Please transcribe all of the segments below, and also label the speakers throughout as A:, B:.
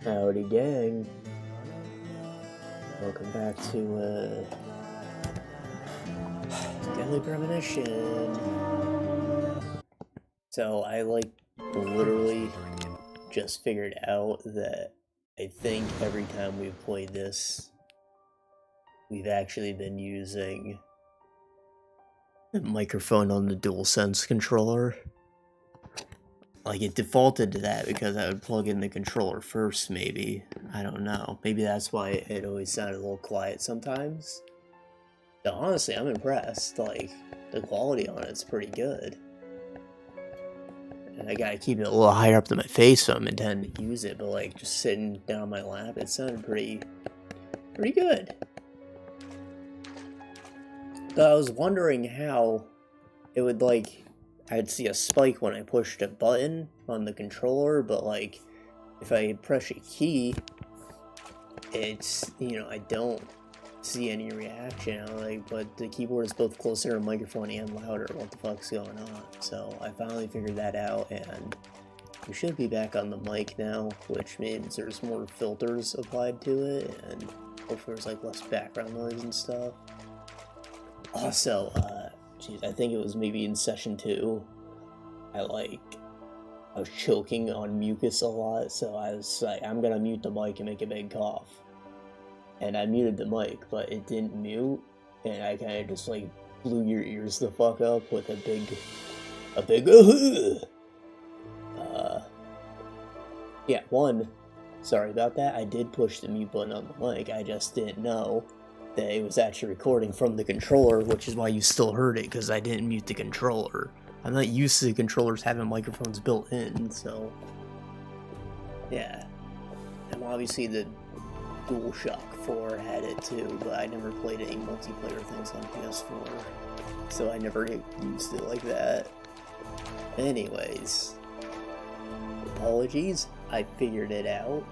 A: Howdy gang. Welcome back to Daily Premonition. So I literally just figured out that I think every time we've played this, we've actually been using the microphone on the DualSense controller. Like, it defaulted to that because I would plug in the controller first, maybe. I don't know. Maybe that's why it always sounded a little quiet sometimes. So honestly, I'm impressed. Like, the quality on it's pretty good. And I gotta keep it a little higher up to my face so I'm intending to use it, but like, just sitting down on my lap, it sounded pretty good. So I was wondering how it would, like, I'd see a spike when I pushed a button on the controller, but like, if I press a key, it's, I don't see any reaction. I'm like, but the keyboard is both closer to the microphone and louder. What the fuck's going on? So I finally figured that out, and we should be back on the mic now, which means there's more filters applied to it, and hopefully there's like less background noise and stuff. Also, geez, I think it was maybe in session 2, I was choking on mucus a lot, so I was like, I'm gonna mute the mic and make a big cough. And I muted the mic, but it didn't mute, and I kinda just like blew your ears the fuck up with a big yeah, sorry about that, I did push the mute button on the mic, I just didn't know that it was actually recording from the controller, which is why you still heard it, because I didn't mute the controller. I'm not used to the controllers having microphones built in, so yeah. And obviously the DualShock 4 had it too, but I never played any multiplayer things on PS4, so I never get used to it like that. Anyways, apologies, I figured it out.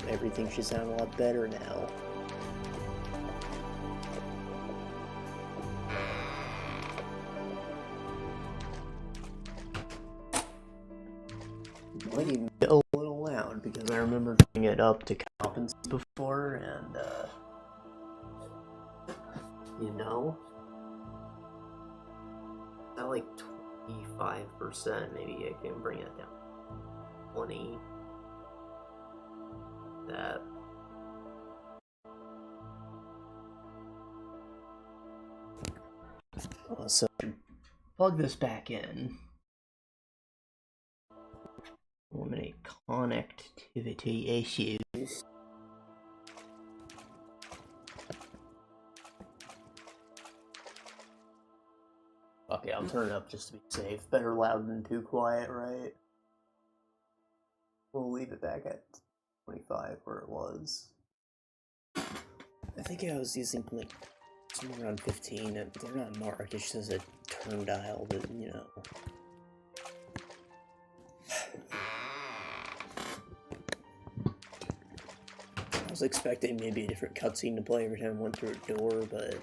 A: Everything should sound a lot better now. Might even get a little loud because I remember turning it up to compensate before, and at like 25%, maybe I can bring it down 20. That. So plug this back in. Eliminate connectivity issues. Okay, I'll turn it up just to be safe. Better loud than too quiet, right? We'll leave it back at 25 where it was. I think I was using like somewhere around 15, and they're not marked, it's just a turn dial, but I was expecting maybe a different cutscene to play every time I went through a door, but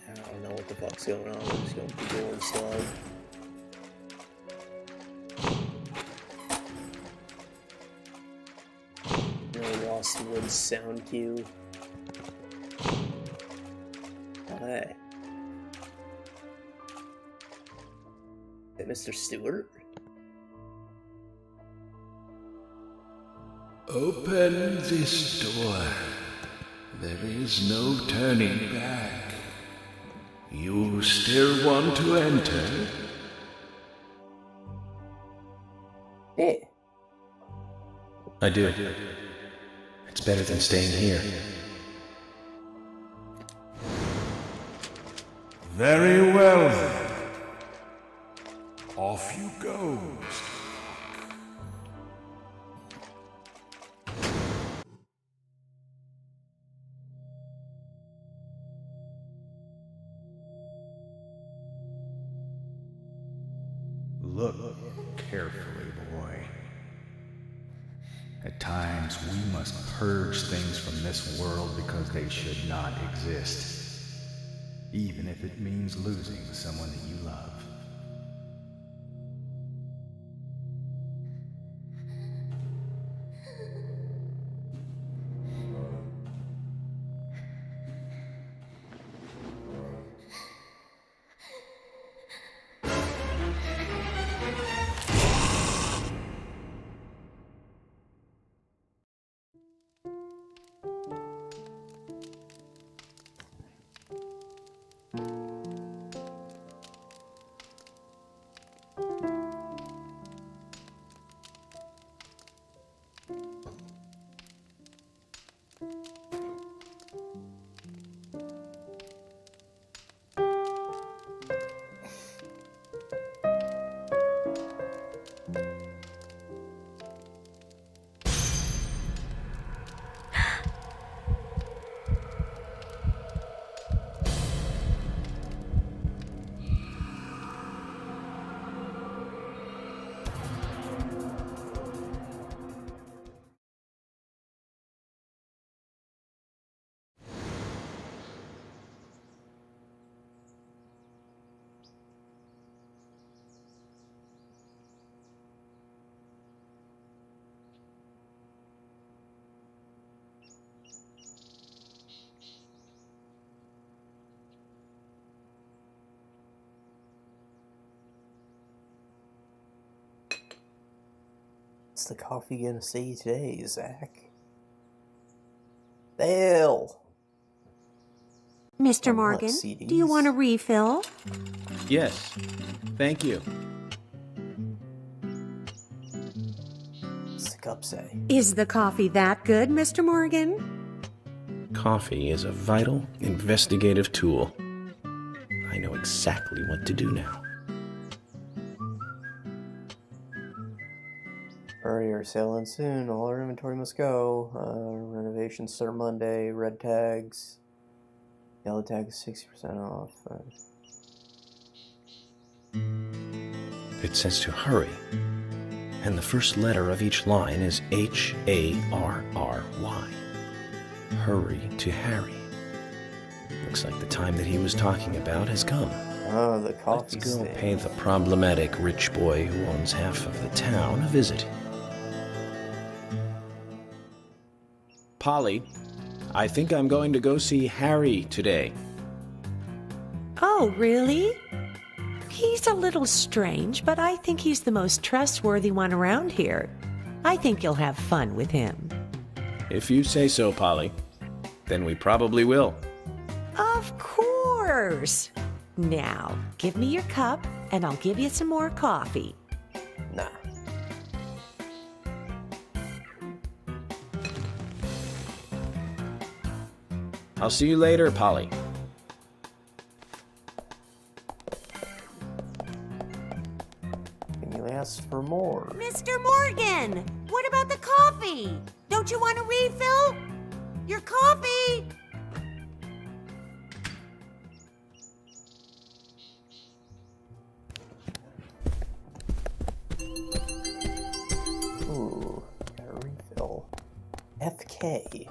A: I don't know what the fuck's going on. I'm just going through door and slug. No Lost Woods sound cue. Oh, hey. Is it Mr. Stuart?
B: Open this door. There is no turning back. You still want to enter?
A: Hey.
B: I do. It's better than staying here. Very well then. Off you go. Look carefully, boy. At times, we must purge things from this world because they should not exist, even if it means losing someone that you love.
A: What's the coffee gonna say today, Zach? Dale!
C: Mr. Morgan, do you want a refill?
D: Yes, thank you.
A: What's the cup say?
C: Is the coffee that good, Mr. Morgan?
D: Coffee is a vital, investigative tool. I know exactly what to do now.
A: Hurry, our sailing soon. All our inventory must go. Renovations start Monday. Red tags. Yellow tag is 60% off.
D: It says to hurry, and the first letter of each line is H-A-R-R-Y. Hurry to Harry. Looks like the time that he was talking about has come.
A: Oh, the coffee
D: Let's go
A: stain.
D: pay the problematic rich boy who owns half of the town a visit. Polly, I think I'm going to go see Harry today.
C: Oh, really? He's a little strange, but I think he's the most trustworthy one around here. I think you'll have fun with him.
D: If you say so, Polly, then we probably will.
C: Of course! Now, give me your cup, and I'll give you some more coffee.
A: Nah.
D: I'll see you later, Polly.
A: Can you ask for more?
C: Mr. Morgan, what about the coffee? Don't you want a refill? Your coffee!
A: Ooh, got a refill. FK.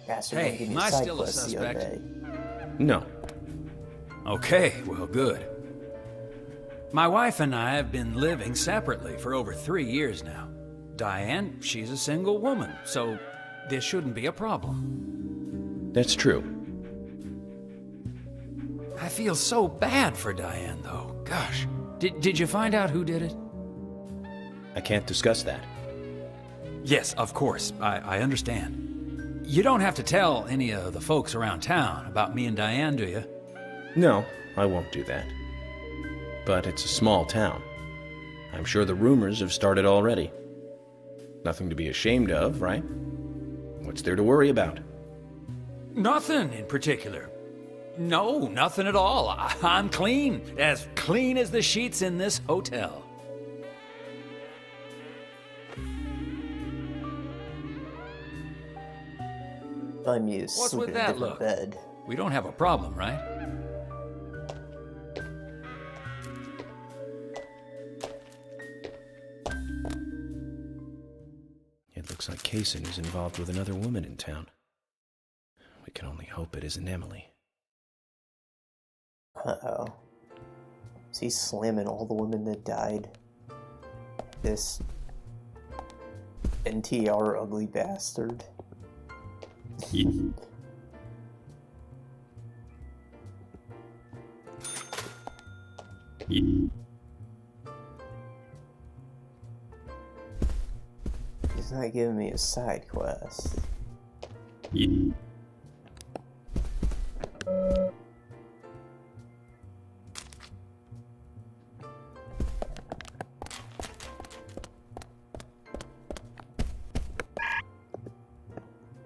A: Bastard
E: Hey,
A: didn't give me
E: am I
A: side
E: still a
A: quests the other
E: suspect?
A: day.
D: No.
E: Okay, well, good. My wife and I have been living separately for over 3 years now. Diane, she's a single woman, so this shouldn't be a problem.
D: That's true.
E: I feel so bad for Diane, though. Gosh. Did you find out who did it?
D: I can't discuss that.
E: Yes, of course. I understand. You don't have to tell any of the folks around town about me and Diane, do you?
D: No, I won't do that. But it's a small town. I'm sure the rumors have started already. Nothing to be ashamed of, right? What's there to worry about?
E: Nothing in particular. No, nothing at all. I'm clean as the sheets in this hotel.
A: I'm used to
E: What's with
A: sleeping in a
E: that
A: different
E: look?
A: bed.
E: We don't have a problem, right?
D: It looks like Kaysen is involved with another woman in town. We can only hope it isn't Emily.
A: Uh-oh. Is he slamming all the women that died? This NTR ugly bastard. He's not giving me a side quest.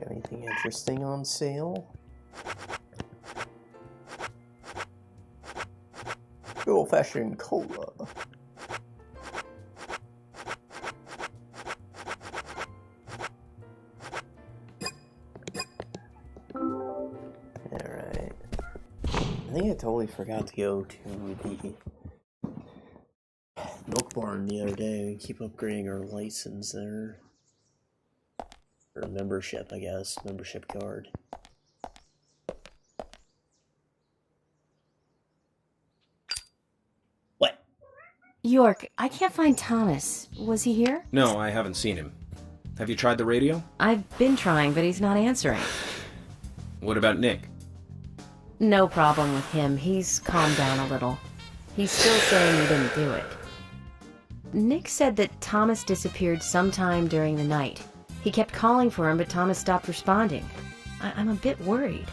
A: Anything interesting on sale? Good old-fashioned cola. Alright. I think I totally forgot to go to the milk barn the other day and keep upgrading our license there. Or membership, I guess. Membership card. What?
F: York, I can't find Thomas. Was he here?
D: No, I haven't seen him. Have you tried the radio?
F: I've been trying, but he's not answering.
D: What about Nick?
F: No problem with him. He's calmed down a little. He's still saying he didn't do it. Nick said that Thomas disappeared sometime during the night. He kept calling for him, but Thomas stopped responding. I'm a bit worried.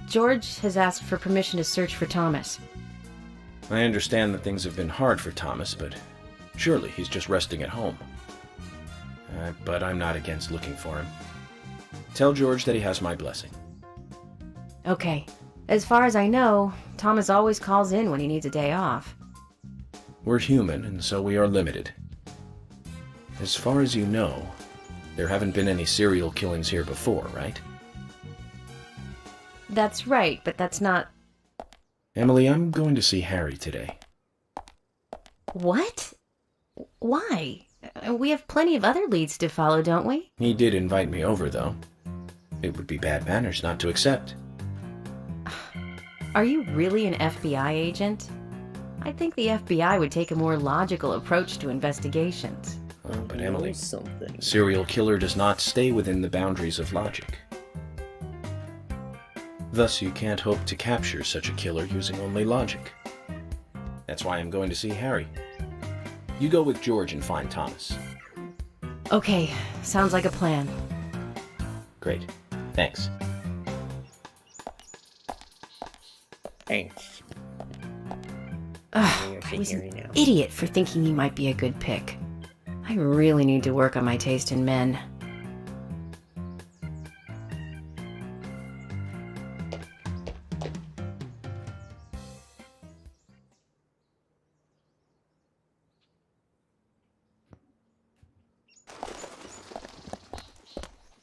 F: George has asked for permission to search for Thomas.
D: I understand that things have been hard for Thomas, but surely he's just resting at home. But I'm not against looking for him. Tell George that he has my blessing.
F: Okay. As far as I know, Thomas always calls in when he needs a day off.
D: We're human, and so we are limited. As far as you know, there haven't been any serial killings here before, right?
F: That's right, but that's not...
D: Emily, I'm going to see Harry today.
F: What? Why? We have plenty of other leads to follow, don't we?
D: He did invite me over, though. It would be bad manners not to accept.
F: Are you really an FBI agent? I think the FBI would take a more logical approach to investigations.
D: But Emily,
A: something.
D: Serial killer does not stay within the boundaries of logic. Thus, you can't hope to capture such a killer using only logic. That's why I'm going to see Harry. You go with George and find Thomas.
F: Okay, sounds like a plan.
D: Great. Thanks.
A: Thanks.
F: Ugh, I was an idiot for thinking he might be a good pick. I really need to work on my taste in men.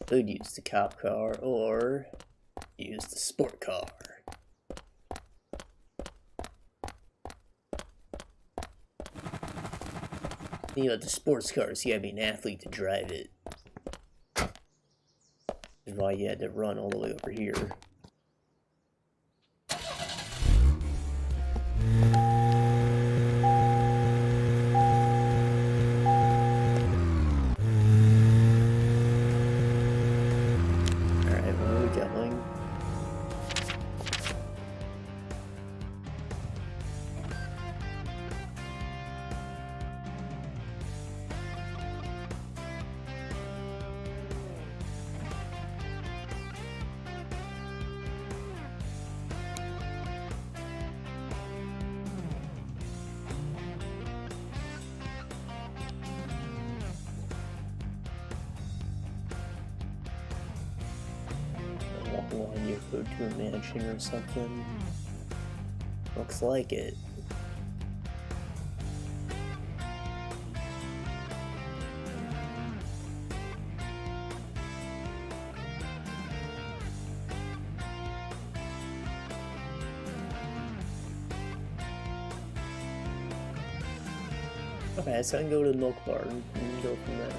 A: Could use the cop car or use the sport car. You know, the sports cars, you gotta be an athlete to drive it. That's why you had to run all the way over here. Alright, where are we going? One you go to a mansion or something. Looks like it. Okay, so I can go to the milk bar and go from there.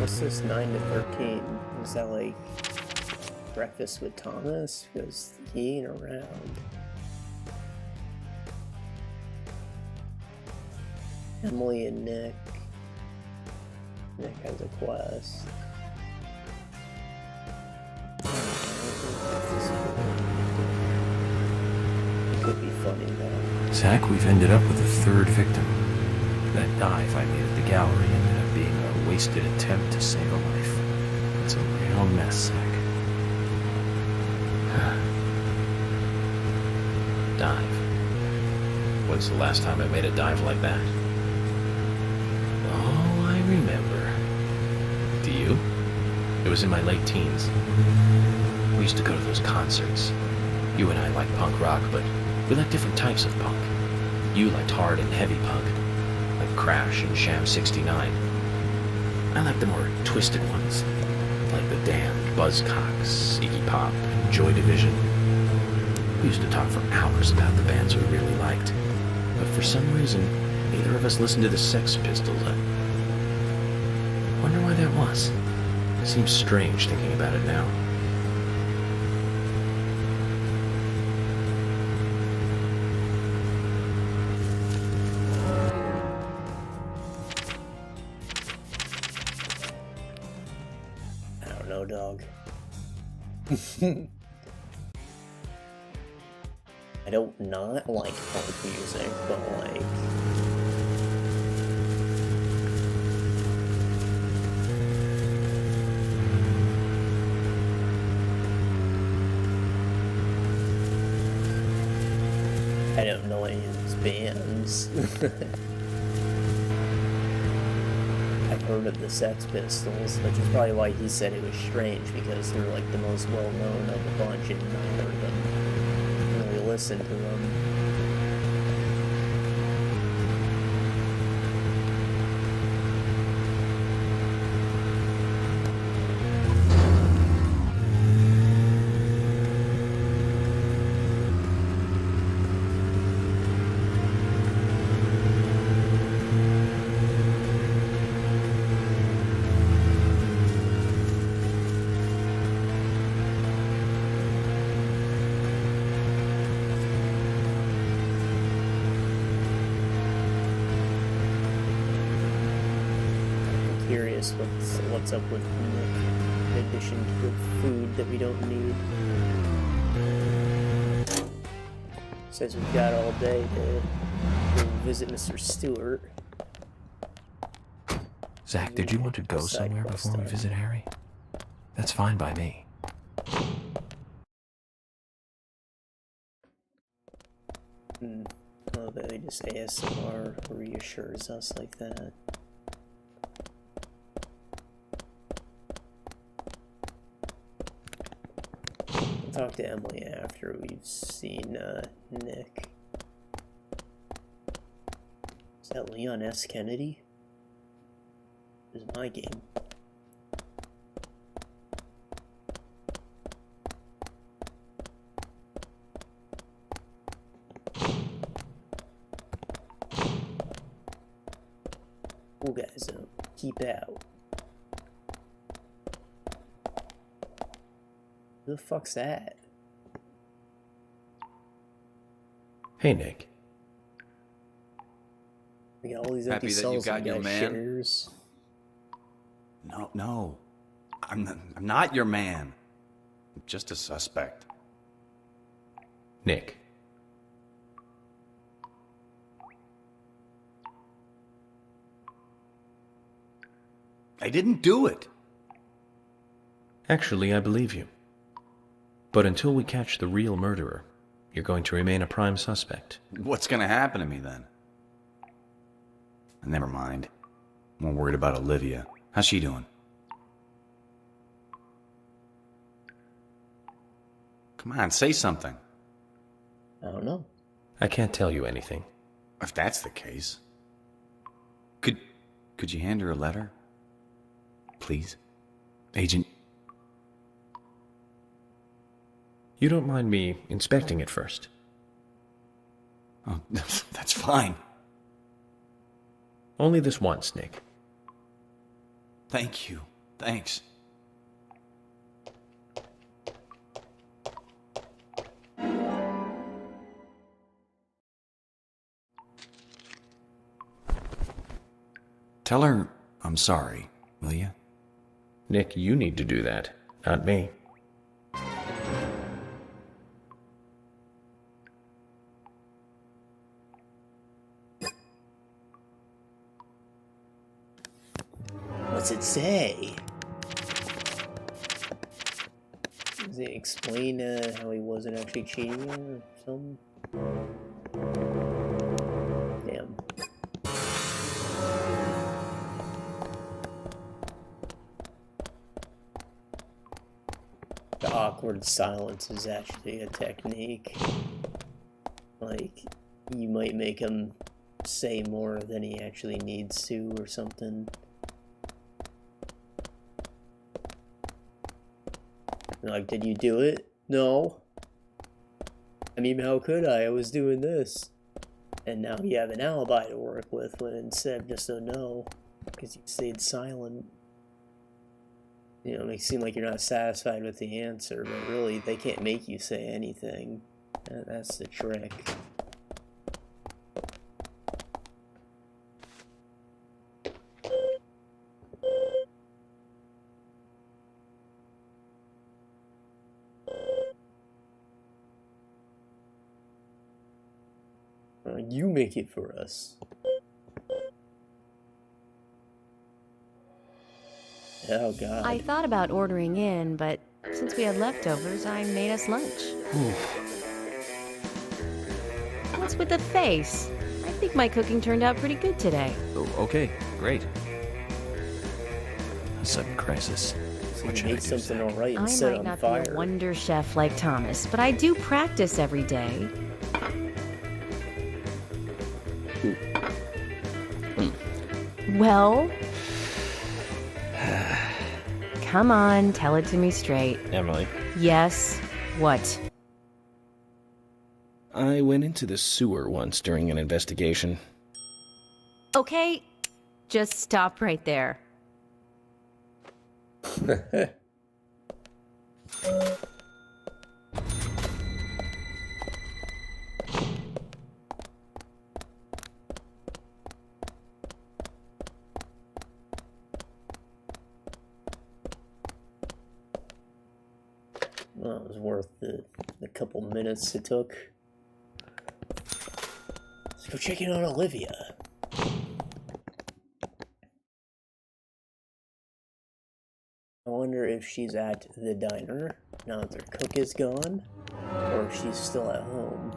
A: What's this 9 to 13? Is that like breakfast with Thomas? Because he ain't around. Emily and Nick. Nick has a quest. It could be funny though.
G: Zach, we've ended up with a third victim. That dive I made at the gallery ended up being a wasted attempt to save a life. It's a real mess, Zach.
D: Dive. When's the last time I made a dive like that? Oh, I remember. Do you? It was in my late teens. We used to go to those concerts. You and I like punk rock, but we like different types of punk. You liked hard and heavy punk, like Crash and Sham 69. I like the more twisted ones, like The Damned, Buzzcocks, Iggy Pop, Joy Division. We used to talk for hours about the bands we really liked, but for some reason,
G: Neither of us listened to the Sex Pistols. I wonder why that was. Seems strange thinking about it now.
A: I don't know, dog. I don't not like punk music, but like... I don't know any of these bands. I've heard of the Sex Pistols, which is probably why he said it was strange, because they're like the most well-known of the bunch, and I heard them. Really listen to them. Curious what's up with Nick, in addition to the food that we don't need. Says we've got all day to go visit Mr. Stuart.
G: Zach, did you want to go somewhere before we visit Harry? That's fine by me.
A: Oh, but he just ASMR reassures us like that. Talk to Emily after we've seen Nick. Is that Leon S. Kennedy? This is my game. Cool guys, don't keep out. Who the fuck's that?
G: Hey, Nick.
A: We got all these
E: Happy
A: empty
E: that you
A: cells
E: got
A: and
E: your
A: got
E: man?
A: shitters.
E: No. I'm not your man. I'm just a suspect.
G: Nick.
E: I didn't do it.
G: Actually, I believe you. But until we catch the real murderer, you're going to remain a prime suspect.
E: What's gonna happen to me then? Never mind. I'm more worried about Olivia. How's she doing? Come on, say something.
A: I don't know.
G: I can't tell you anything.
E: If that's the case. Could you hand her a letter? Please? Agent...
G: You don't mind me inspecting it first?
E: Oh, that's fine.
G: Only this once, Nick.
E: Thank you. Thanks. Tell her I'm sorry, will you?
G: Nick, you need to do that, not me.
A: What's it say? Does it explain how he wasn't actually cheating or something? Damn. The awkward silence is actually a technique. Like, you might make him say more than he actually needs to or something. Like, did you do it? No. I mean, how could I? I was doing this. And now you have an alibi to work with when instead of just a no, because you stayed silent. You know, it makes it seem like you're not satisfied with the answer, but really, they can't make you say anything. That's the trick. You make it for us. Oh, God.
F: I thought about ordering in, but since we had leftovers, I made us lunch. What's with the face? I think my cooking turned out pretty good today.
G: Oh, okay, great. A sudden crisis.
A: So
G: What
A: you
G: should I
A: make
G: do?
A: something
G: Zach?
A: alright and
F: I
A: set
F: might
A: on
F: not
A: fire.
F: be a wonder chef like Thomas, but I do practice every day. Well, come on, tell it to me straight.
D: Emily,
F: Yes, what?
D: I went into the sewer once during an investigation.
F: Okay, just stop right there.
A: Well, it was worth the couple minutes it took. Let's go check in on Olivia. I wonder if she's at the diner now that their cook is gone, or if she's still at home.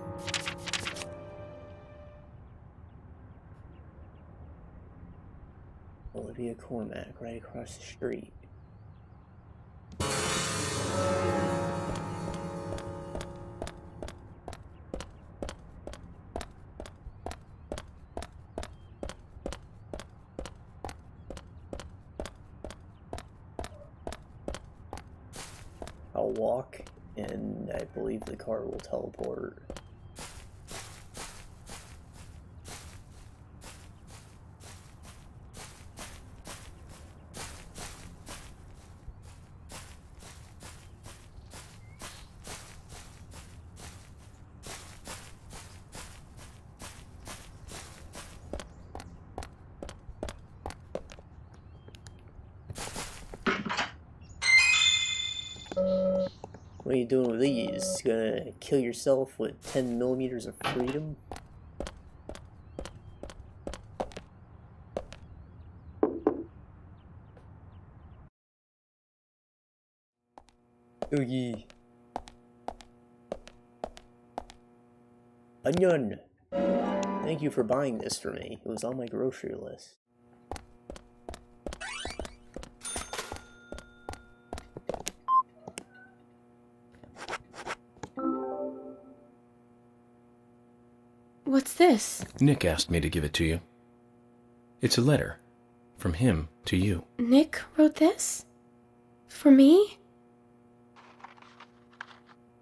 A: Olivia Cormack, right across the street. I'll walk, and I believe the car will teleport. What are you doing with these? Gonna kill yourself with 10 millimeters of freedom? Oogie. Onion! Thank you for buying this for me. It was on my grocery list.
H: What's this?
D: Nick asked me to give it to you. It's a letter from him to you.
H: Nick wrote this? For me?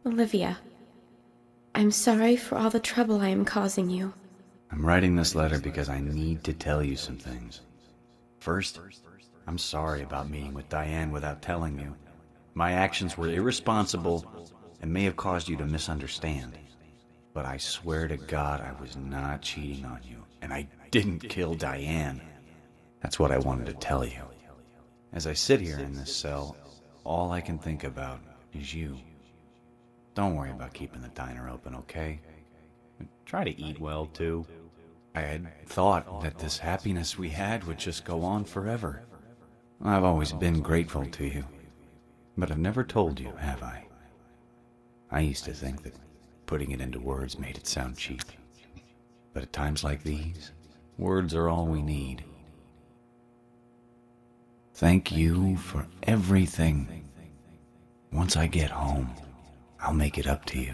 H: Olivia, I'm sorry for all the trouble I am causing you.
I: I'm writing this letter because I need to tell you some things. First, I'm sorry about meeting with Diane without telling you. My actions were irresponsible and may have caused you to misunderstand. But I swear to God I was not cheating on you, and I didn't kill Diane. That's what I wanted to tell you. As I sit here in this cell, all I can think about is you. Don't worry about keeping the diner open, okay? Try to eat well, too. I had thought that this happiness we had would just go on forever. I've always been grateful to you, but I've never told you, have I? I used to think that putting it into words made it sound cheap. But at times like these, words are all we need. Thank you for everything. Once I get home, I'll make it up to you.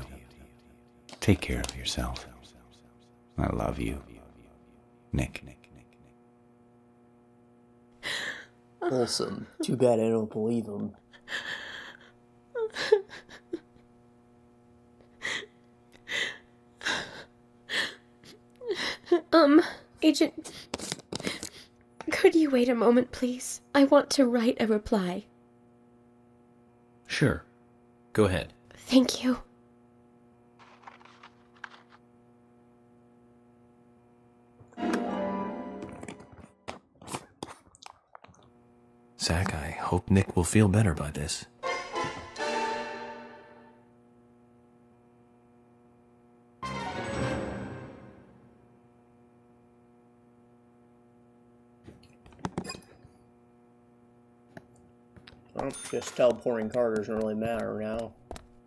I: Take care of yourself. I love you. Nick.
A: Awesome. Too bad I don't believe him.
H: Agent... Could you wait a moment, please? I want to write a reply.
D: Sure. Go ahead.
H: Thank you.
G: Zach, I hope Nick will feel better by this.
A: Well, just teleporting car doesn't really matter now.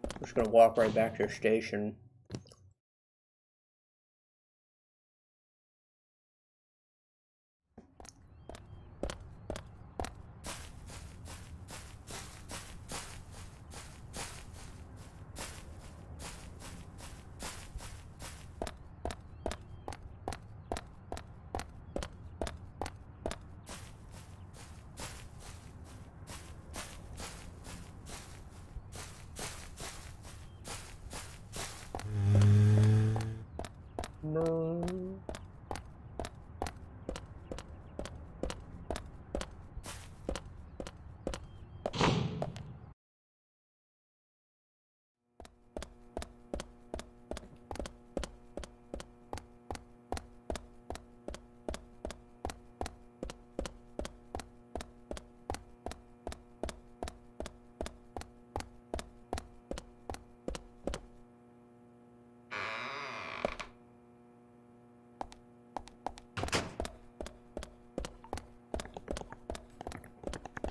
A: I'm just gonna walk right back to the station. No.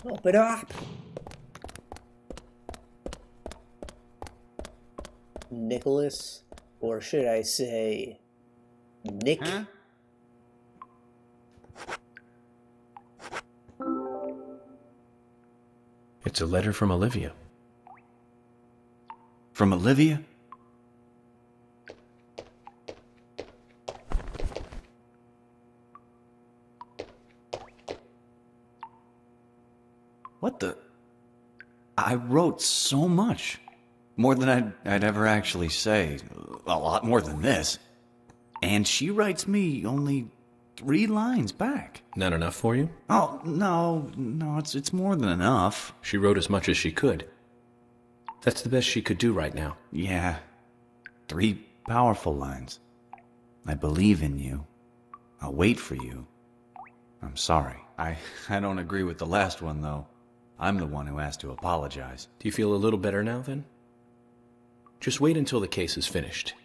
A: Open up! Nicholas, or should I say, Nick?
I: Huh?
D: It's a letter from Olivia.
I: From Olivia? What the? I wrote so much. More than I'd ever actually say. A lot more than this. And she writes me only 3 lines back.
D: Not enough for you?
I: Oh, no, it's more than enough.
D: She wrote as much as she could. That's the best she could do right now.
I: Yeah. 3 powerful lines. I believe in you. I'll wait for you. I'm sorry. I don't agree with the last one, though. I'm the one who has to apologize.
D: Do you feel a little better now, then? Just wait until the case is finished.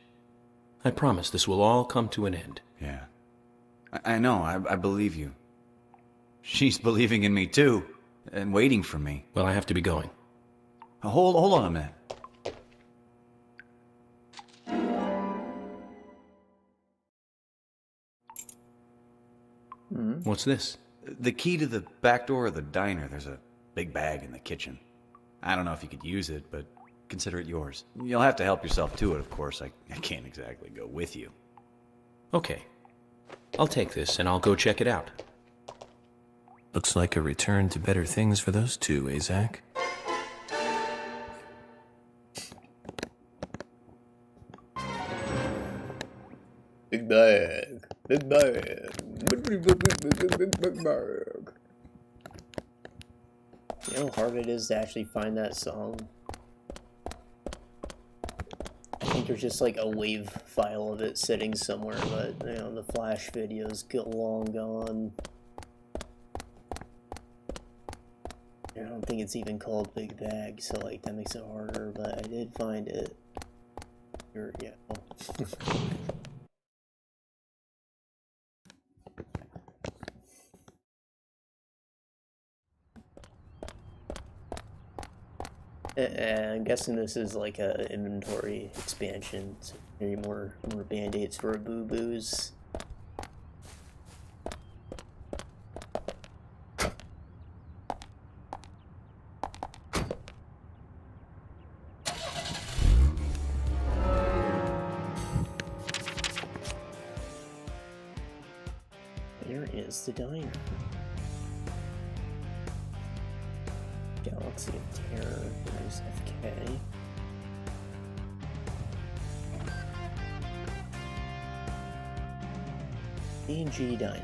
D: I promise this will all come to an end.
I: Yeah. I know, I believe you. She's believing in me, too. And waiting for me.
D: Well, I have to be going.
I: Hold on a minute.
D: What's this?
I: The key to the back door of the diner. There's a big bag in the kitchen. I don't know if you could use it, but consider it yours. You'll have to help yourself to it, of course. I can't exactly go with you.
D: Okay. I'll take this and I'll go check it out.
G: Looks like a return to better things for those two, eh, Zach?
A: Big bag. Big bag. Big bag. You know how hard it is to actually find that song? I think there's just like a WAV file of it sitting somewhere, but you know, the Flash videos get long gone. I don't think it's even called Big Bag, so like that makes it harder, but I did find it. Here, yeah. I'm guessing this is like a inventory expansion. So maybe more band-aids for boo-boos. There is the diner. Galaxy of Terror, there's FK. D&G Diner.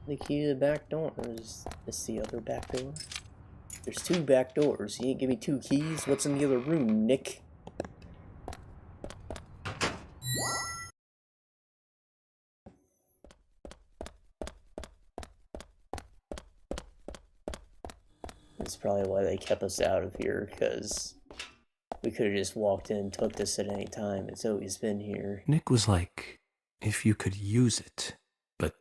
A: The key to the back door. Is this the other back door? There's 2 back doors. You ain't give me 2 keys? What's in the other room, Nick? That's probably why they kept us out of here, because we could have just walked in and took this at any time. It's always been here.
G: Nick was like, if you could use it. But,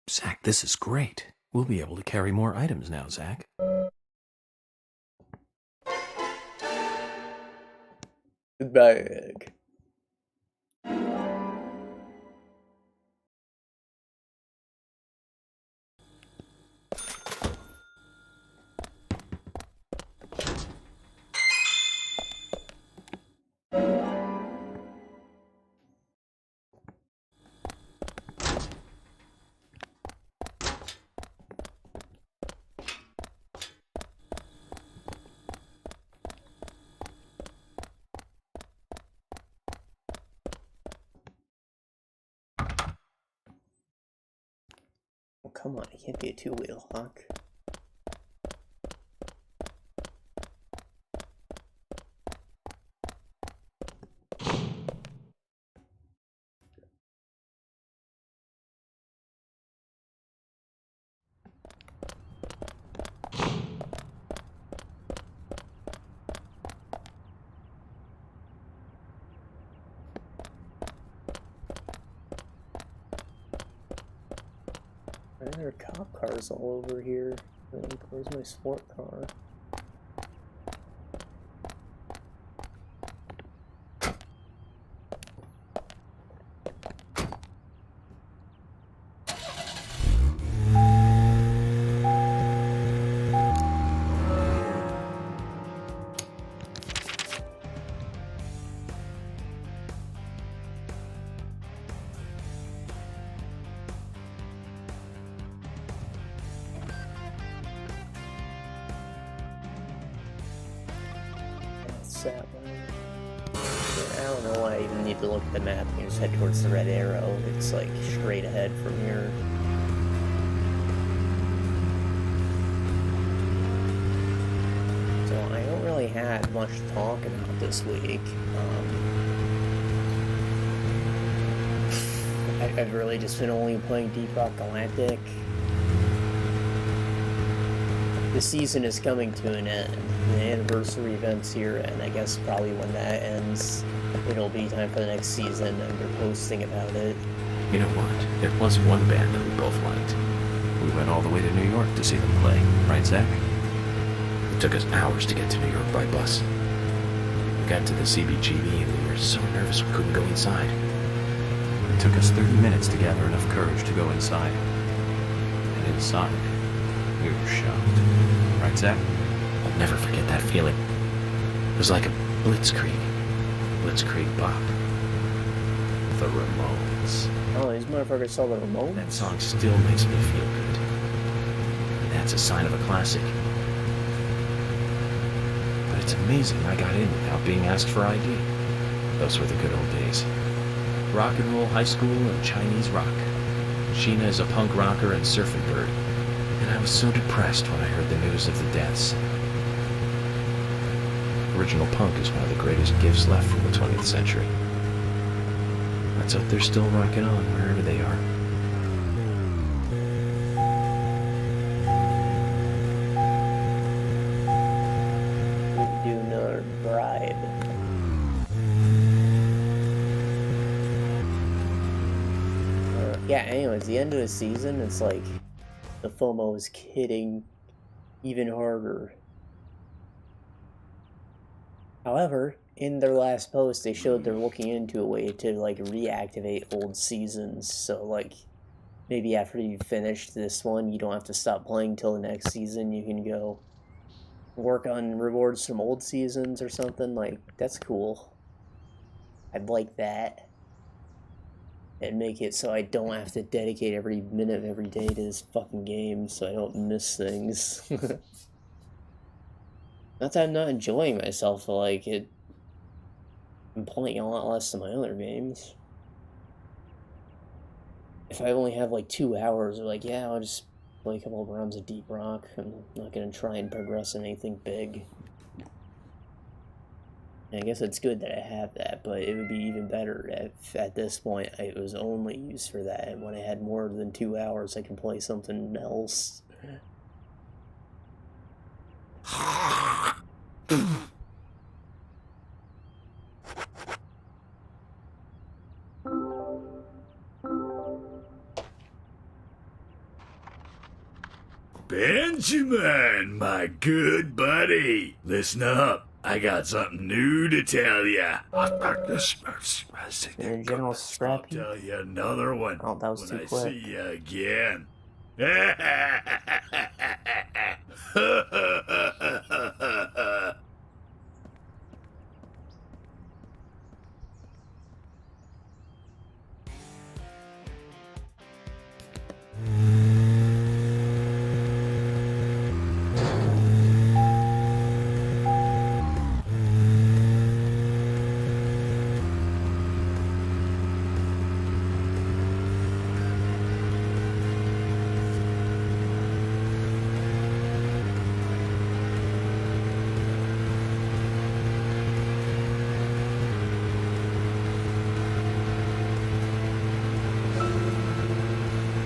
G: Zach, this is great. We'll be able to carry more items now, Zach.
A: Bag. Come on, it can't be a 2-wheel hawk. There are cop cars all over here. Where's my sport car? That way. Yeah, I don't know why I even need to look at the map. You just head towards the red arrow. It's like straight ahead from here. So I don't really have much to talk about this week. I've really just been only playing Deep Rock Galactic. The season is coming to an end. The anniversary event's here, and I guess probably when that ends, it'll be time for the next season, and they're posting about it.
G: You know what? There was one band that we both liked. We went all the way to New York to see them play, right, Zach? It took us hours to get to New York by bus. We got to the CBGB, and we were so nervous we couldn't go inside. It took us 30 minutes to gather enough courage to go inside. And inside, we were shocked. Right, Zach? I'll never forget that feeling. It was like a blitzkrieg pop. The Ramones.
A: Oh, these motherfuckers saw the Ramones?
G: That song still makes me feel good. And that's a sign of a classic. But it's amazing I got in without being asked for ID. Those were the good old days. Rock and roll high school and Chinese rock. Sheena is a punk rocker and surfing bird. And I was so depressed when I heard the news of the deaths. Original punk is one of the greatest gifts left from the 20th century. Let's hope they're still rocking on wherever they are.
A: Yeah, anyways, the end of the season, it's like the FOMO is hitting even harder. However, in their last post, they showed they're looking into a way to, like, reactivate old seasons. So, like, maybe after you finish this one, you don't have to stop playing till the next season. You can go work on rewards from old seasons or something. Like, that's cool. I'd like that. And make it so I don't have to dedicate every minute of every day to this fucking game so I don't miss things. Not that I'm not enjoying myself, but like I'm playing a lot less than my other games. If I only have like 2 hours, or like, yeah, I'll just play a couple of rounds of Deep Rock. I'm not gonna try and progress in anything big. And I guess it's good that I have that, but it would be even better if at this point it was only used for that, and when I had more than 2 hours I can play something else.
J: Benjamin, my good buddy, listen up. I got something new to tell ya.
A: In general, scrappy.
J: I'll tell you another one
A: Oh, that was
J: when
A: too
J: I
A: quick.
J: see you again.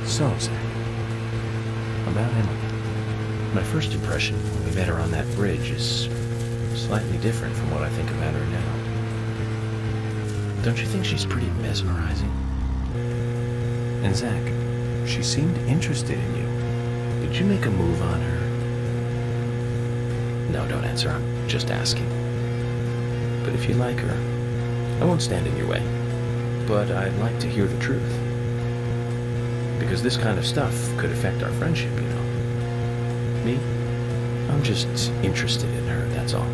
G: So, Zach, about Emily. My first impression when we met her on that bridge is slightly different from what I think about her now. Don't you think she's pretty mesmerizing? And Zach, she seemed interested in you. Did you make a move on her? No, don't answer. I'm just asking. But if you like her, I won't stand in your way. But I'd like to hear the truth. Because this kind of stuff could affect our friendship, you know. Me? I'm just interested in her, that's all.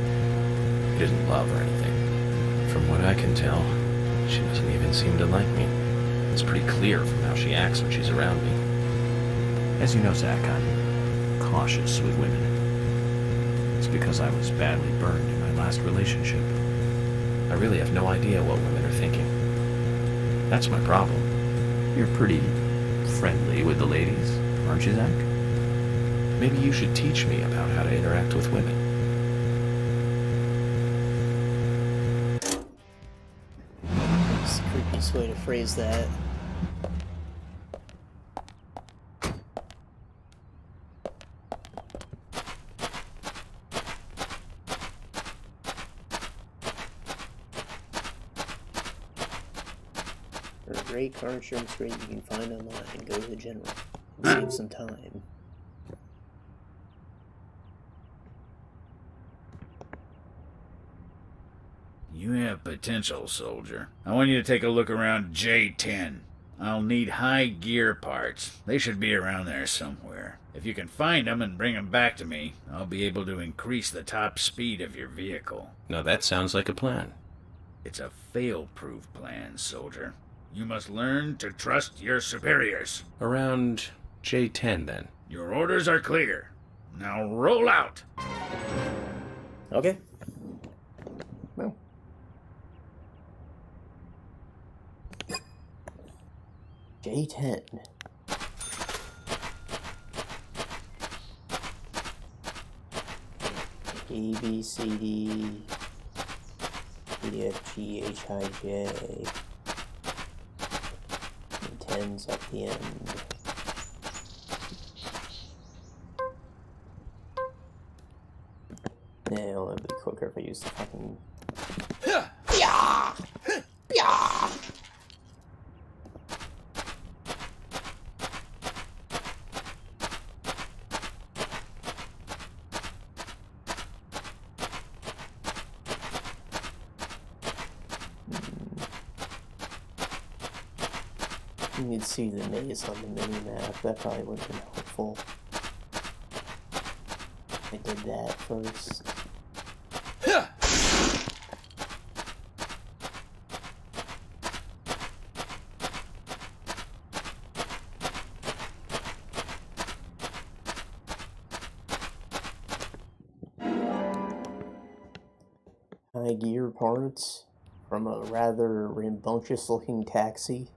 G: It isn't love or anything. From what I can tell, she doesn't even seem to like me. It's pretty clear from how she acts when she's around me.
E: As you know, Zach, I'm cautious with women. It's because I was badly burned in my last relationship.
G: I really have no idea what women are thinking. That's my problem.
E: You're pretty friendly with the ladies, aren't you, Zach?
G: Maybe you should teach me about how to interact with women.
A: That's the creepiest way to phrase that. For a great car insurance rate you can find online, go to the General and save some time.
J: You have potential, soldier. I want you to take a look around J10. I'll need high gear parts. They should be around there somewhere. If you can find them and bring them back to me, I'll be able to increase the top speed of your vehicle.
G: Now that sounds like a plan.
J: It's a fail-proof plan, soldier. You must learn to trust your superiors.
G: Around J10, then.
J: Your orders are clear. Now roll out!
A: Okay. Well. J10. A, B, C, D, E, F, G, H, I, J. And 10's at the end. Yeah, it'll be quicker if I use the fucking... you'd see the maze on the mini-map. That probably would have been helpful. I did that first. High gear parts from a rather rambunctious looking taxi.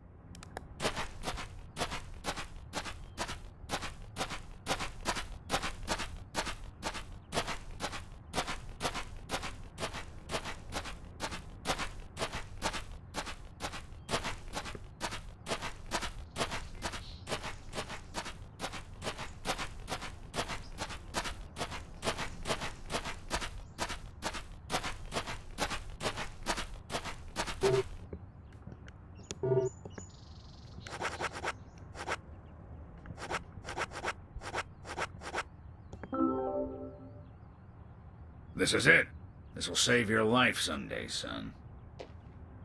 J: This is it. This will save your life someday, son.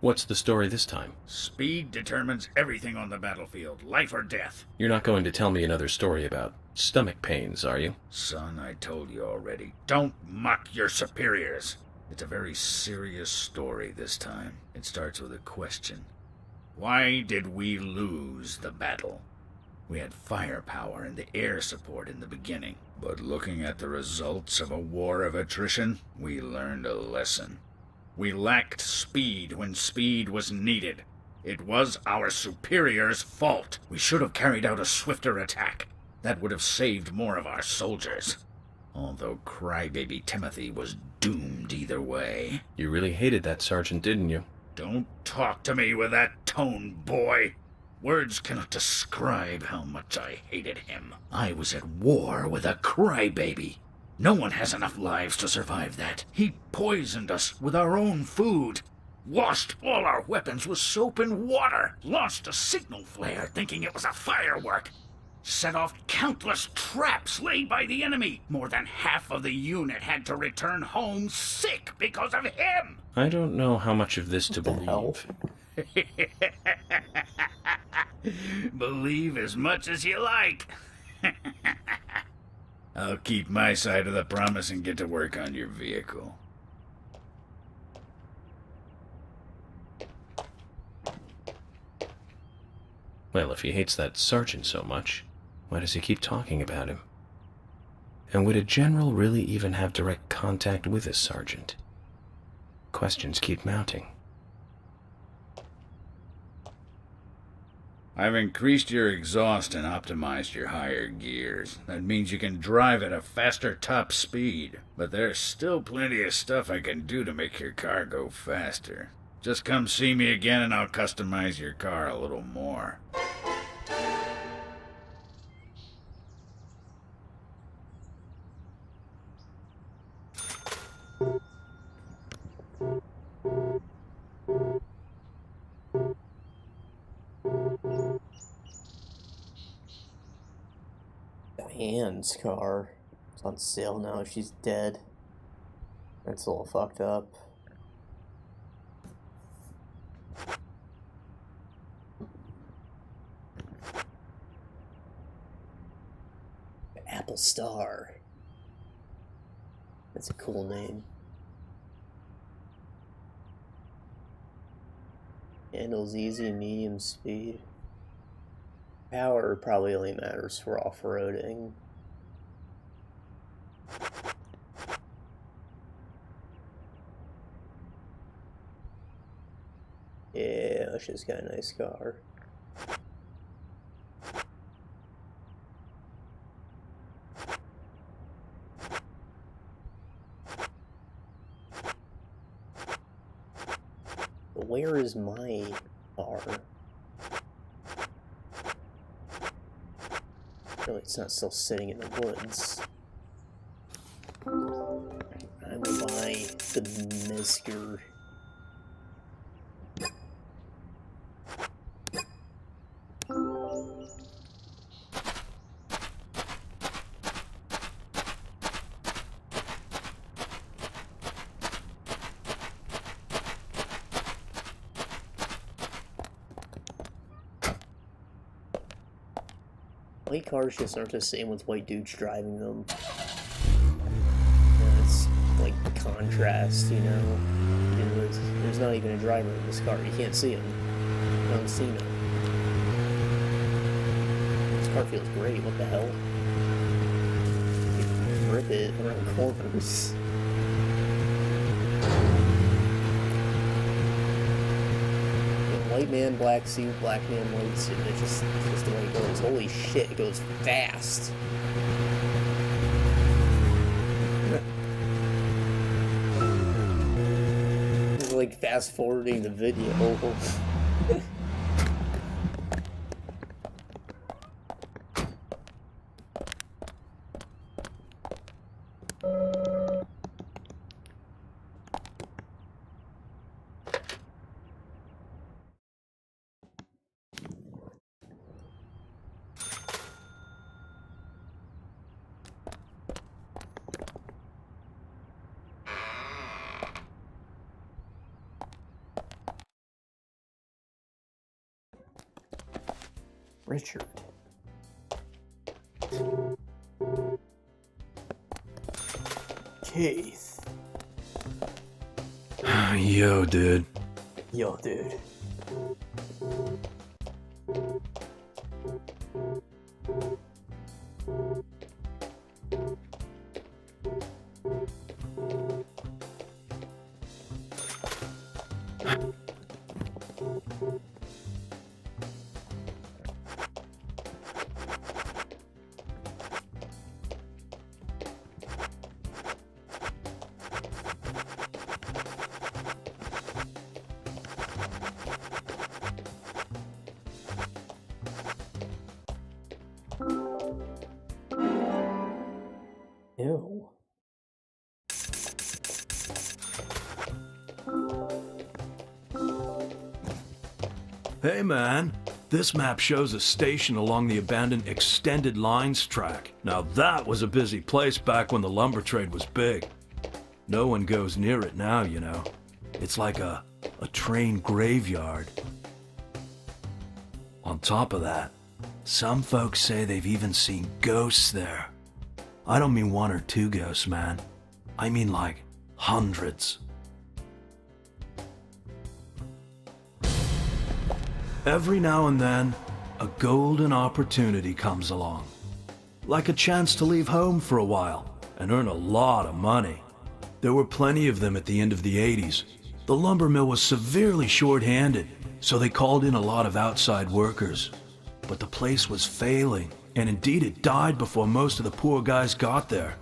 D: What's the story this time?
J: Speed determines everything on the battlefield, life or death.
D: You're not going to tell me another story about stomach pains, are you?
J: Son, I told you already. Don't mock your superiors. It's a very serious story this time. It starts with a question. Why did we lose the battle? We had firepower and the air support in the beginning. But looking at the results of a war of attrition, we learned a lesson. We lacked speed when speed was needed. It was our superiors' fault. We should have carried out a swifter attack. That would have saved more of our soldiers. Although crybaby Timothy was doomed either way.
D: You really hated that sergeant, didn't you?
J: Don't talk to me with that tone, boy. Words cannot describe how much I hated him. I was at war with a crybaby. No one has enough lives to survive that. He poisoned us with our own food. Washed all our weapons with soap and water. Launched a signal flare thinking it was a firework. Set off countless traps laid by the enemy. More than half of the unit had to return home sick because of him.
D: I don't know how much of this to believe.
J: Believe as much as you like. I'll keep my side of the promise and get to work on your vehicle.
D: Well, if he hates that sergeant so much, why does he keep talking about him? And would a general really even have direct contact with a sergeant? Questions keep mounting.
J: I've increased your exhaust and optimized your higher gears. That means you can drive at a faster top speed. But there's still plenty of stuff I can do to make your car go faster. Just come see me again and I'll customize your car a little more.
A: Diane's car. It's on sale now. She's dead. That's a little fucked up. Apple Star. That's a cool name. Handles easy, medium speed. Power probably only matters for off-roading. Yeah, she's got a nice car. But where is my car? Really, it's not still sitting in the woods. I will buy the Mesker. white cars just aren't the same with white dudes driving them. Yeah, it's like contrast, you know? There's not even a driver in this car. You can't see him. I don't see him. This car feels great. What the hell? You can rip it around corners. White man, black suit, black man, white suit. It's just the way it goes. Holy shit, it goes fast. It's like fast forwarding the video. Richard. Keith.
K: Yo, dude.
A: Yo, dude. Ew.
K: Hey, man. This map shows a station along the abandoned extended lines track. Now that was a busy place back when the lumber trade was big. No one goes near it now, you know. It's like a train graveyard. On top of that, some folks say they've even seen ghosts there. I don't mean one or two ghosts, man. I mean like hundreds. Every now and then, a golden opportunity comes along. Like a chance to leave home for a while and earn a lot of money. There were plenty of them at the end of the 80s. The lumber mill was severely short-handed, so they called in a lot of outside workers. But the place was failing, and indeed it died before most of the poor guys got there.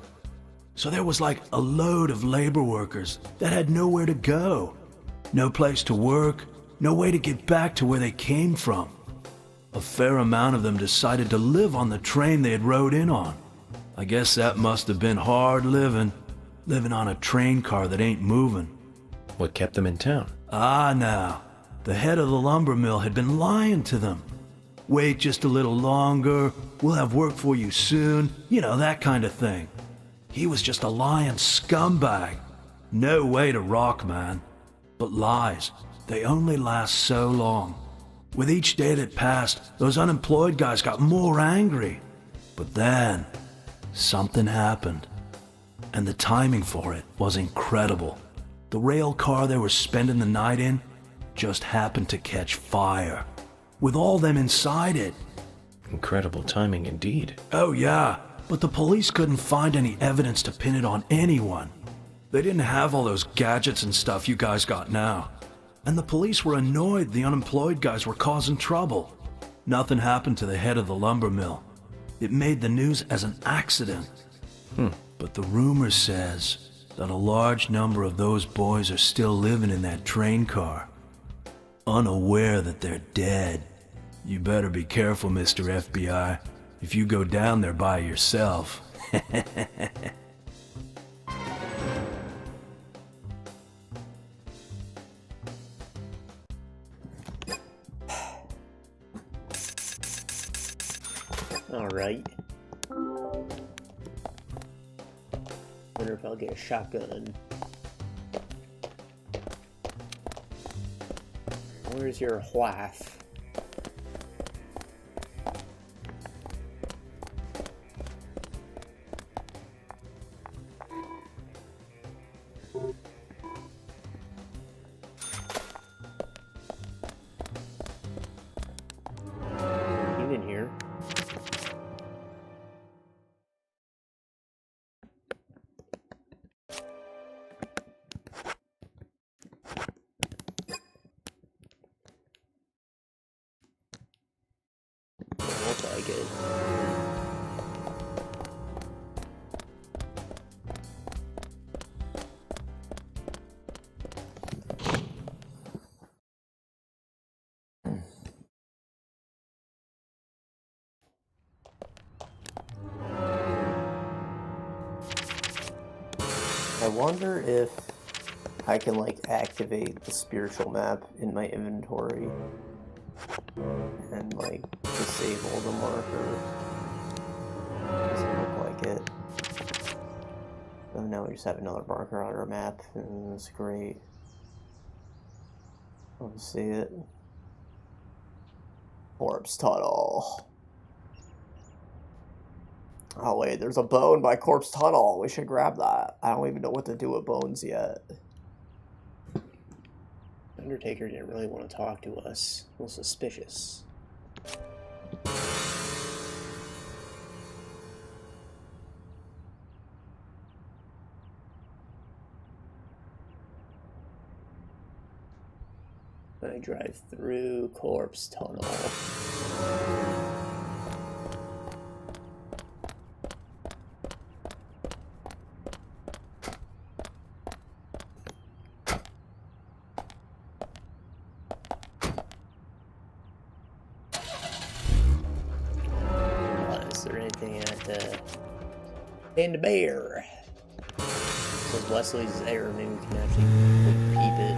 K: So there was like a load of labor workers that had nowhere to go. No place to work, no way to get back to where they came from. A fair amount of them decided to live on the train they had rode in on. I guess that must have been hard living on a train car that ain't moving.
D: What kept them in town?
K: Ah, now, the head of the lumber mill had been lying to them. Wait just a little longer, we'll have work for you soon, you know, that kind of thing. He was just a lying scumbag. No way to rock, man. But lies, they only last so long. With each day that passed, those unemployed guys got more angry. But then, something happened. And the timing for it was incredible. The rail car they were spending the night in just happened to catch fire, with all them inside it.
D: Incredible timing indeed.
K: Oh yeah, but the police couldn't find any evidence to pin it on anyone. They didn't have all those gadgets and stuff you guys got now. And the police were annoyed the unemployed guys were causing trouble. Nothing happened to the head of the lumber mill. It made the news as an accident. But the rumor says that a large number of those boys are still living in that train car, unaware that they're dead. You better be careful, Mr. FBI, if you go down there by yourself.
A: All right. Wonder if I'll get a shotgun. Where's your wife? I wonder if I can, like, activate the spiritual map in my inventory and, like, disable the marker. Doesn't look like it. Oh, now we just have another marker on our map, and that's great. Let's see it. Corpse Tunnel. Oh wait, there's a bone by Corpse Tunnel. We should grab that. I don't even know what to do with bones yet. Undertaker didn't really want to talk to us. A little suspicious. I drive through Corpse Tunnel. Is there anything at and the bear? Because Wesley's there, maybe we can actually peep it.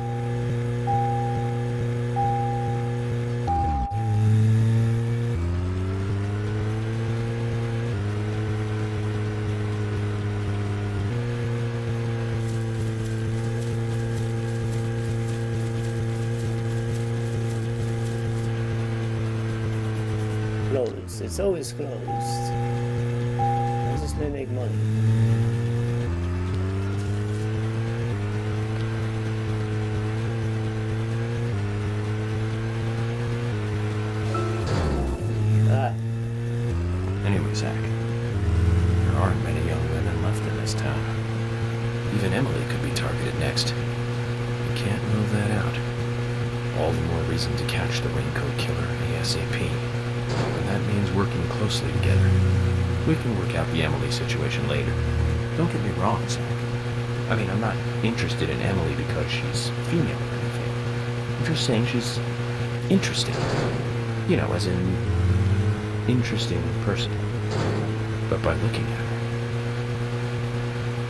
A: Closed. It's always closed. How does this man make money?
G: Anyway, Zach, there aren't many young women left in this town. Even Emily could be targeted next. We can't rule that out. All the more reason to catch the Raincoat killer ASAP. And that means working closely together. We can work out the Emily situation later. Don't get me wrong, Zach. I mean, I'm not interested in Emily because she's female or anything. I'm just saying she's interesting. You know, as in interesting person. But by looking at her,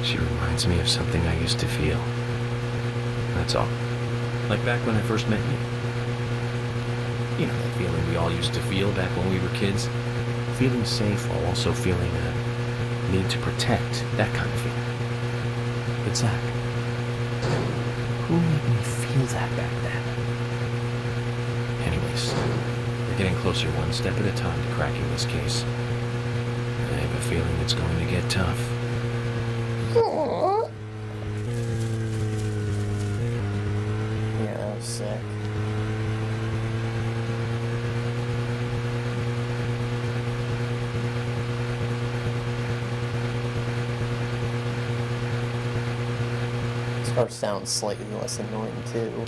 G: she reminds me of something I used to feel. That's all. Like back when I first met you. You know, that feeling we all used to feel back when we were kids. Feeling safe while also feeling a need to protect. That kind of feeling. But Zach, who made me feel that back then? Anyways, we're getting closer one step at a time to cracking this case. I have a feeling it's going to get tough.
A: Yeah, that was sick. This car sounds slightly less annoying too.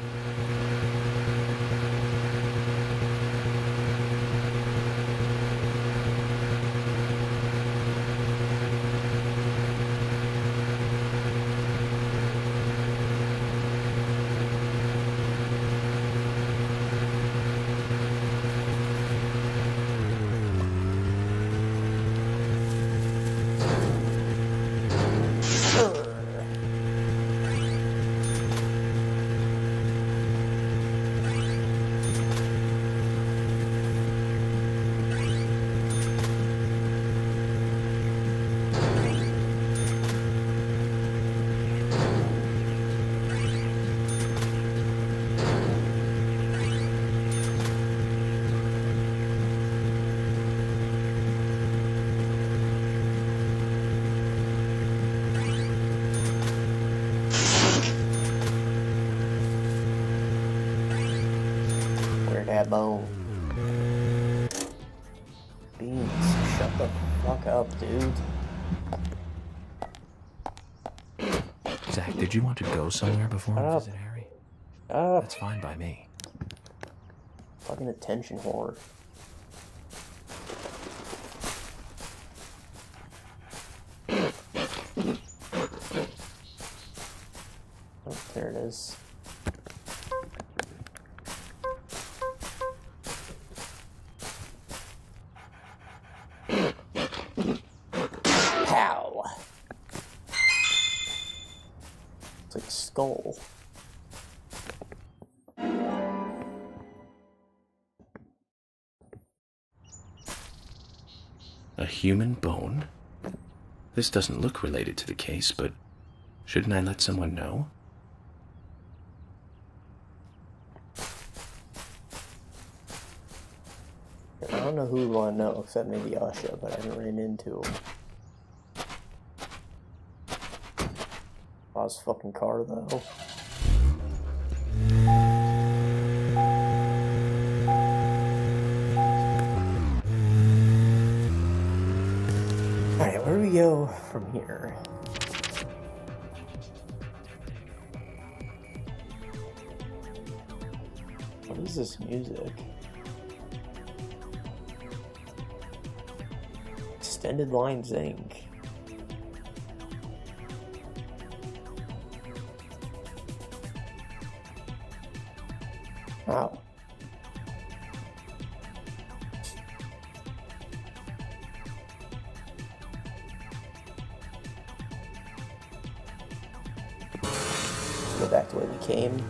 A: That bone. Beans, shut the fuck up, dude.
G: Zach, did you want to go somewhere before we visit Harry? That's fine by me.
A: Fucking attention whore. Oh, there it is. It's like a skull.
D: A human bone? This doesn't look related to the case, but shouldn't I let someone know?
A: I don't know who would want to know, except maybe Asha, but I haven't ran into him. His fucking car, though. Alright, where do we go from here? What is this music? Extended Lines Inc. Wow. Let's go back to where we came.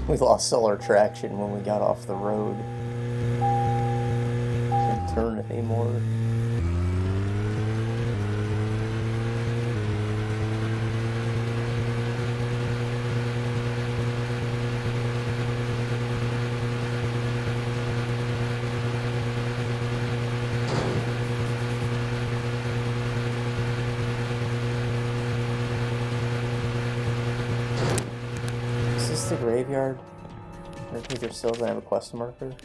A: We lost solar traction when we got off the road. Couldn't turn anymore. Is this the graveyard? I think they're still gonna have a quest marker.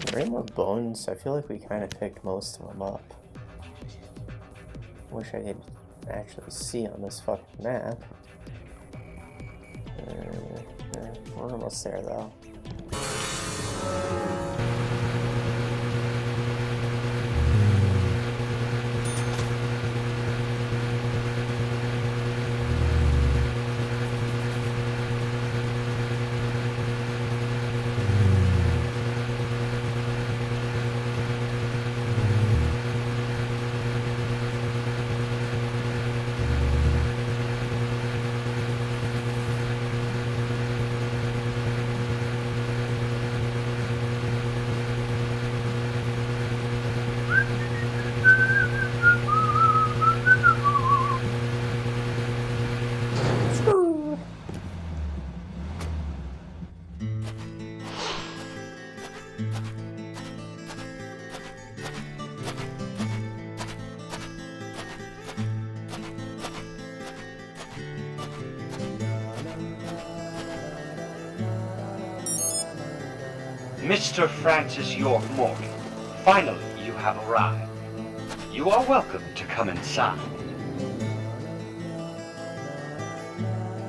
A: Are there any more bones? I feel like we kind of picked most of them up. Wish I could actually see on this fucking map. We're almost there though.
L: Mr. Francis York Morgan, finally you have arrived. You are welcome to come inside.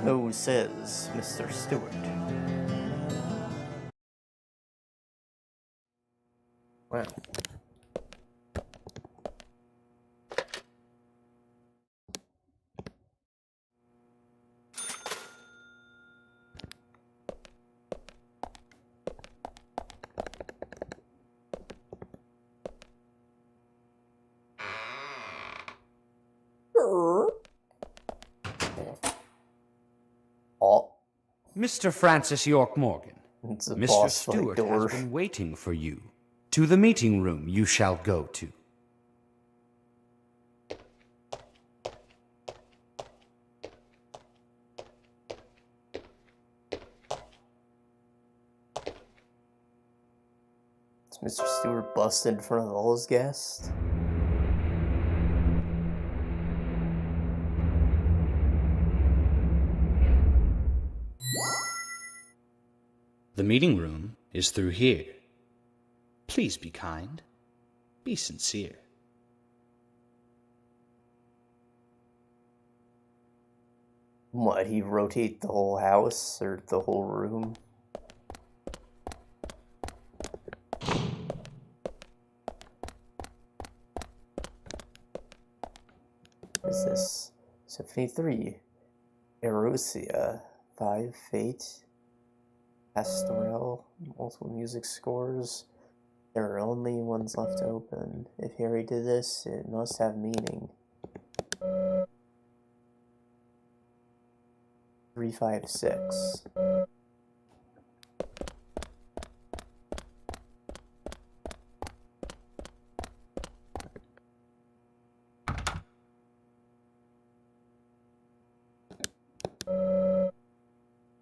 A: Who says Mr. Stuart? Wow. Oh.
M: Mr. Francis York Morgan, Mr. Stuart has been waiting for you. To the meeting room you shall go to.
A: Is Mr. Stuart busted in front of all his guests?
M: The meeting room is through here. Please be kind. Be sincere.
A: What, he rotate the whole house or the whole room? What is this? Symphony 3. Erosia. 5. Fate. Pastoral. Multiple music scores. There are only ones left open. If Harry did this, it must have meaning. 3, 5, 6.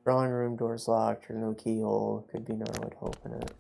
A: Drawing room door's locked or no keyhole. Could be no way to open it.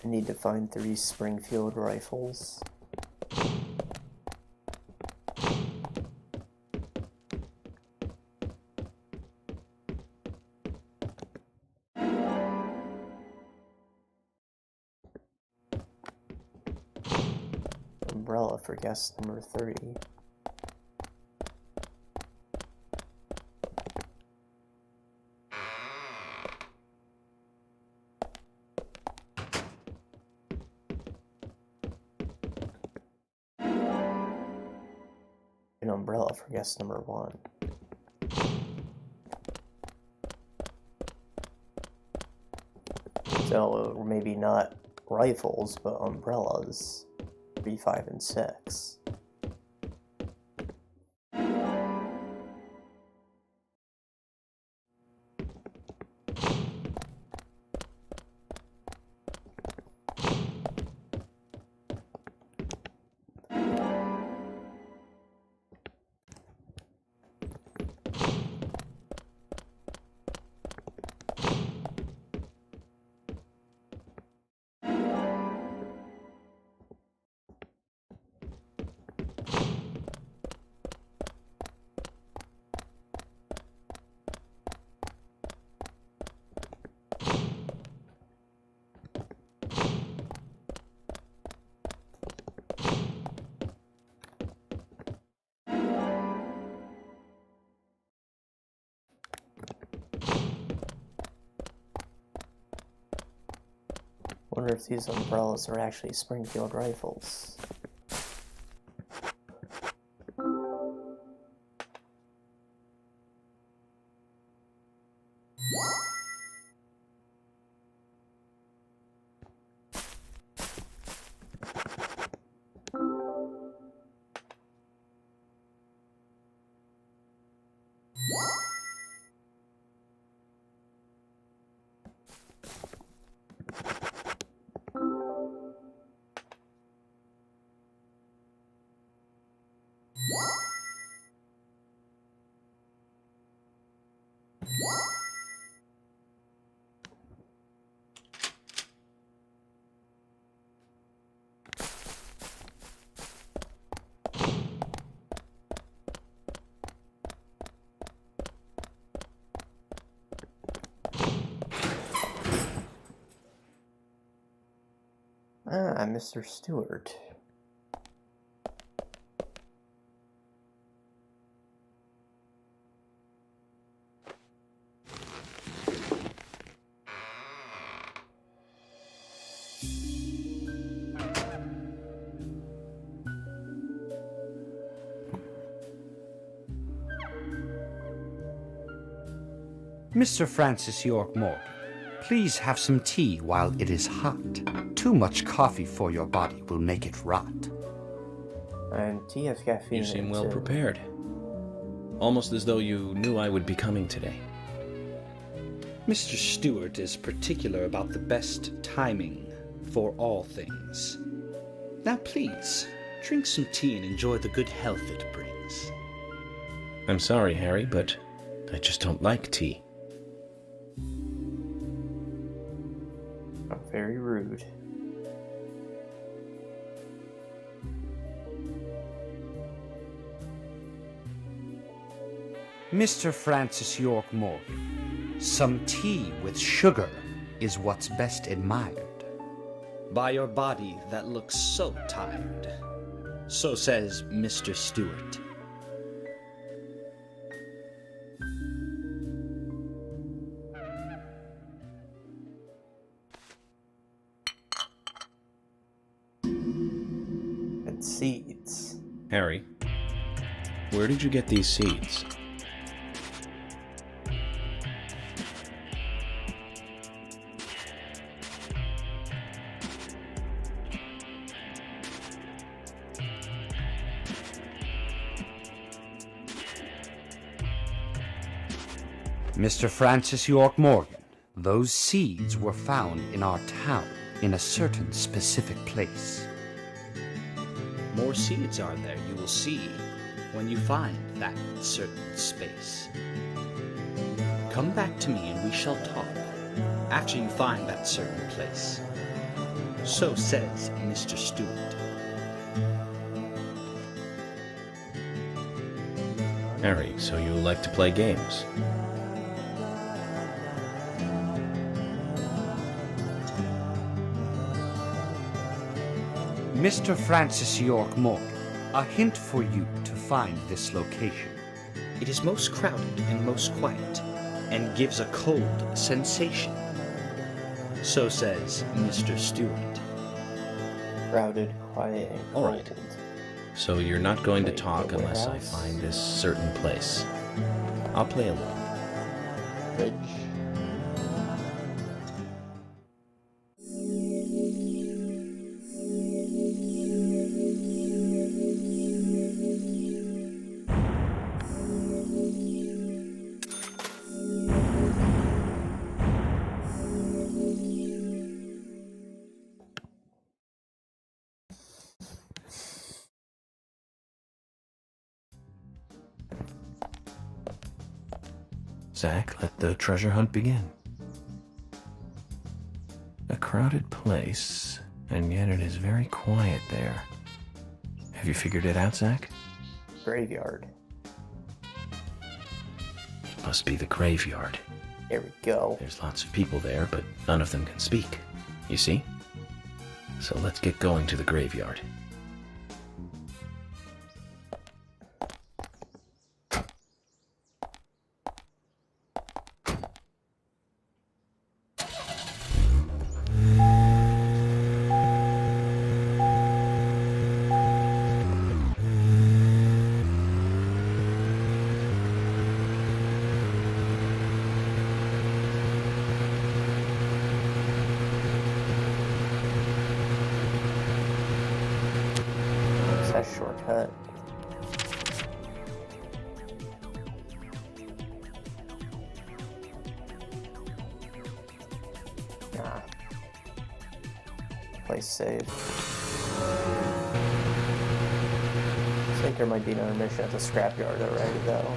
A: I need to find 3 Springfield rifles. Umbrella for guest number 3. An umbrella for guest number 1. So maybe not rifles, but umbrellas. 3, 5, and 6. Wonder if these umbrellas are actually Springfield rifles. Ah, Mr. Stuart.
M: Mr. Francis York Morgan, please have some tea while it is hot. Too much coffee for your body will make it rot.
A: And tea has caffeine.
D: You seem well prepared. Almost as though you knew I would be coming today.
M: Mr. Stuart is particular about the best timing for all things. Now please, drink some tea and enjoy the good health it brings.
D: I'm sorry, Harry, but I just don't like tea.
A: Very rude.
M: Mr. Francis York Morgan, some tea with sugar is what's best admired by your body that looks so tired. So says Mr. Stuart.
A: Seeds.
D: Harry, where did you get these seeds?
M: Mr. Francis York Morgan, those seeds were found in our town in a certain specific place. More seeds are there, you will see, when you find that certain space. Come back to me and we shall talk, after you find that certain place. So says Mr. Stuart.
D: Harry, so you like to play games?
M: Mr. Francis York Morgan, a hint for you to find this location. It is most crowded and most quiet, and gives a cold sensation. So says Mr. Stuart.
A: Crowded, quiet, and cold.
D: All right. So you're not going to talk unless I find this certain place. I'll play along.
A: Bridge.
D: Zach, let the treasure hunt begin. A crowded place, and yet it is very quiet there. Have you figured it out, Zach?
A: Graveyard.
D: It must be the graveyard.
A: There we go.
D: There's lots of people there, but none of them can speak. You see? So let's get going to the graveyard.
A: Shortcut. Nah. Play save. So think there might be another mission at the scrapyard already, though.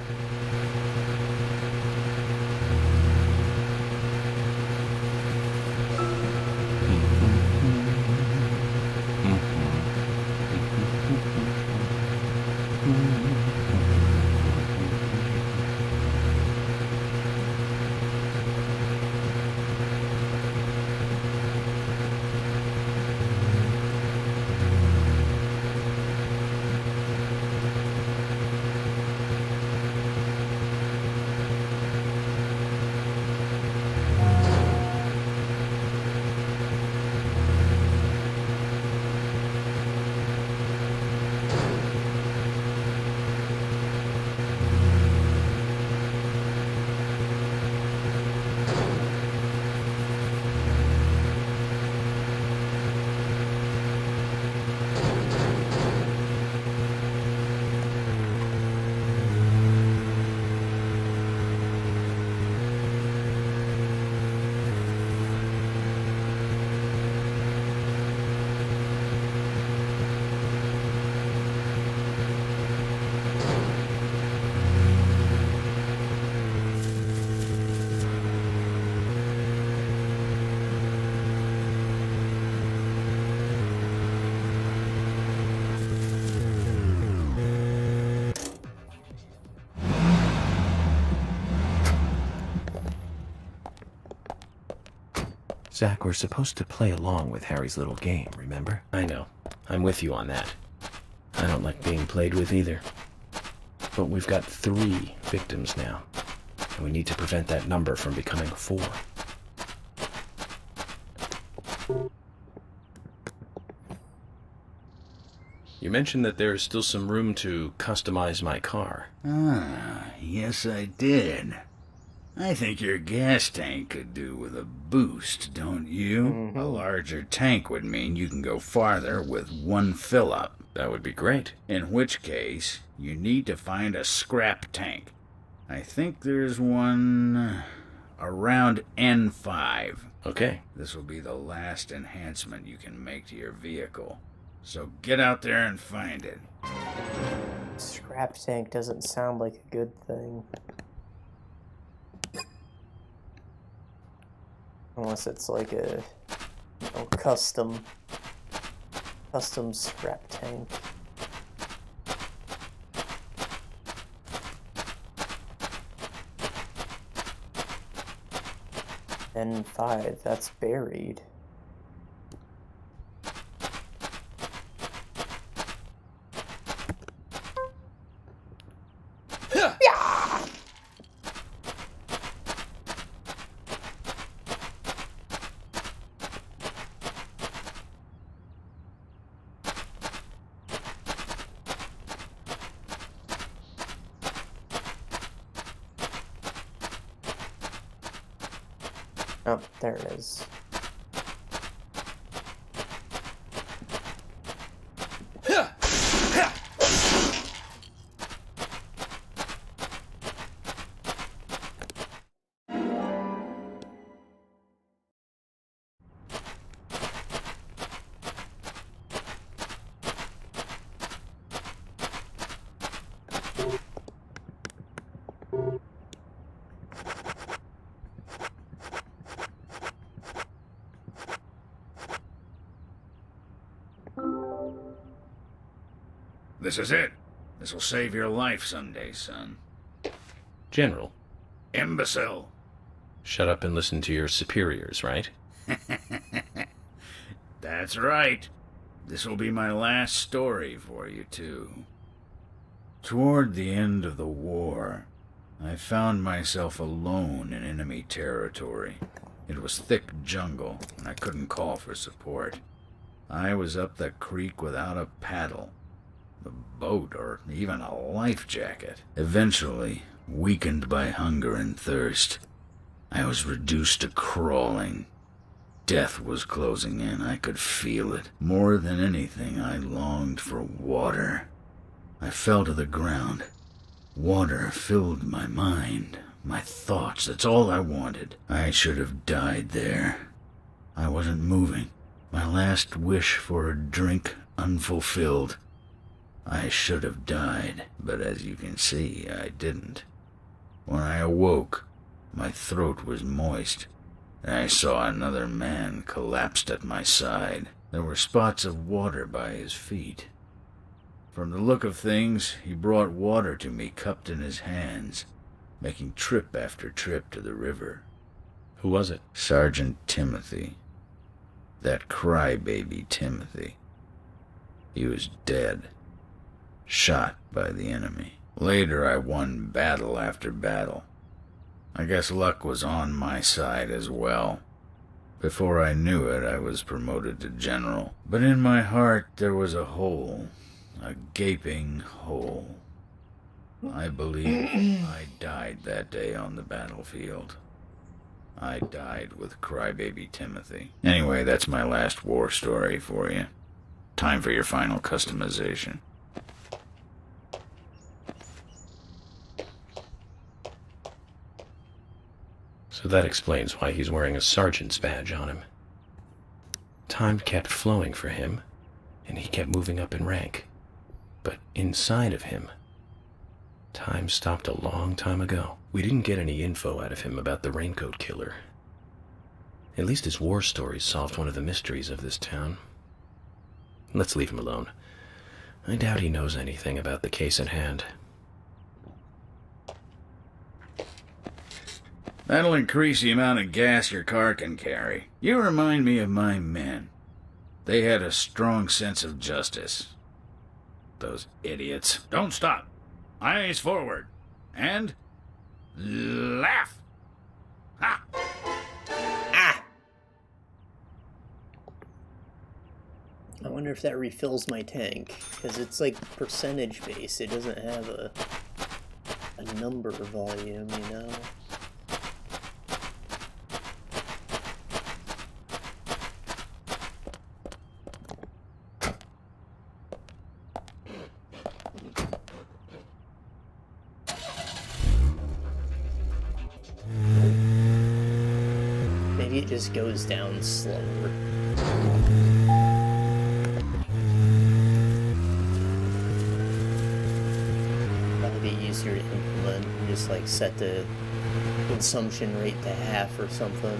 D: Zach, we're supposed to play along with Harry's little game, remember? I know. I'm with you on that. I don't like being played with either. But we've got 3 victims now, and we need to prevent that number from becoming 4. You mentioned that there's still some room to customize my car.
J: Ah, yes I did. I think your gas tank could do with a boost, don't you? A larger tank would mean you can go farther with one fill-up.
D: That would be great.
J: In which case, you need to find a scrap tank. I think there's one around N5.
D: Okay.
J: This will be the last enhancement you can make to your vehicle. So get out there and find it.
A: Scrap tank doesn't sound like a good thing. Unless it's like a custom scrap tank. N5, that's buried. Oh, there it is.
J: This is it. This will save your life someday, son.
D: General.
J: Imbecile.
D: Shut up and listen to your superiors, right?
J: That's right. This will be my last story for you, too. Toward the end of the war, I found myself alone in enemy territory. It was thick jungle, and I couldn't call for support. I was up the creek without a paddle, a boat, or even a life jacket. Eventually, weakened by hunger and thirst, I was reduced to crawling. Death was closing in. I could feel it. More than anything, I longed for water. I fell to the ground. Water filled my mind, my thoughts. That's all I wanted. I should have died there. I wasn't moving. My last wish for a drink unfulfilled. I should have died, but as you can see, I didn't. When I awoke, my throat was moist, and I saw another man collapsed at my side. There were spots of water by his feet. From the look of things, he brought water to me cupped in his hands, making trip after trip to the river.
D: Who was it?
J: Sergeant Timothy. That crybaby Timothy. He was dead. Shot by the enemy. Later I won battle after battle. I guess luck was on my side as well. Before I knew it, I was promoted to general. But in my heart there was a hole. A gaping hole. I believe I died that day on the battlefield. I died with crybaby Timothy. Anyway, that's my last war story for you. Time for your final customization.
D: So that explains why he's wearing a sergeant's badge on him. Time kept flowing for him, and he kept moving up in rank. But inside of him, time stopped a long time ago. We didn't get any info out of him about the Raincoat killer. At least his war stories solved one of the mysteries of this town. Let's leave him alone. I doubt he knows anything about the case at hand.
J: That'll increase the amount of gas your car can carry. You remind me of my men. They had a strong sense of justice. Those idiots. Don't stop. Eyes forward. And... laugh! Ha!
A: Ah! I wonder if that refills my tank, because it's like percentage based. It doesn't have a number volume, you know? Maybe it just goes down slower. That'd be easier to implement. Just like set the consumption rate to half or something.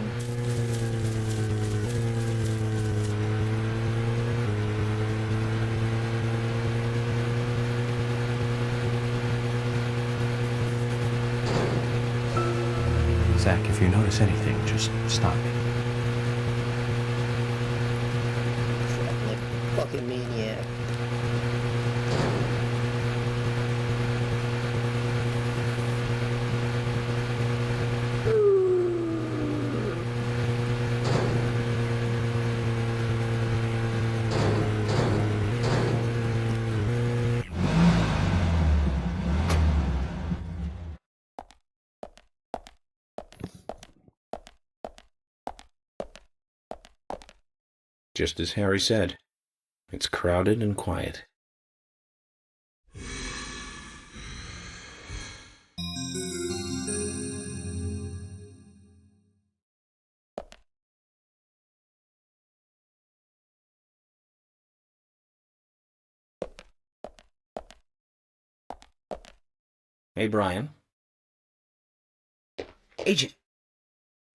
G: Zach, if you notice anything, just stop me.
A: Like a fucking maniac.
D: Just as Harry said, it's crowded and quiet. Hey, Brian.
N: Agent.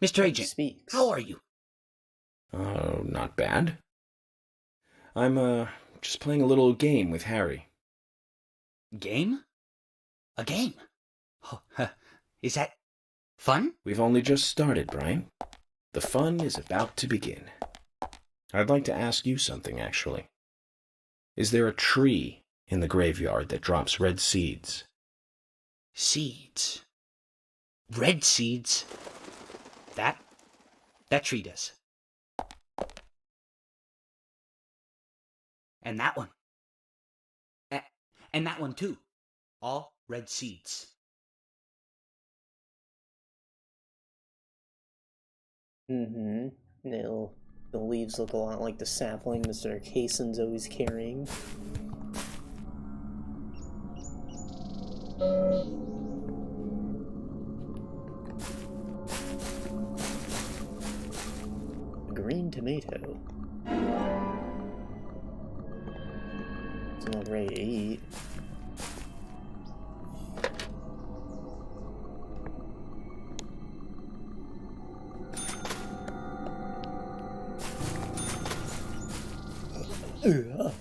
N: Mr. Agent,
A: Speaks.
N: how are you?
D: Not bad. I'm, just playing a little game with Harry.
N: Game? A game? Oh, is that fun?
D: We've only just started, Brian. The fun is about to begin. I'd like to ask you something, actually. Is there a tree in the graveyard that drops red seeds?
N: Seeds? Red seeds? That tree does. And that one. And that one too. All red seeds.
A: Mm-hmm. The leaves look a lot like the sapling Mr. Cason's always carrying. Green tomato. It's not ready to eat. Yeah.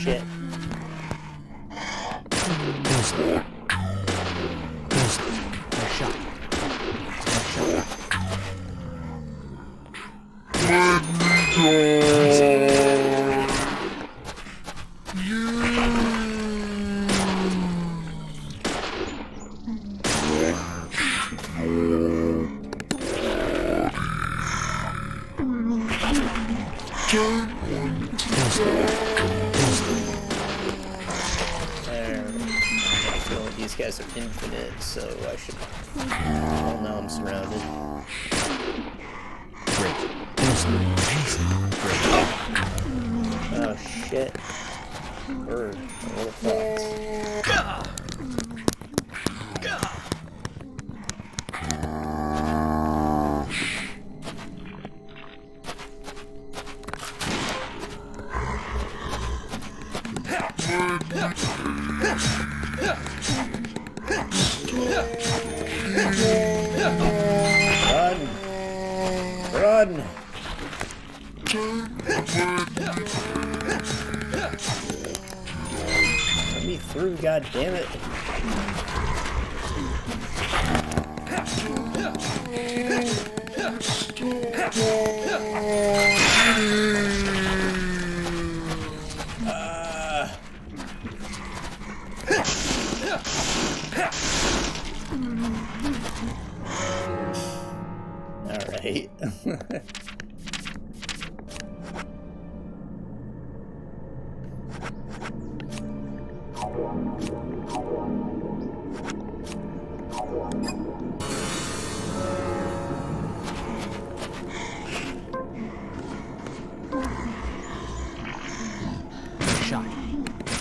A: Shit. These guys are infinite, so I should... Oh, now I'm surrounded. Oh, shit. Bird. What the fuck? Run! Let me through, god damn it. Alright.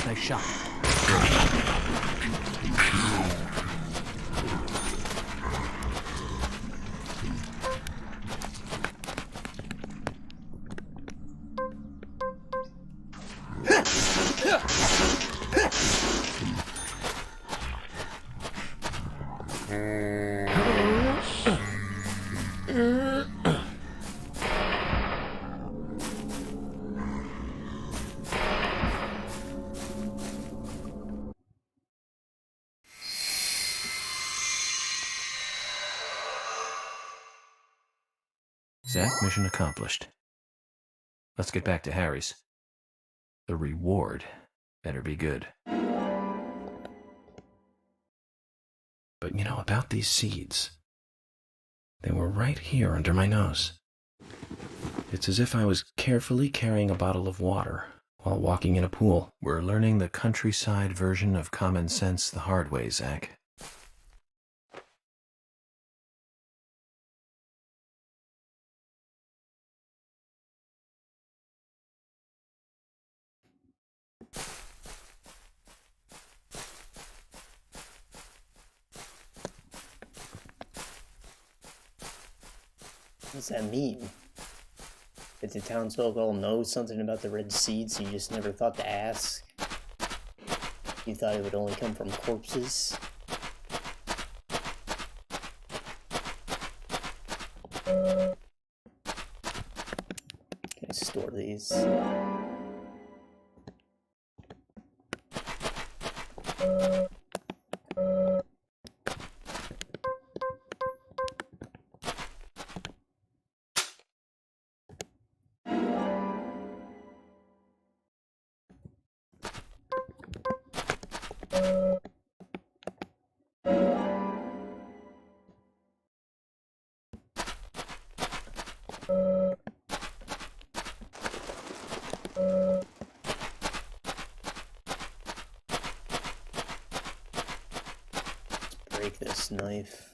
M: Nice shot.
D: Zach, mission accomplished. Let's get back to Harry's. The reward better be good. But you know, about these seeds, they were right here under my nose. It's as if I was carefully carrying a bottle of water while walking in a pool. We're learning the countryside version of common sense the hard way, Zach.
A: What does that mean? Did the townsfolk all know something about the red seeds you just never thought to ask? You thought it would only come from corpses? Can I store these? berries. Break this knife.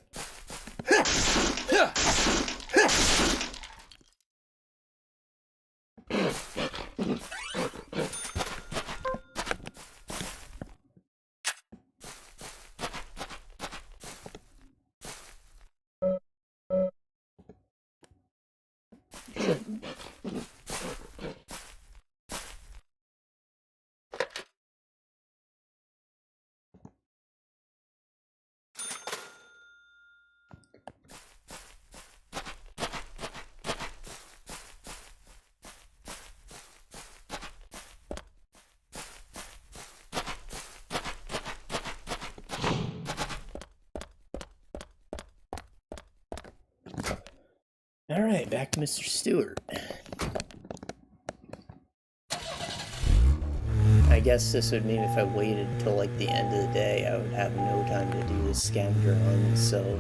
A: Alright, back to Mr. Stuart. I guess this would mean if I waited until like the end of the day, I would have no time to do the scavenger hunt, so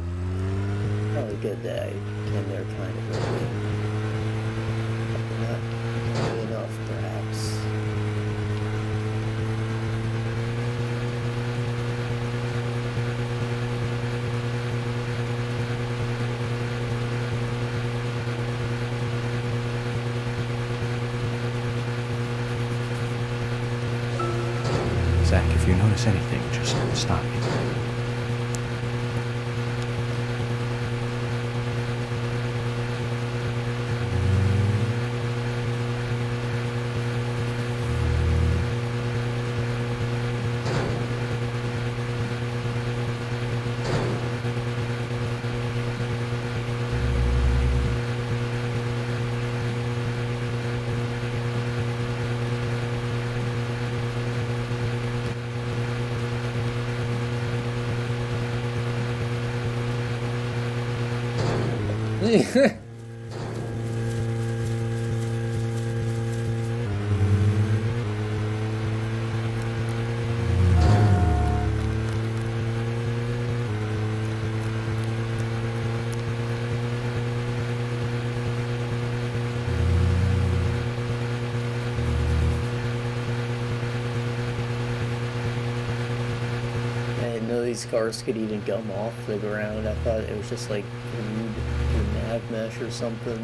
A: probably good that I came there kind of early. Not early enough, perhaps.
M: Zach, if you notice anything, just stop me. These cars could even gum off the ground. I thought it was just like glued to nav mesh or something.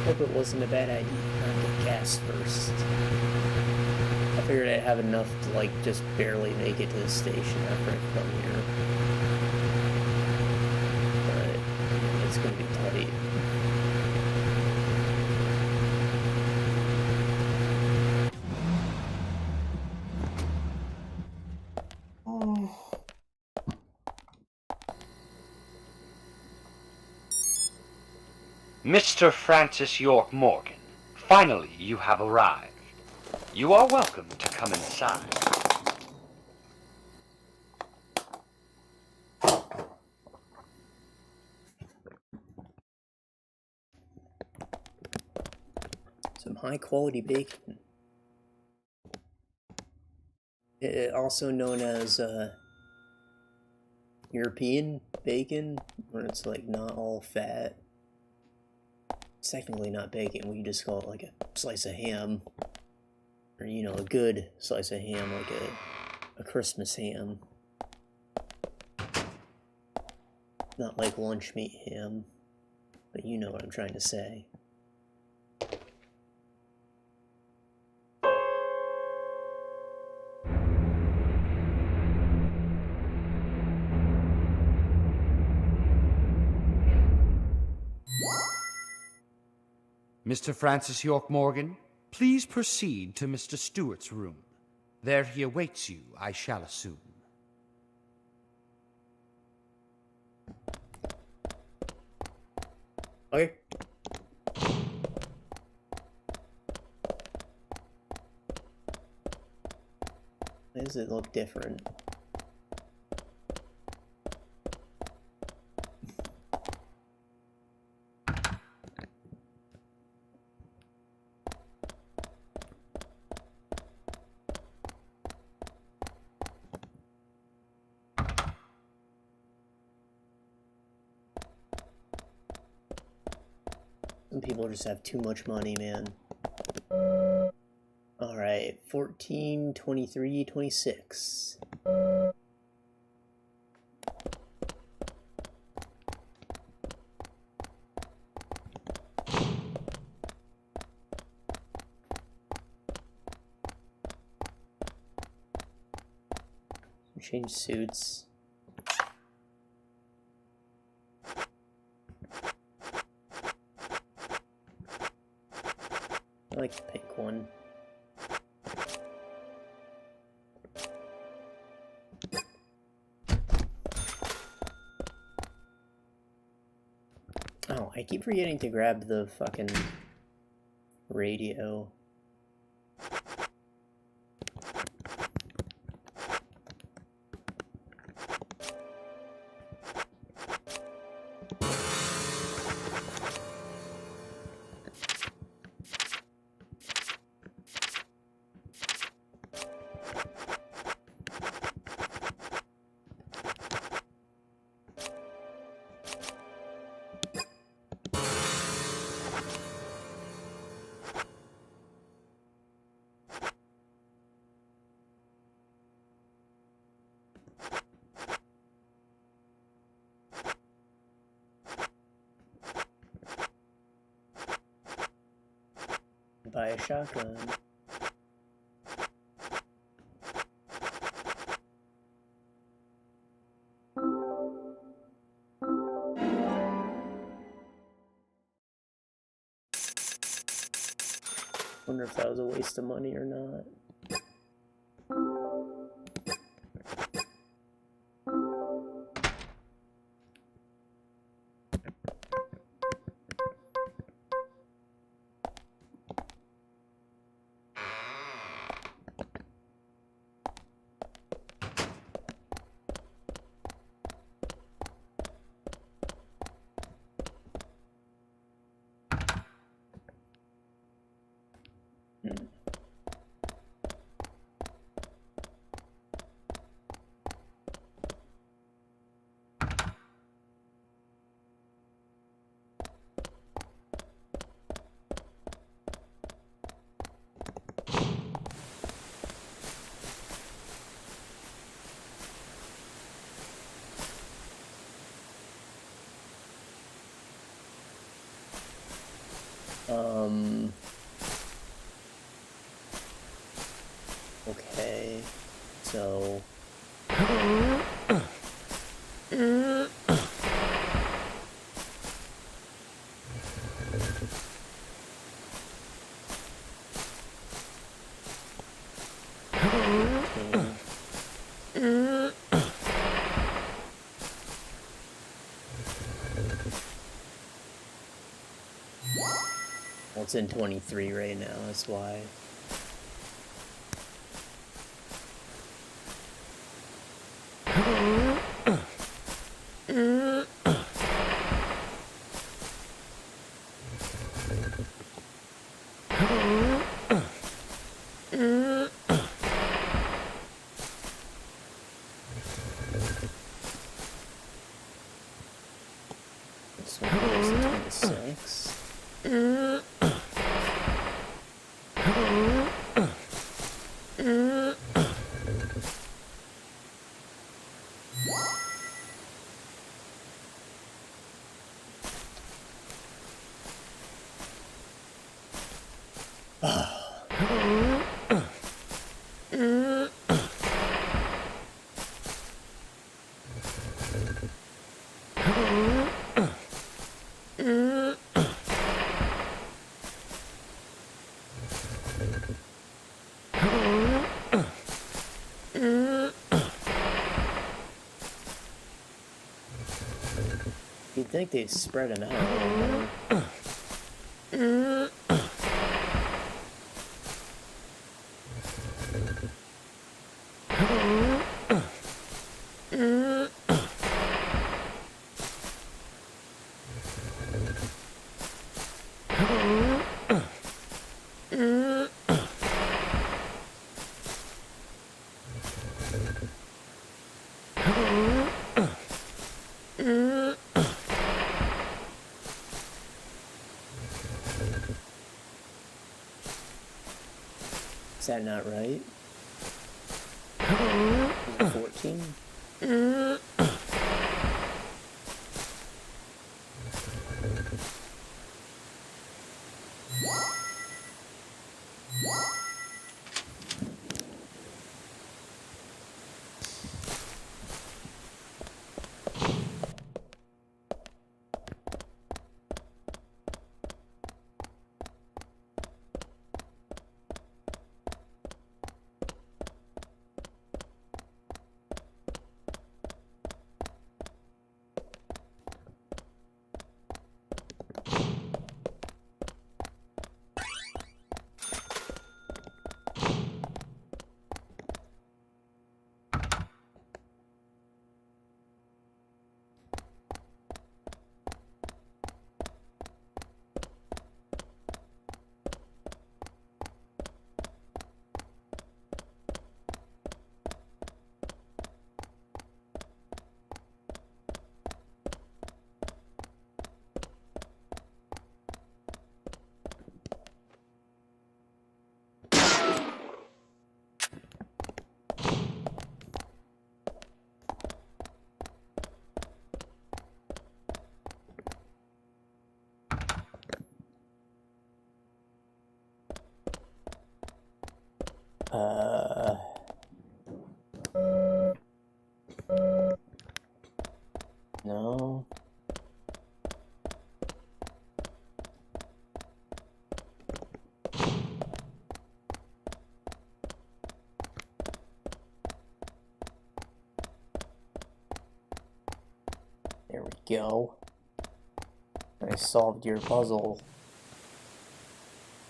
M: Hope it wasn't a bad idea not to get gas first. I figured I'd have enough to, like, just barely make it to the station after I come here. But it's gonna be tight.
L: Mr. Francis York Morgan, finally you have arrived. You are welcome to come inside.
A: Some high quality bacon. Also known as European bacon, where it's like not all fat. It's technically not bacon, we just call it like a slice of ham. Or, you know, a good slice of ham, like a Christmas ham. Not like lunch meat ham, but you know what I'm trying to say.
M: Mr. Francis York Morgan, please proceed to Mr. Stuart's room. There he awaits you, I shall assume.
A: Okay. Why does it look different? Some people just have too much money, man. Alright, 14, 23, 26. Change suits. I like the pink one. Oh, I keep forgetting to grab the fucking radio. Buy a shotgun. Wonder if that was a waste of money or not. Okay, so... Well, it's in 23 right now, that's why. This one goes to 26. You'd think they'd spread them out. Is that not right? 14? No. There we go. I solved your puzzle.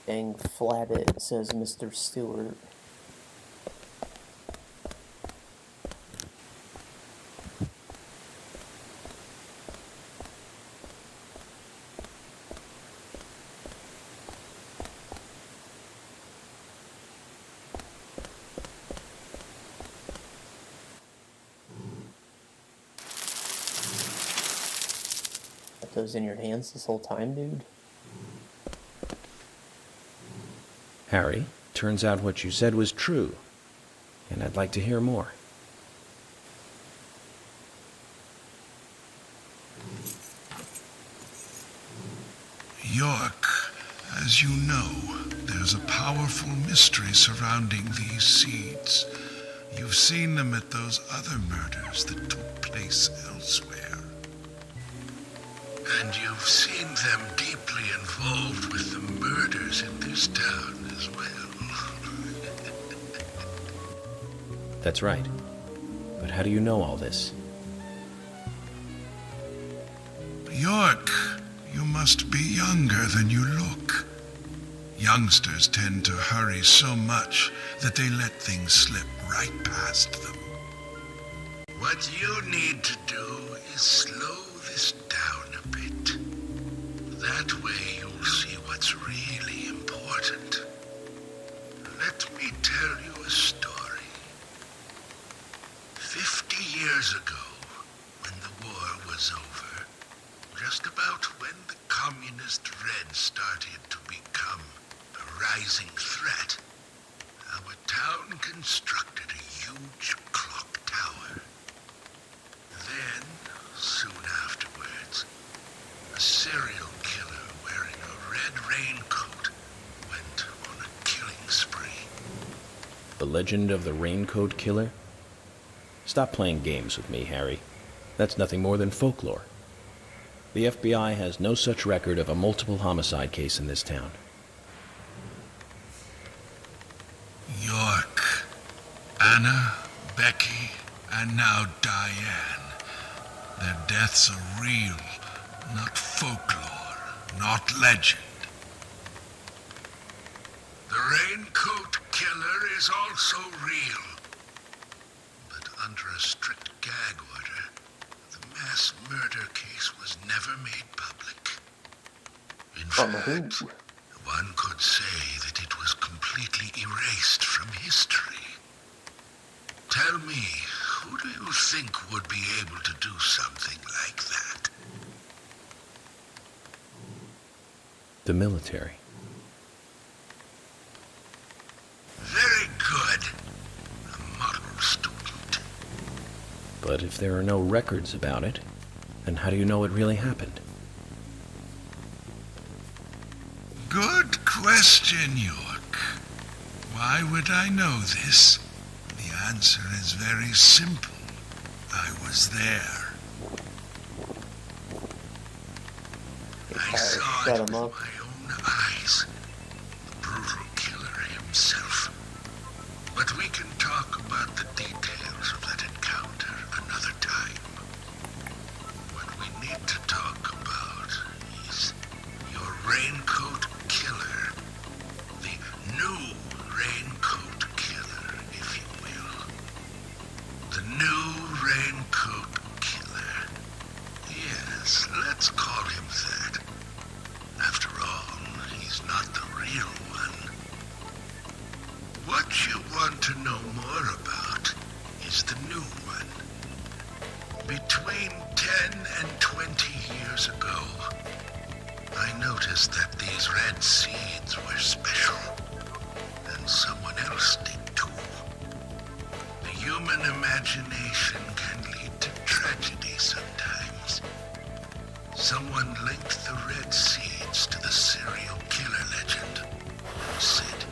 A: Dang flabbit, says Mr. Stuart. Those in your hands this whole time, dude?
D: Harry, turns out what you said was true, and I'd like to hear more.
O: York, as you know, there's a powerful mystery surrounding these seeds. You've seen them at those other murders that took place elsewhere. And you've seen them deeply involved with the murders in this town as well.
D: That's right. But how do you know all this?
O: York, you must be younger than you look. Youngsters tend to hurry so much that they let things slip right past them. What you need to do is slow this down a bit. That way you'll see what's really important. Let me tell you a story. 50 years ago, when the war was over, just about when the communist Red started to become a rising threat, our town constructed a huge clock tower. Then, soon afterwards, a serial killer wearing a red raincoat went on a killing spree.
D: The legend of the Raincoat Killer? Stop playing games with me, Harry. That's nothing more than folklore. The FBI has no such record of a multiple homicide case in this town.
O: York, Anna, Becky, and now Diane. Their deaths are real, not folklore, not legend. The Raincoat killer is also real. But under a strict gag order, the mass murder case was never made public. In fact, one could say that it was completely erased from history. Tell me, who do you think would be able to do something like that?
D: The military.
O: Very good. A model student.
D: But if there are no records about it, then how do you know it really happened?
O: Good question, York. Why would I know this? The answer is very simple. I was there. I saw it with my own eyes. The brutal killer himself. But we can talk about the details of that encounter another time. What we need to talk about is your Raincoat killer. The new Raincoat killer, if you will. The new Raincoat killer. Yes, let's call him that. After all, he's not the real one. What you want to know more about is the new one. Between 10 and 20 years ago, I noticed that these red seeds were special, and someone else did too. The human imagination can lead to tragedy sometimes. Someone linked the red seeds to the serial killer legend and said,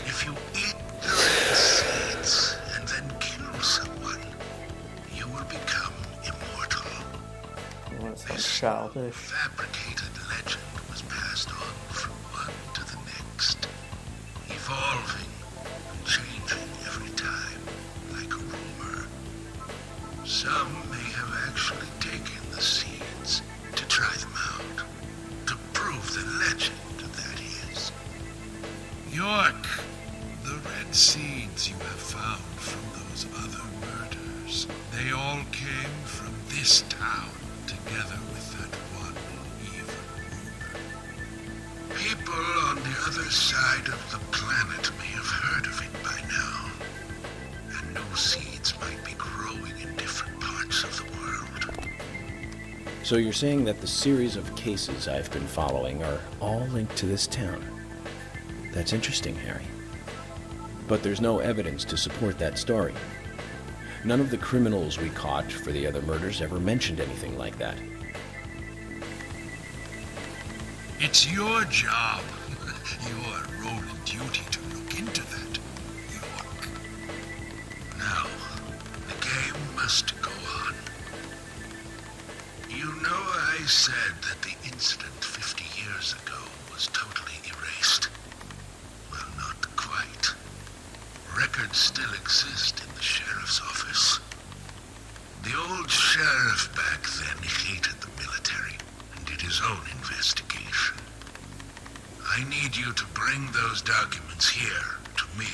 O: if you eat the red seeds and then kill someone, you will become immortal. This fabricated legend was passed on from one to the next, evolving and changing every time, like a rumor. Some may have actually taken the seeds to try them out, to prove the legend, that is. York, the red seeds you have found from those other murders, they all came from this town, together with that one evil rumor. People on the other side of the planet may have heard of it by now, and new seeds might be growing in different parts of the world.
D: So you're saying that the series of cases I've been following are all linked to this town? That's interesting, Harry. But there's no evidence to support that story. None of the criminals we caught for the other murders ever mentioned anything like that.
O: It's your job, your role and duty to look into that, York. Now, the game must go on. You know I said that the incident 50 years ago was totally erased. Well, not quite. Records still exist in the sheriff's office. The old sheriff back then hated the military and did his own investigation. I need you to bring those documents here to me.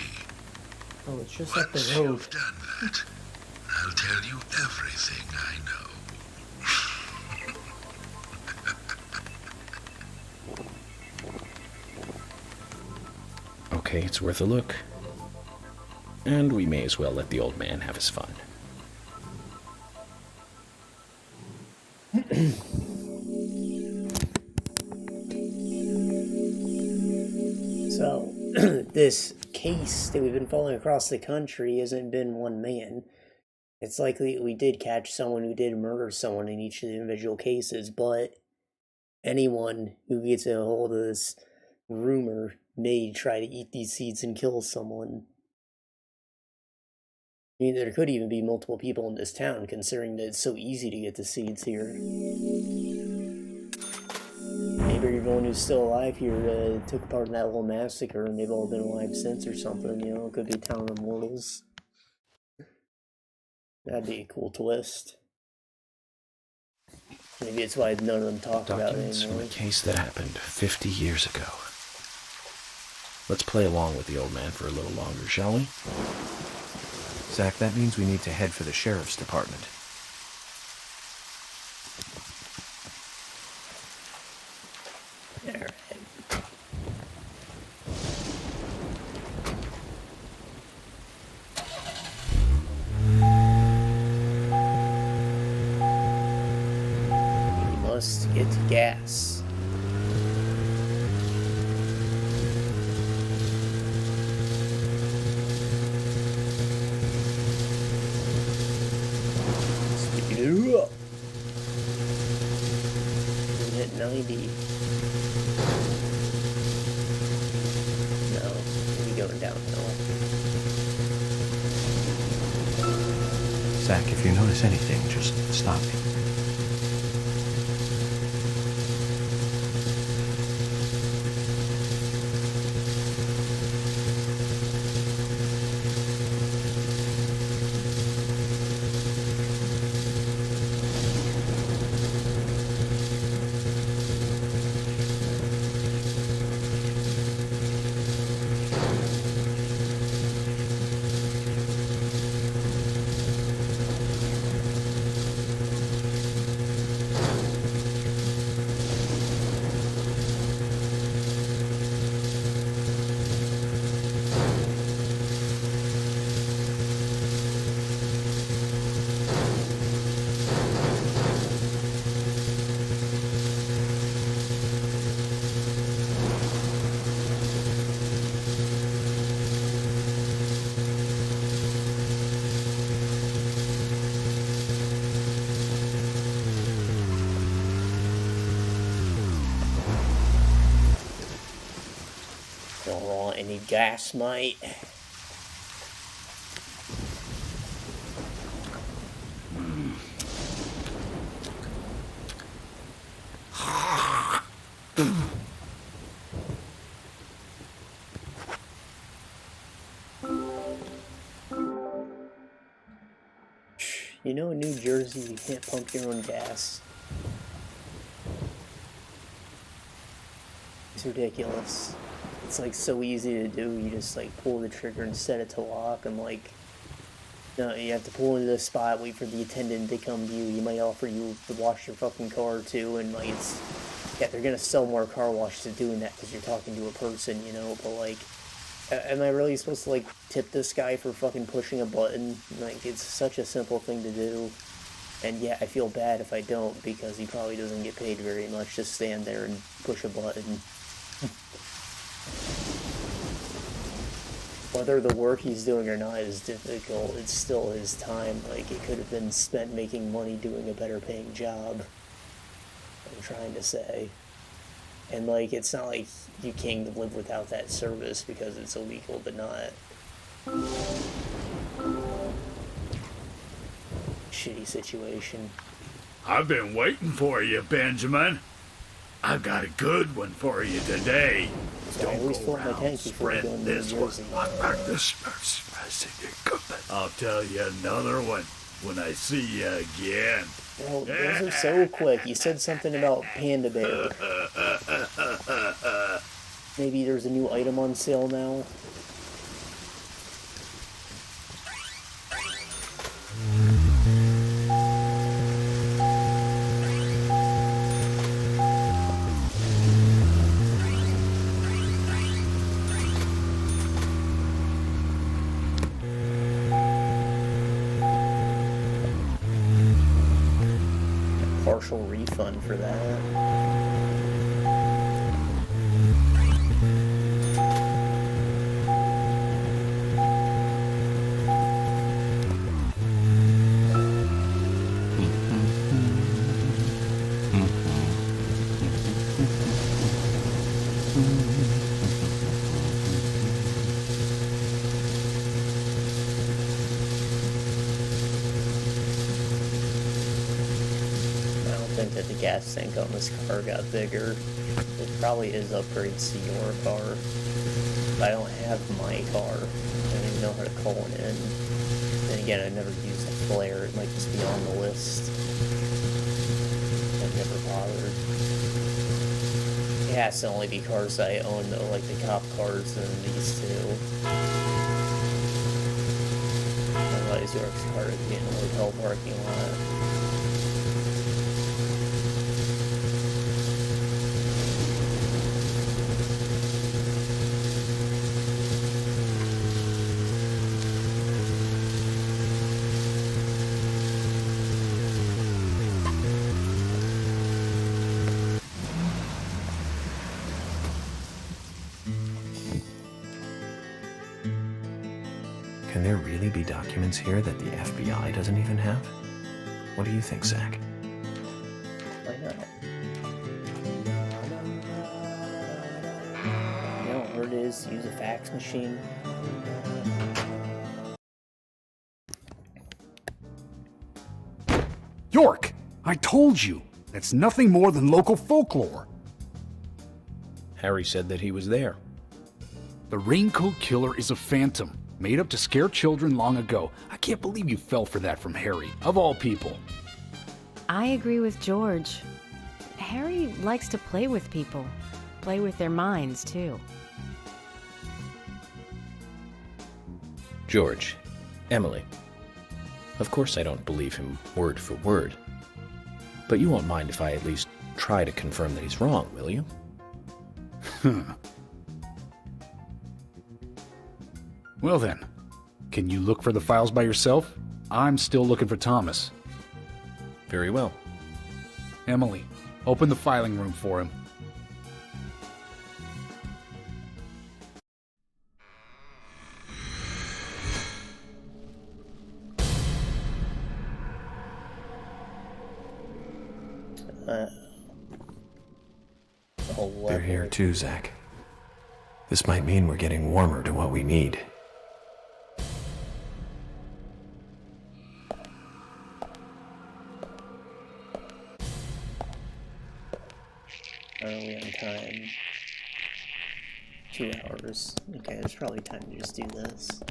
A: Oh, it's just
O: Once
A: up the road.
O: you've done that, I'll tell you everything I know.
D: Okay, it's worth a look. And we may as well let the old man have his fun.
A: So, this case that we've been following across the country hasn't been one man. It's likely we did catch someone who did murder someone in each of the individual cases, but anyone who gets a hold of this rumor may try to eat these seeds and kill someone. I mean, there could even be multiple people in this town, considering that it's so easy to get the seeds here. Maybe everyone who's still alive here took part in that little massacre, and they've all been alive since or something, you know? It could be a town of immortals. That'd be a cool twist. Maybe it's why none of them talk about it
D: Documents from
A: anymore.
D: a case that happened 50 years ago. Let's play along with the old man for a little longer, shall we? Zach, that means we need to head for the sheriff's department.
A: Alright. We must get gas. Speed it up. Hit 90. No, we're going downhill.
D: Zach, if you notice anything, just stop me.
A: Don't want any gas, mate. You know, in New Jersey, you can't pump your own gas. It's ridiculous. It's like so easy to do. You just like pull the trigger and set it to lock, and like, no, you have to pull into the spot, wait for the attendant to come to you. You might offer you to wash your fucking car too, and like it's, yeah, they're gonna sell more car washes doing that because you're talking to a person, you know. But like, am I really supposed to like tip this guy for fucking pushing a button? Like, it's such a simple thing to do. And yeah, I feel bad if I don't, because he probably doesn't get paid very much to stand there and push a button. Whether the work he's doing or not is difficult, it's still his time. Like, it could have been spent making money doing a better paying job. I'm trying to say. And like, it's not like you can't live without that service because it's illegal to not. Shitty situation.
J: I've been waiting for you, Benjamin. I've got a good one for you today. Don't go around spreading this one. I'll tell you another one when I see you again.
A: Well, those are so quick. You said something about Panda Bear. Maybe there's a new item on sale now. Partial refund for that. That the gas tank on this car got bigger. probably is upgrades to your car. But I don't have my car. I don't even know how to call it in. Then again, I never used a flare. It might just be on the list. I've never bothered. It has to only be cars that I own, though, like the cop cars and these two. Otherwise, York's car would be in a hotel parking lot.
D: Can there really be documents here that the FBI doesn't even have? What do you think, Zach?
A: Why not? You know how hard it is to use a fax machine?
P: York! I told you! That's nothing more than local folklore.
D: Harry said that he was there.
P: The Raincoat Killer is a phantom, made up to scare children long ago. I can't believe you fell for that from Harry, of all people.
F: I agree with George. Harry likes to play with people. Play with their minds, too.
D: George, Emily. Of course I don't believe him word for word. But you won't mind if I at least try to confirm that he's wrong, will you?
P: Well then, can you look for the files by yourself? I'm still looking for Thomas.
D: Very well.
P: Emily, open the filing room for him.
D: They're here too, Zach. This might mean we're getting warmer to what we need.
A: Are we on time? 2 hours. Okay, there's probably time to just do this.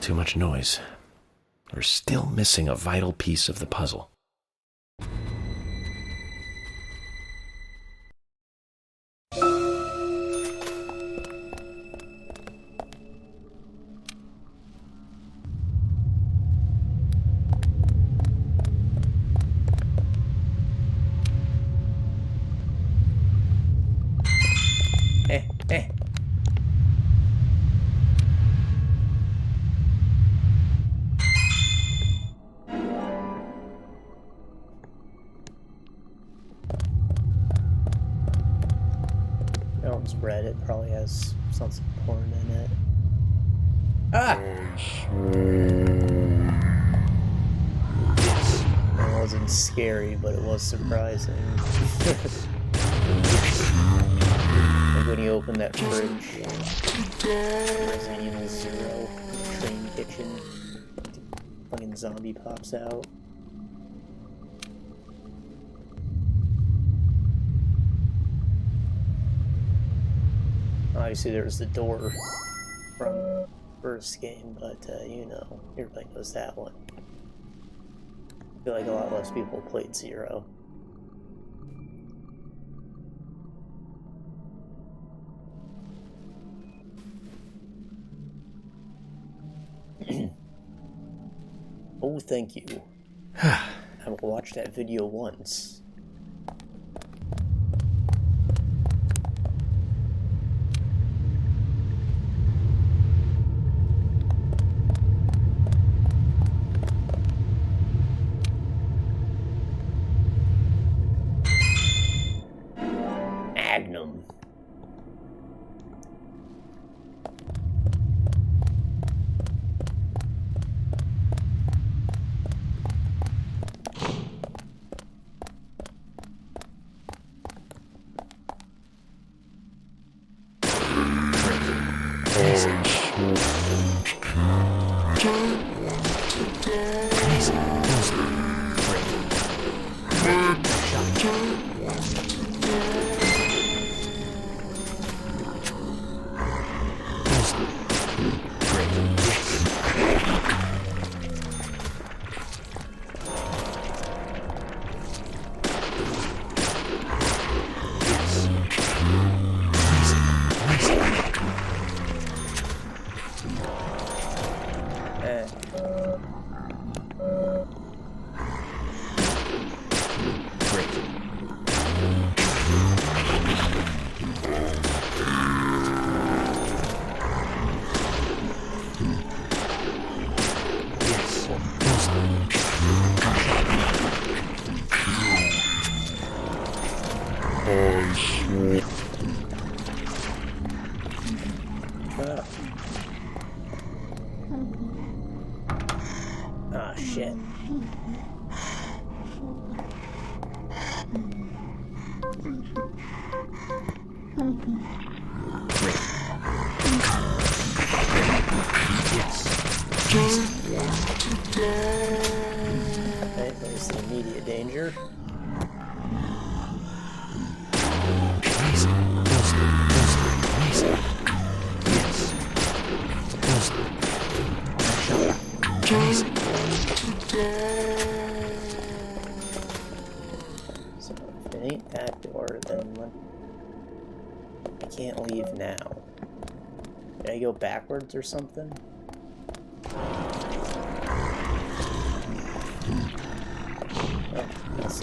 D: Too much noise. We're still missing a vital piece of the puzzle.
A: Read it probably has something important in it. Ah! It wasn't scary, but it was surprising. Like when you open that fridge, Resident Evil 0, train kitchen, fucking zombie pops out. Obviously, there was the door from first game, but you know, everybody knows that one. I feel like a lot less people played 0. Oh, thank you. I will watch that video once. Magnum. Ah, shit. Okay, there's the immediate danger. So if it ain't that door, then what? I can't leave now. Did I go backwards or something? Oh, that's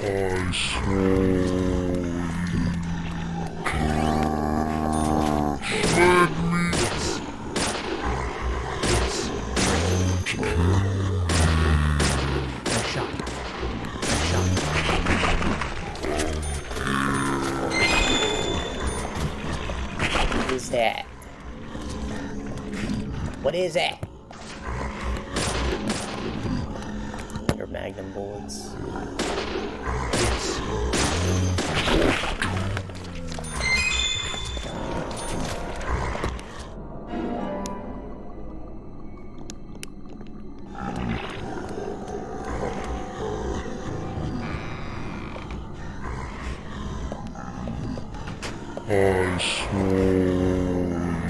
A: What is that? What is that? Your magnum bullets.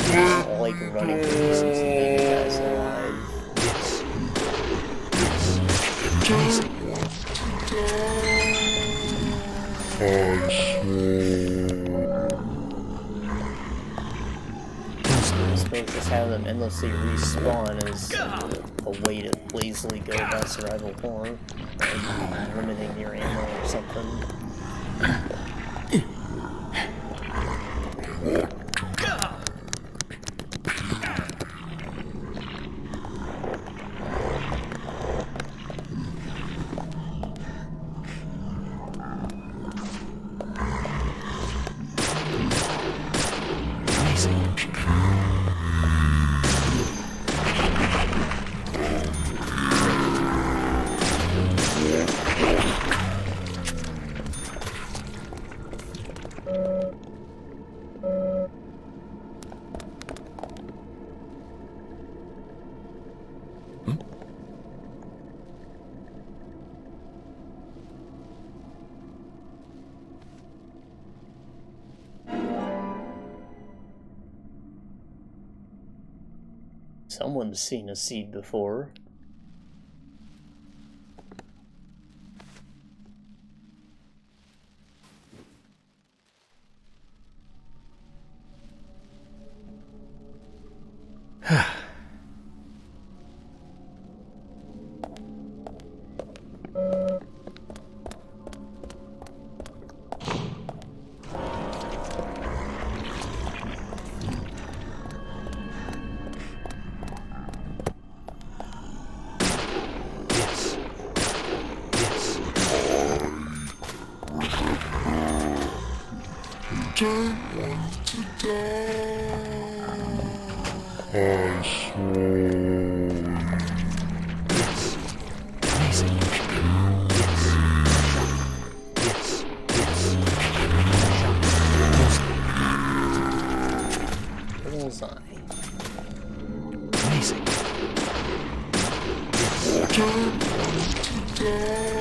A: I like running through this and seeing you guys alive. I suppose just having them endlessly respawn is a way to lazily go about survival horror. Like limiting your ammo or something. Someone's seen a seed before.
O: Don't want to die. I saw you.
M: Yes. Amazing. Yes. Yes. Yes.
A: Bullseye.
M: Amazing.
O: Yes. Don't want to die.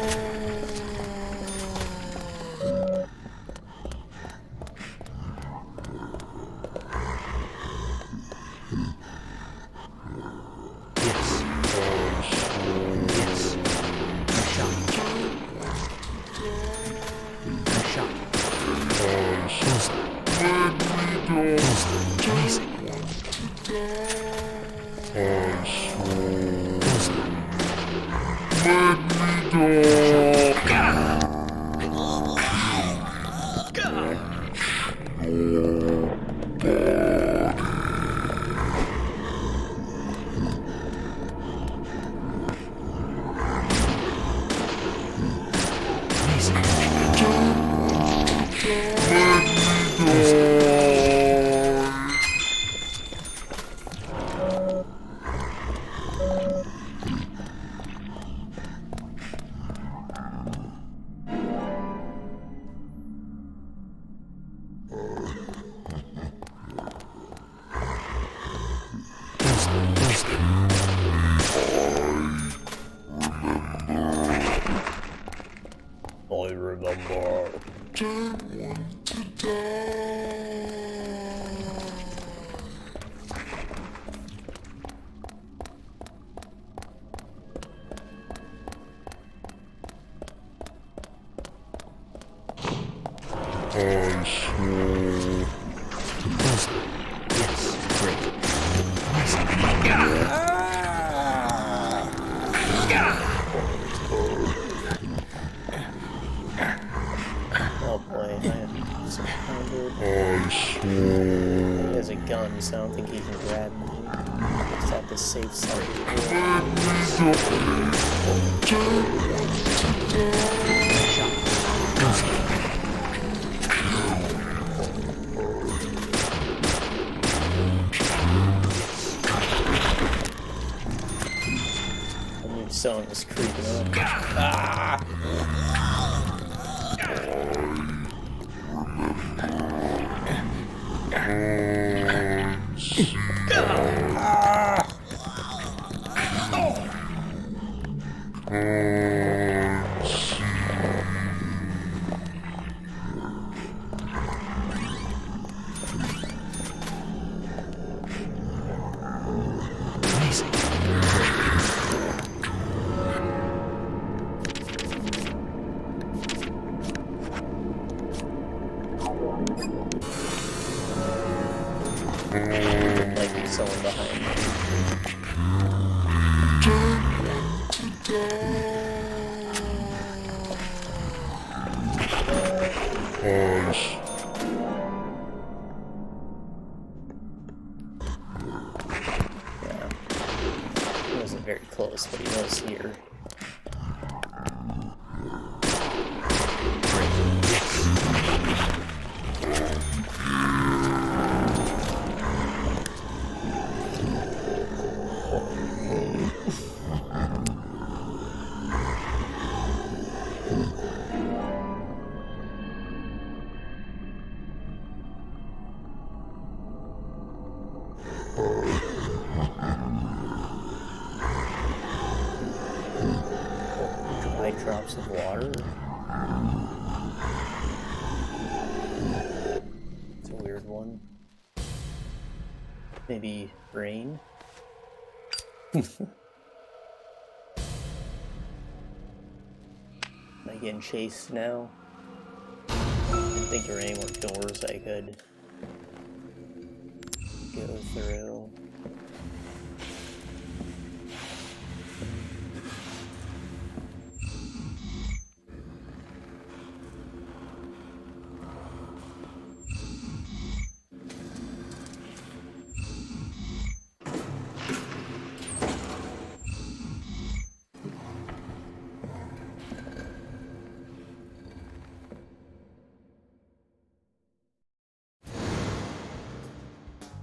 A: I remember.
O: Don't want to die. I saw.
M: Yes. Great.
A: Oh boy, I have surrounded.
O: I saw.
A: He has a gun, so I don't think he can grab me. Just at the safe I knew someone was creeping up. Ah! Like there's someone behind me. Yeah. He wasn't very close, but he was here. Dry drops of water. It's a weird one. Maybe rain? Am I getting chased now? I didn't think there were any more doors I could go through.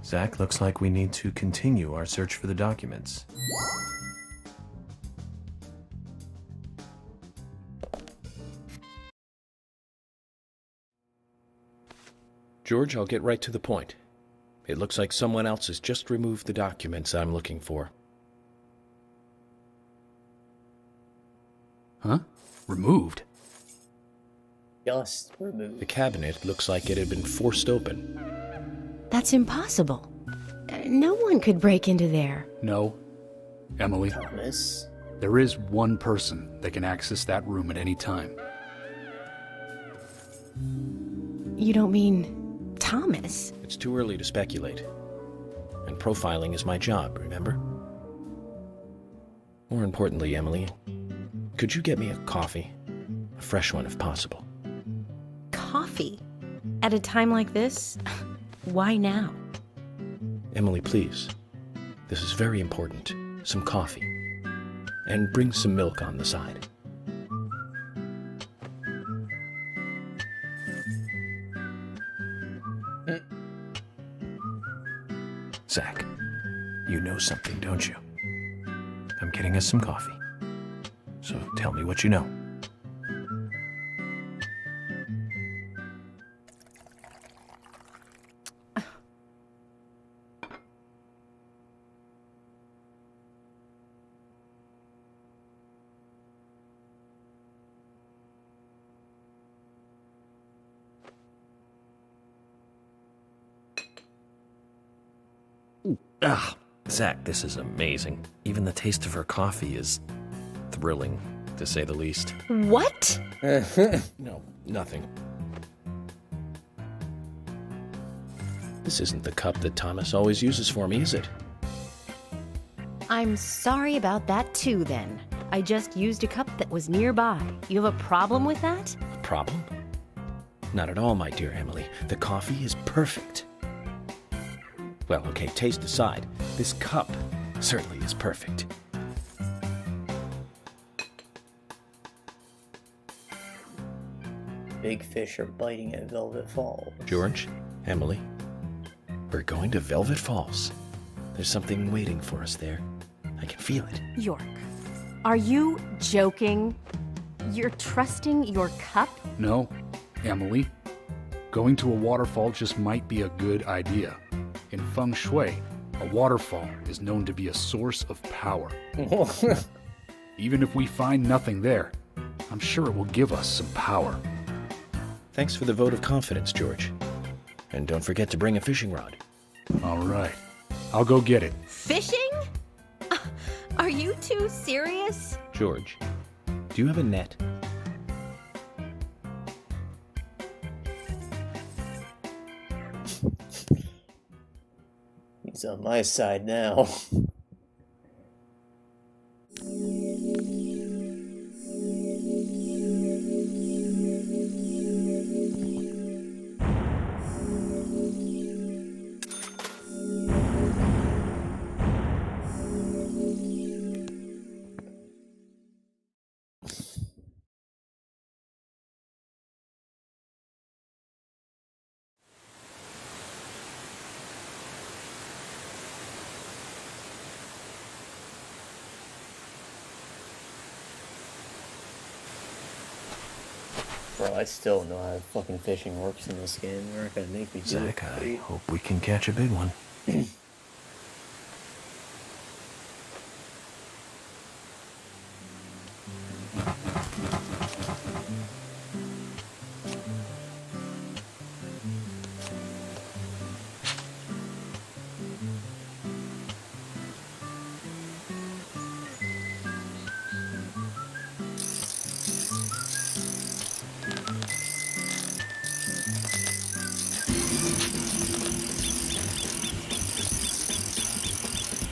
D: Zach, looks like we need to continue our search for the documents. George, I'll get right to the point. It looks like someone else has just removed the documents I'm looking for.
P: Huh? Removed?
A: Just removed.
D: The cabinet looks like it had been forced open.
F: That's impossible. No one could break into there.
P: No. Emily.
A: Thomas.
P: There is one person that can access that room at any time.
F: You don't mean Thomas?
D: It's too early to speculate. And profiling is my job, remember? More importantly, Emily, could you get me a coffee? A fresh one if possible.
F: Coffee? At a time like this? Why now?
D: Emily, please. This is very important. Some coffee. And bring some milk on the side. Zach, you know something, don't you? I'm getting us some coffee. So tell me what you know. Ah, Zach, this is amazing. Even the taste of her coffee is thrilling, to say the least.
F: What?
D: No, nothing. This isn't the cup that Thomas always uses for me, is it?
F: I'm sorry about that too, then. I just used a cup that was nearby. You have a problem with that?
D: A problem? Not at all, my dear Emily. The coffee is perfect. Well, okay, taste aside, this cup certainly is perfect.
A: Big fish are biting at Velvet Falls.
D: George, Emily, we're going to Velvet Falls. There's something waiting for us there. I can feel it.
Q: York, are you joking? You're trusting your cup?
P: No, Emily. Going to a waterfall just might be a good idea. In feng shui, a waterfall is known to be a source of power. Even if we find nothing there, I'm sure it will give us some power.
D: Thanks for the vote of confidence, George. And don't forget to bring a fishing rod.
P: All right. I'll go get it.
Q: Fishing? Are you two serious?
D: George, do you have a net?
A: He's on my side now. Bro, I still don't know how fucking fishing works in this game. They're not gonna make me do it.
D: Zach, I hope we can catch a big one.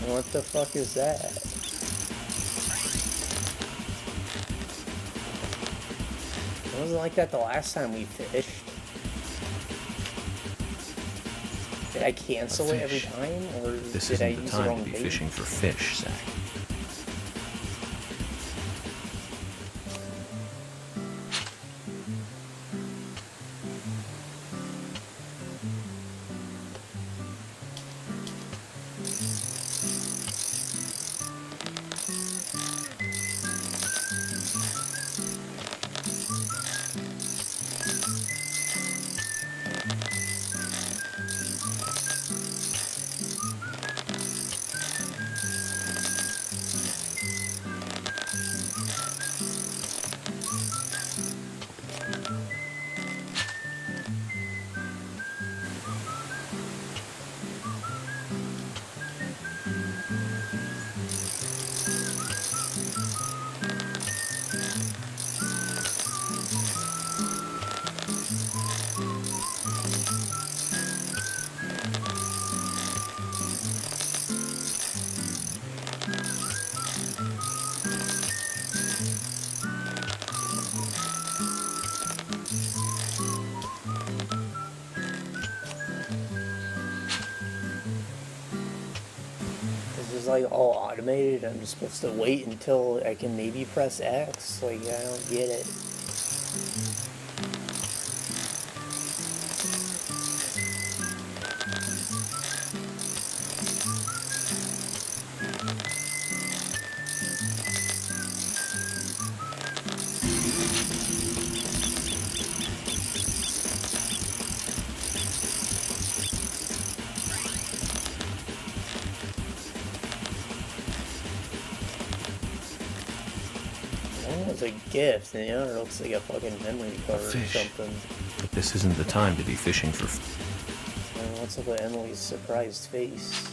A: What the fuck is that? It wasn't like that the last time we fished. Did I cancel it every time, or
D: This
A: did I
D: isn't the
A: use the
D: time
A: wrong
D: to be
A: bait?
D: fishing for fish, Zach.
A: This is like all automated. I'm just supposed to wait until I can maybe press X. Like, I don't get it. One was a gift, and the other looks like a fucking memory card or something.
D: But this isn't the time to be fishing for
A: And what's up with Emily's surprised face?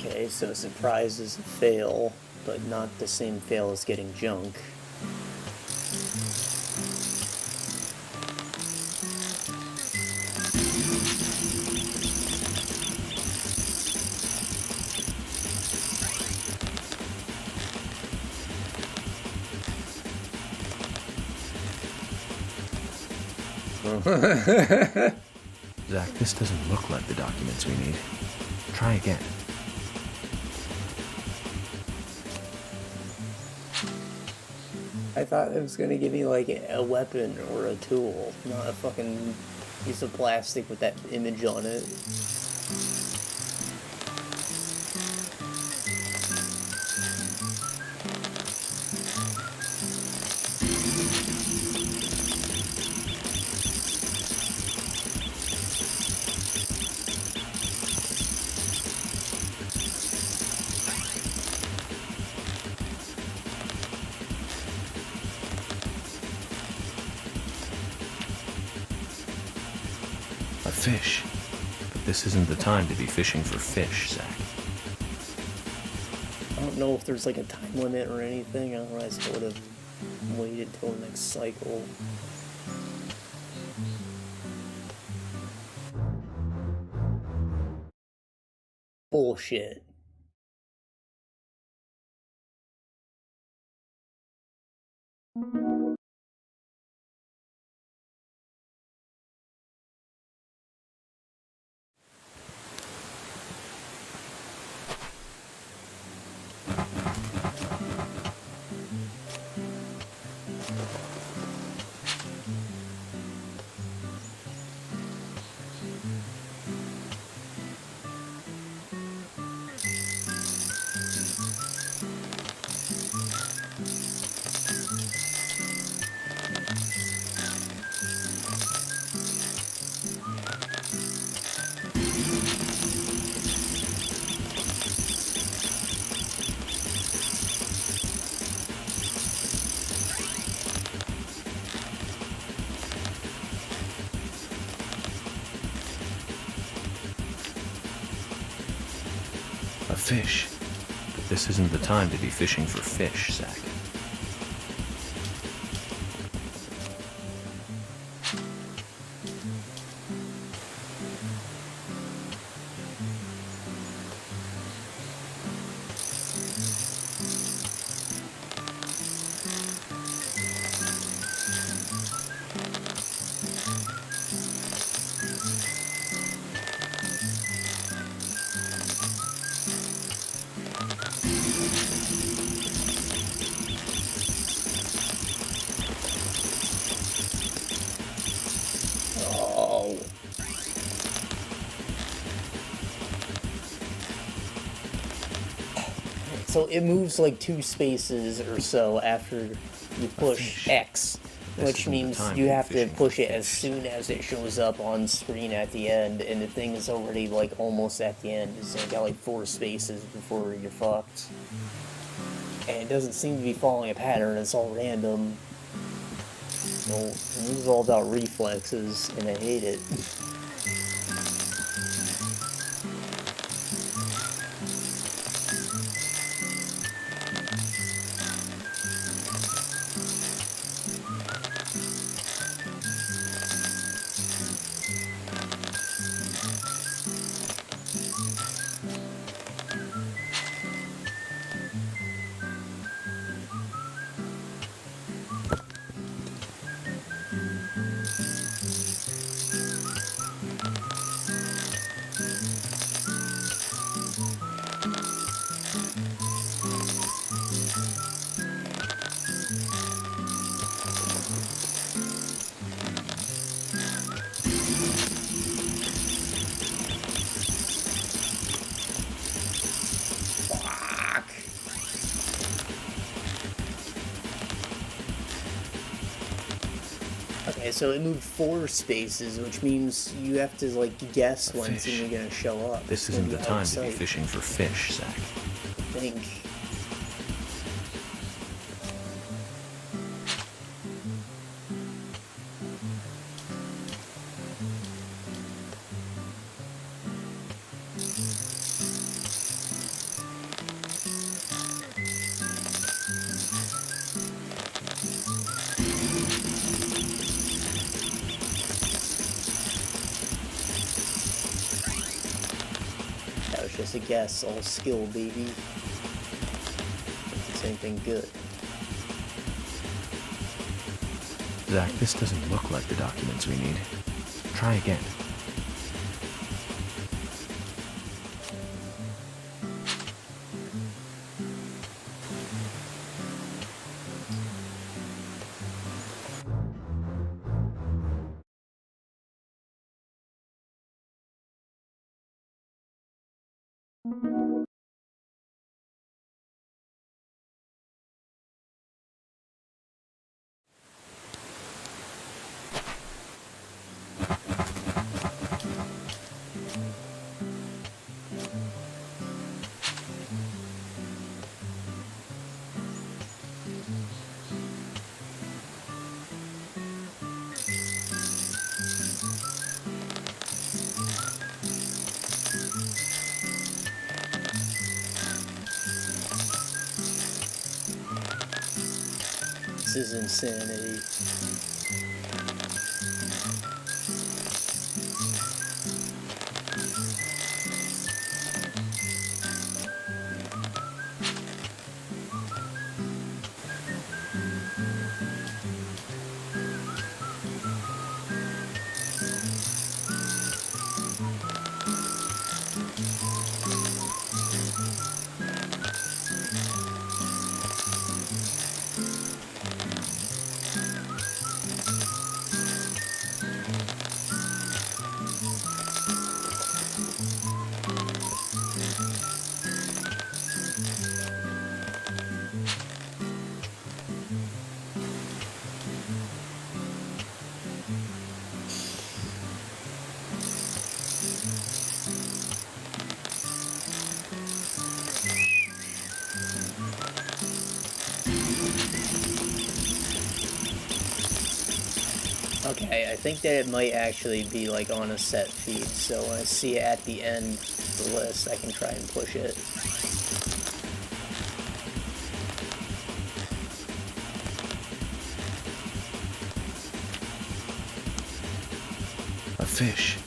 A: Okay, so surprise is a fail, but not the same fail as getting junk.
D: Zach, this doesn't look like the documents we need. Try again.
A: I thought it was gonna give me like a weapon or a tool, not a fucking piece of plastic with that image on it.
D: A fish. But this isn't the time to be fishing for fish, Zach.
A: I don't know if there's like a time limit or anything, otherwise I would have waited till the next cycle. Bullshit.
D: A fish. But this isn't the time to be fishing for fish, Zach.
A: So it moves like 2 spaces or so after you push X, which means you have to push it as soon as it shows up on screen at the end, and the thing is already like almost at the end. It's got like 4 spaces before you're fucked. And it doesn't seem to be following a pattern, it's all random. Well, this is all about reflexes, and I hate it. Okay, so it moved 4 spaces, which means you have to, like, guess when it's even gonna show up.
D: This isn't the time to be fishing for fish, Zach.
A: I think. Just a guess, all skill, baby. It's anything good.
D: Zach, this doesn't look like the documents we need. Try again. This is insanity.
A: I think that it might actually be like on a set feed, so when I see it at the end of the list, I can try and push it.
D: A fish.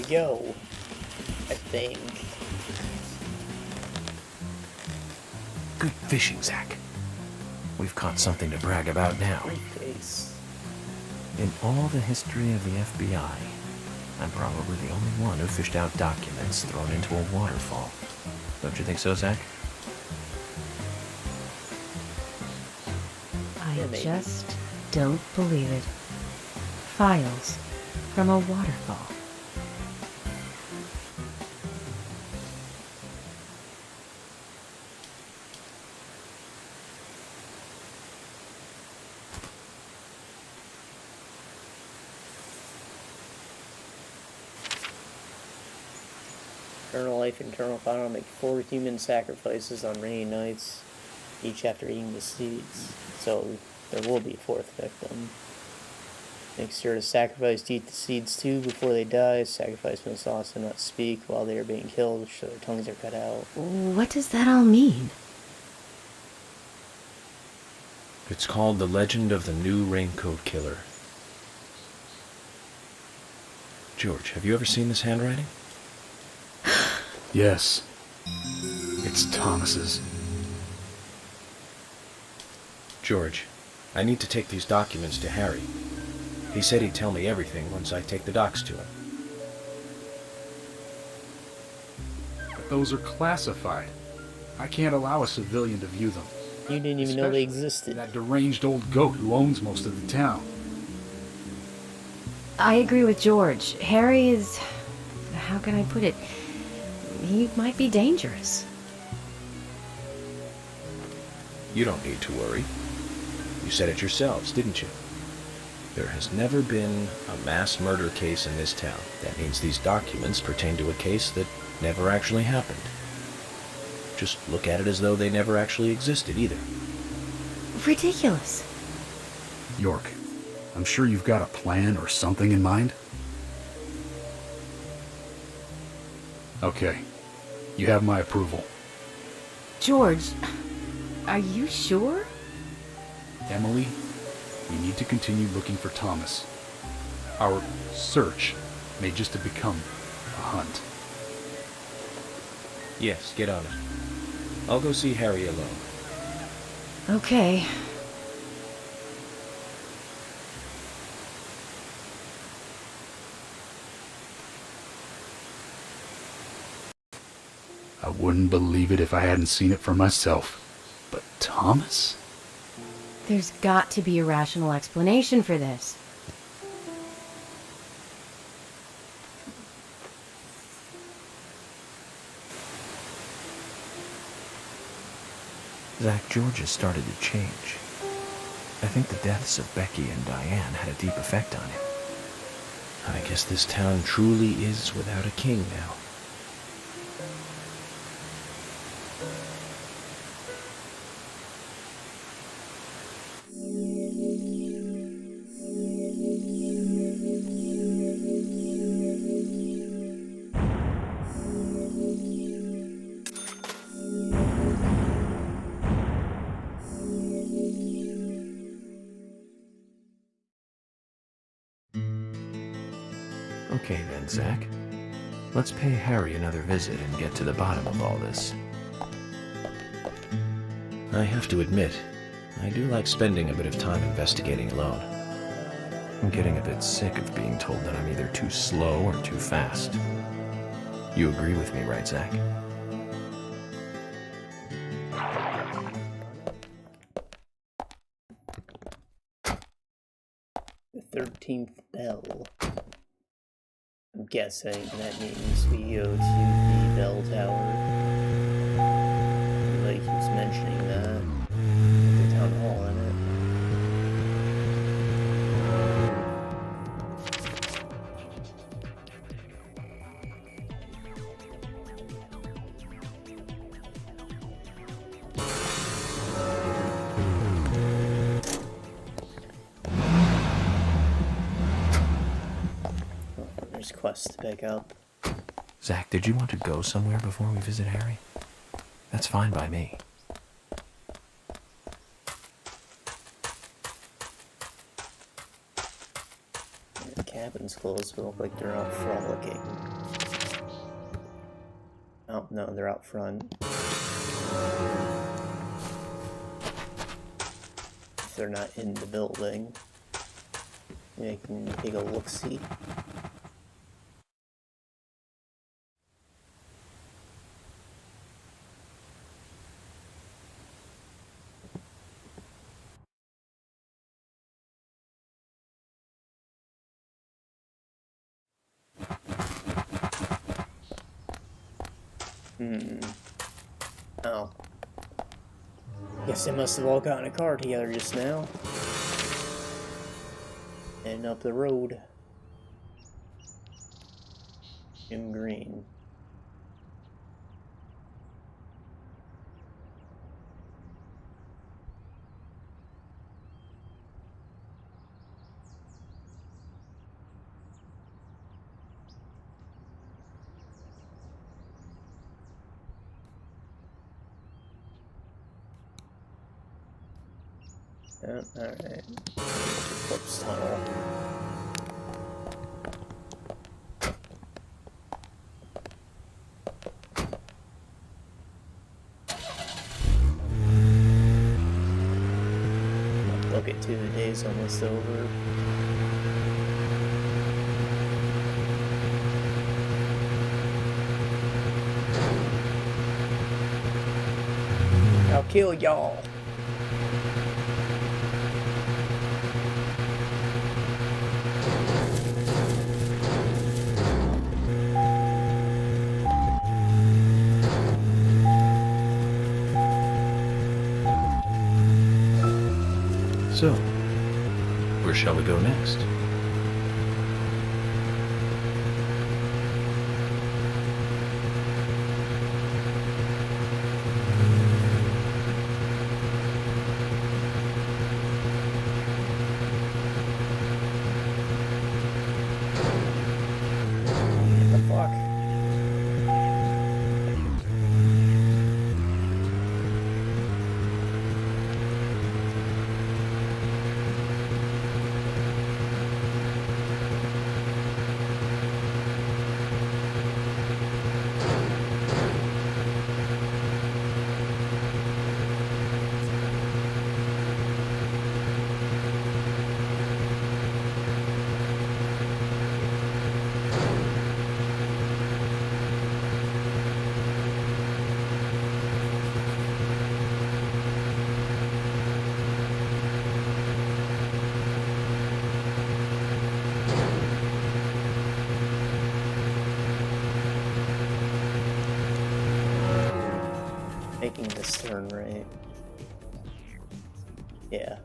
A: Go, I think.
D: Good fishing, Zach. We've caught something to brag about now.
A: Briefcase.
D: In all the history of the FBI, I'm probably the only one who fished out documents thrown into a waterfall. Don't you think so, Zach?
F: I just don't believe it. Files from a waterfall.
A: Eternal life, eternal final. Make 4 human sacrifices on rainy nights, each after eating the seeds. So there will be a 4th victim. Make sure to sacrifice to eat the seeds too before they die. Sacrifice must also not speak while they are being killed, so their tongues are cut out.
F: What does that all mean?
D: It's called The Legend of the New Raincoat Killer. George, have you ever seen this handwriting?
P: Yes. It's Thomas's.
D: George, I need to take these documents to Harry. He said he'd tell me everything once I take the docs to him.
P: But those are classified. I can't allow a civilian to view them.
A: You didn't even know they existed.
P: That deranged old goat who owns most of the town.
F: I agree with George. Harry is... how can I put it? He might be dangerous.
D: You don't need to worry. You said it yourselves, didn't you? There has never been a mass murder case in this town. That means these documents pertain to a case that never actually happened. Just look at it as though they never actually existed either.
F: Ridiculous.
P: York, I'm sure you've got a plan or something in mind. Okay. You have my approval.
F: George, are you sure?
P: Emily, we need to continue looking for Thomas. Our search may just have become a hunt.
D: Yes, get on it. I'll go see Harry alone.
F: Okay.
P: I wouldn't believe it if I hadn't seen it for myself. But Thomas?
F: There's got to be a rational explanation for this.
D: Zach, George has started to change. I think the deaths of Becky and Diane had a deep effect on him. I guess this town truly is without a king now. Okay then, Zach. Let's pay Harry another visit and get to the bottom of all this. I have to admit, I do like spending a bit of time investigating alone. I'm getting a bit sick of being told that I'm either too slow or too fast. You agree with me, right, Zach?
A: The 13th bell. I'm guessing that means we go to the bell tower. Like he was mentioning that. With the town hall in it. Quest to pick up.
G: Zach, did you want to go somewhere before we visit Harry? That's fine by me.
A: The cabin's closed, but look like they're out frolicking. Oh, no, they're out front. If they're not in the building, you can take a look-see. Oh. Guess they must have all gotten a car together just now. And up the road. Jim Green. Yeah, alright. Eclipse tunnel. Look at 2 days almost over. I'll kill y'all.
G: So, where shall we go next?
A: What the fuck? Making this turn right. Yeah.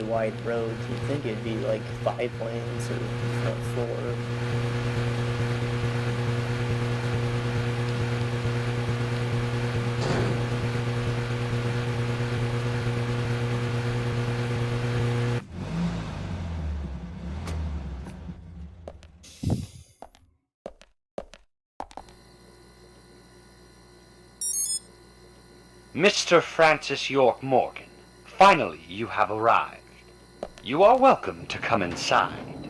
A: wide roads. You'd think it'd be like 5 lanes or 4.
L: Mr. Francis York Morgan, finally you have arrived. You are welcome to come inside.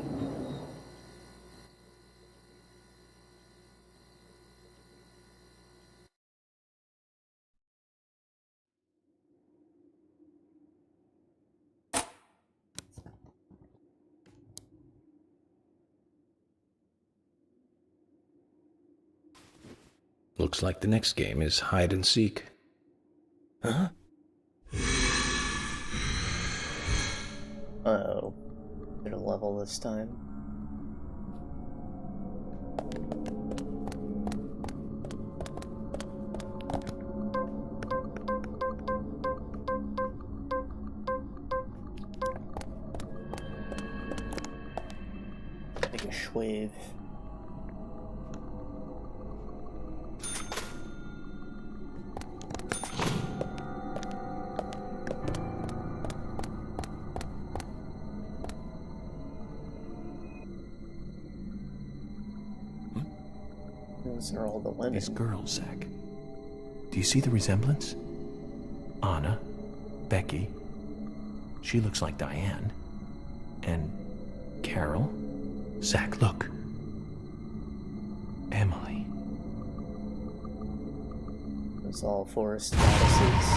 D: Looks like the next game is hide and seek. Huh?
A: Uh-oh. Get a level this time. Like a shwave. Those are all the women.
G: These girls, Zach. Do you see the resemblance? Anna, Becky. She looks like Diane. And Carol. Zach, look. Emily.
A: It's all forest goddesses.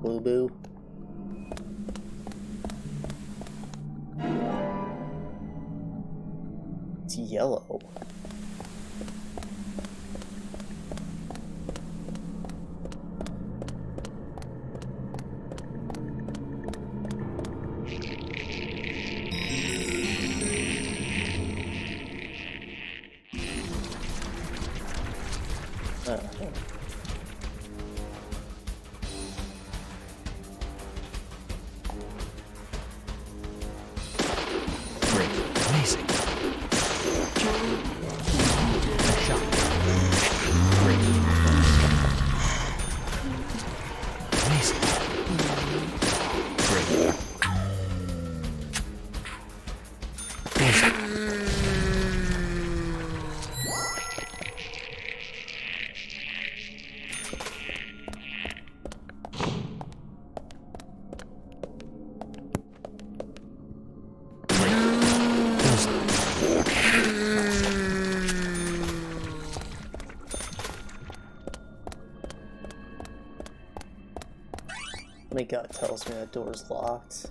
A: Boo boo. It's yellow. My gut tells me that door's locked.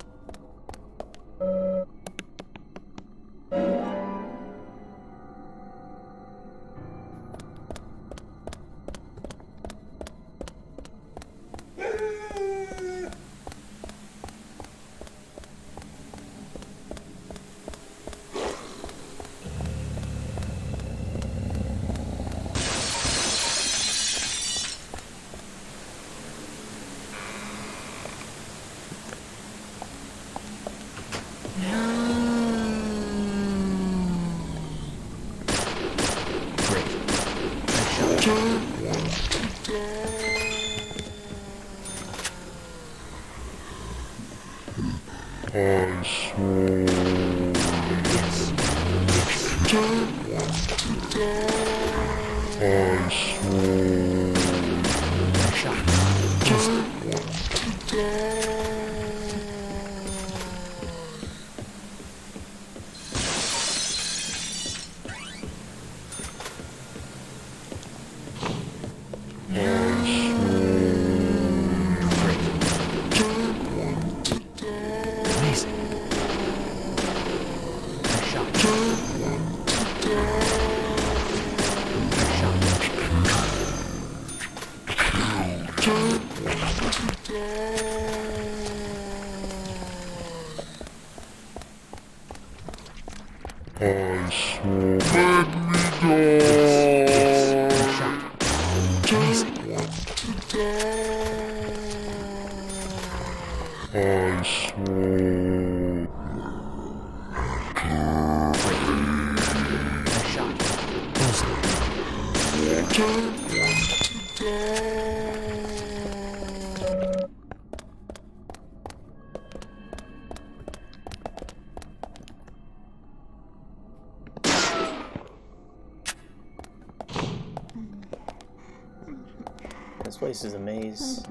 A: This place is a maze.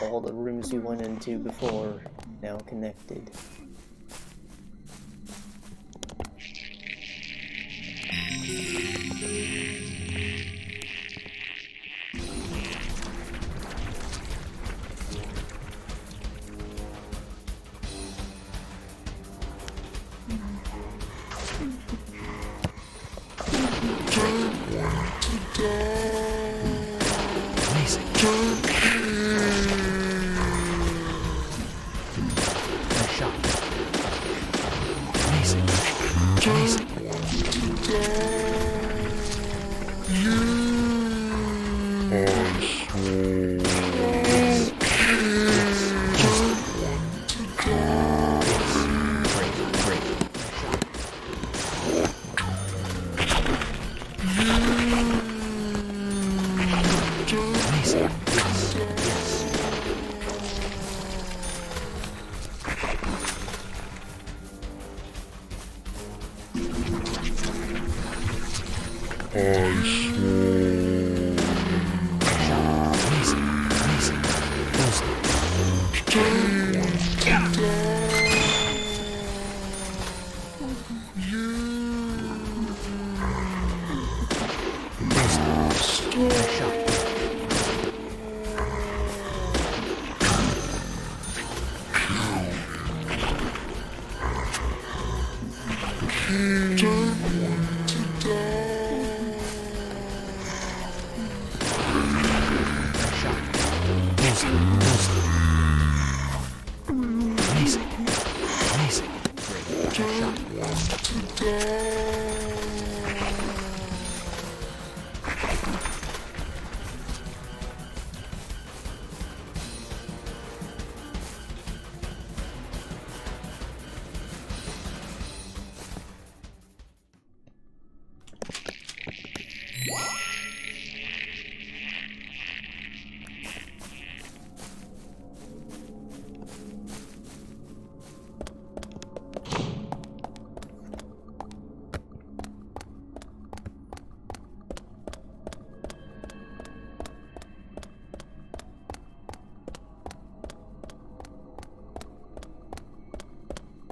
A: All the rooms we went into before, now connected.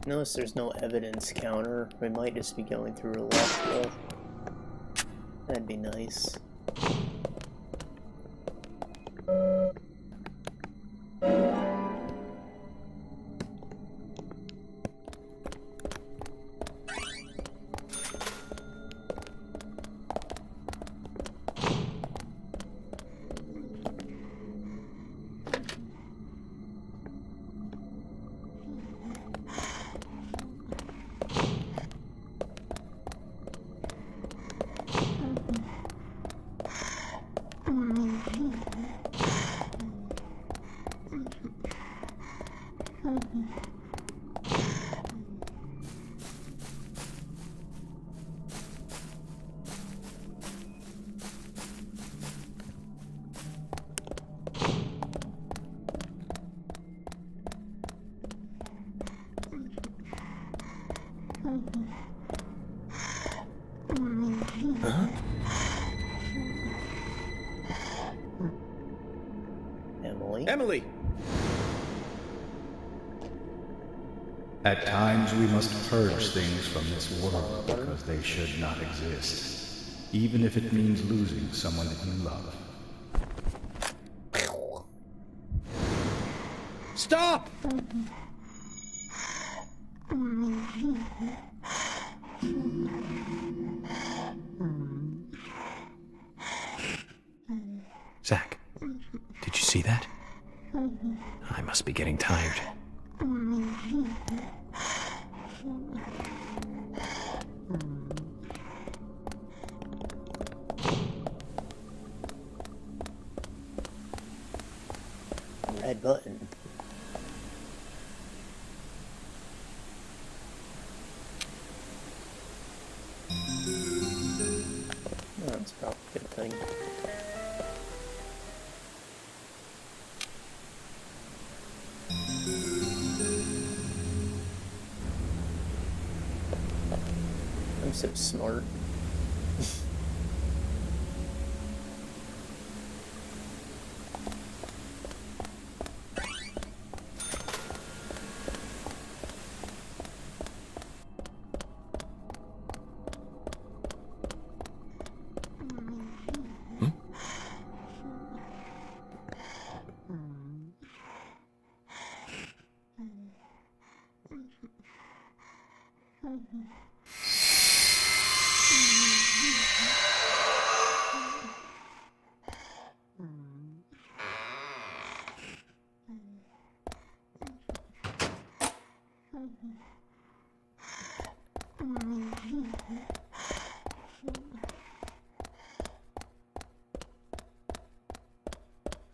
A: Notice there's no evidence counter. We might just be going through a left though. That'd be nice.
D: Emily!
B: At times we must purge things from this world because they should not exist, even if it means losing someone that you love.
D: Stop!
G: Zach, did you see that? I must be getting tired.
A: button. Oh, that's probably a good thing. I'm so smart.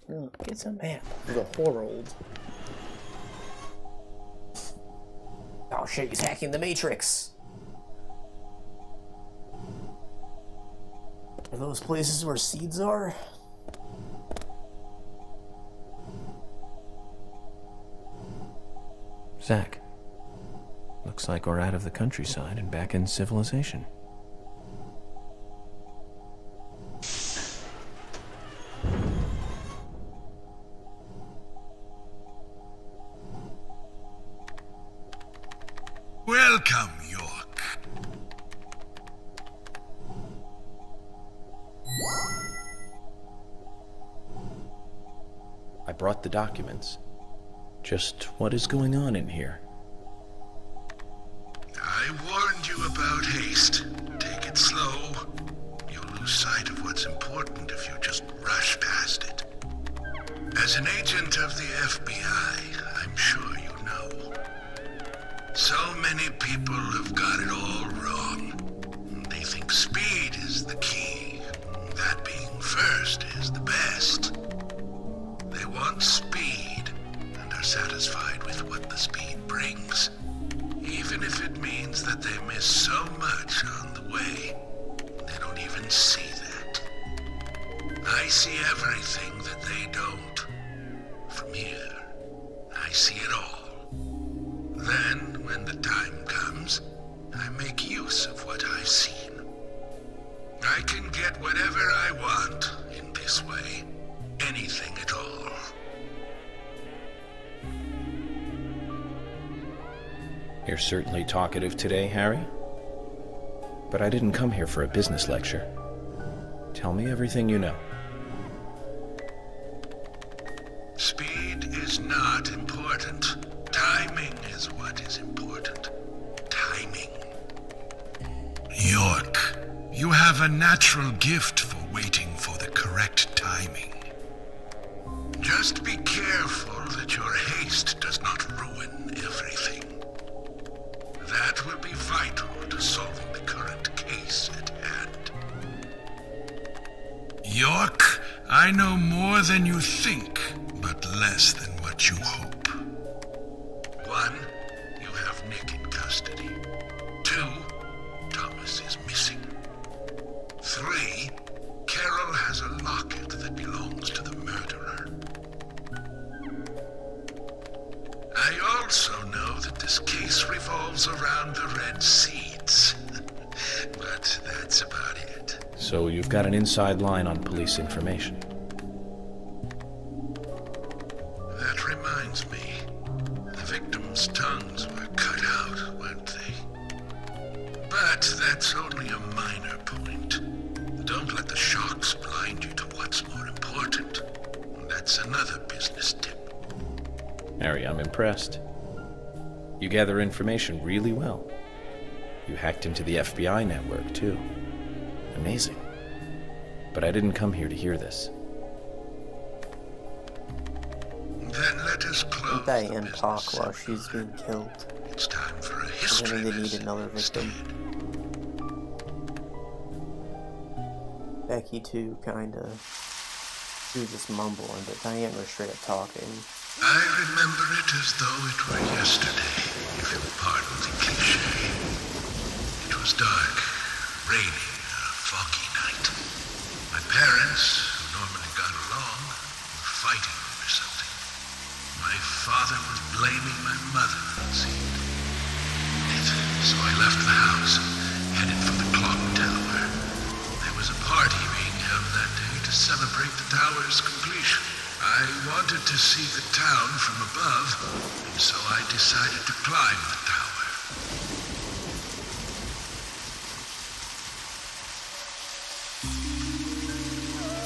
A: Look, it's a map of the world. Oh shit, he's hacking the Matrix! Are those places where seeds are?
D: Zach, looks like we're out of the countryside and back in civilization.
O: Welcome, York.
D: I brought the documents. Just what is going on in here?
O: I warned you about haste. Take it slow. You'll lose sight of what's important if you just rush past it. As an agent of the FBI, I'm sure you know. So many people have got it all wrong. They think speed is the key. That being first is the best. They want speed and are satisfied with what the speed brings. Even if it means that they miss so much on the way, they don't even see that. I see everything that they don't. From here, I see it all. Then, when the time comes, I make use of what I've seen. I can get whatever I want in this way. Anything at all.
D: You're certainly talkative today, Harry. But I didn't come here for a business lecture. Tell me everything you know.
O: Speed is not important. Timing is what is important. Timing. York, you have a natural gift for waiting for the correct timing. Just be careful that your haste does not ruin everything. That will be vital to solving the current case at hand. York, I know more than you think, but less than what you hope. 1, you have Nick in custody. 2, Thomas is missing. 3, Carol has a locket that belongs to the murderer. I also know that this case revolves around the red seeds. But that's about it.
D: So you've got an inside line on police information.
O: That reminds me. The victims' tongues were cut out, weren't they? But that's only a minor point. Don't let the shocks blind you to what's more important. That's another business tip.
D: Harry, I'm impressed. You gather information really well. You hacked into the FBI network, too. Amazing. But I didn't come here to hear this.
O: Then let us close
A: Let Diane talk while she's being killed.
O: It's time for a
A: I
O: history
A: think they need another victim. Becky too, kinda. She was just mumbling, but Diane was straight up talking.
O: I remember it as though it were yesterday, if you'll pardon the cliché. It was dark, raining, a foggy night. My parents, who normally got along, were fighting over something. My father was blaming my mother, it seemed. So I left the house, headed for the clock tower. There was a party being held that day to celebrate the tower's completion. I wanted to see the town from above, and so I decided to climb the tower.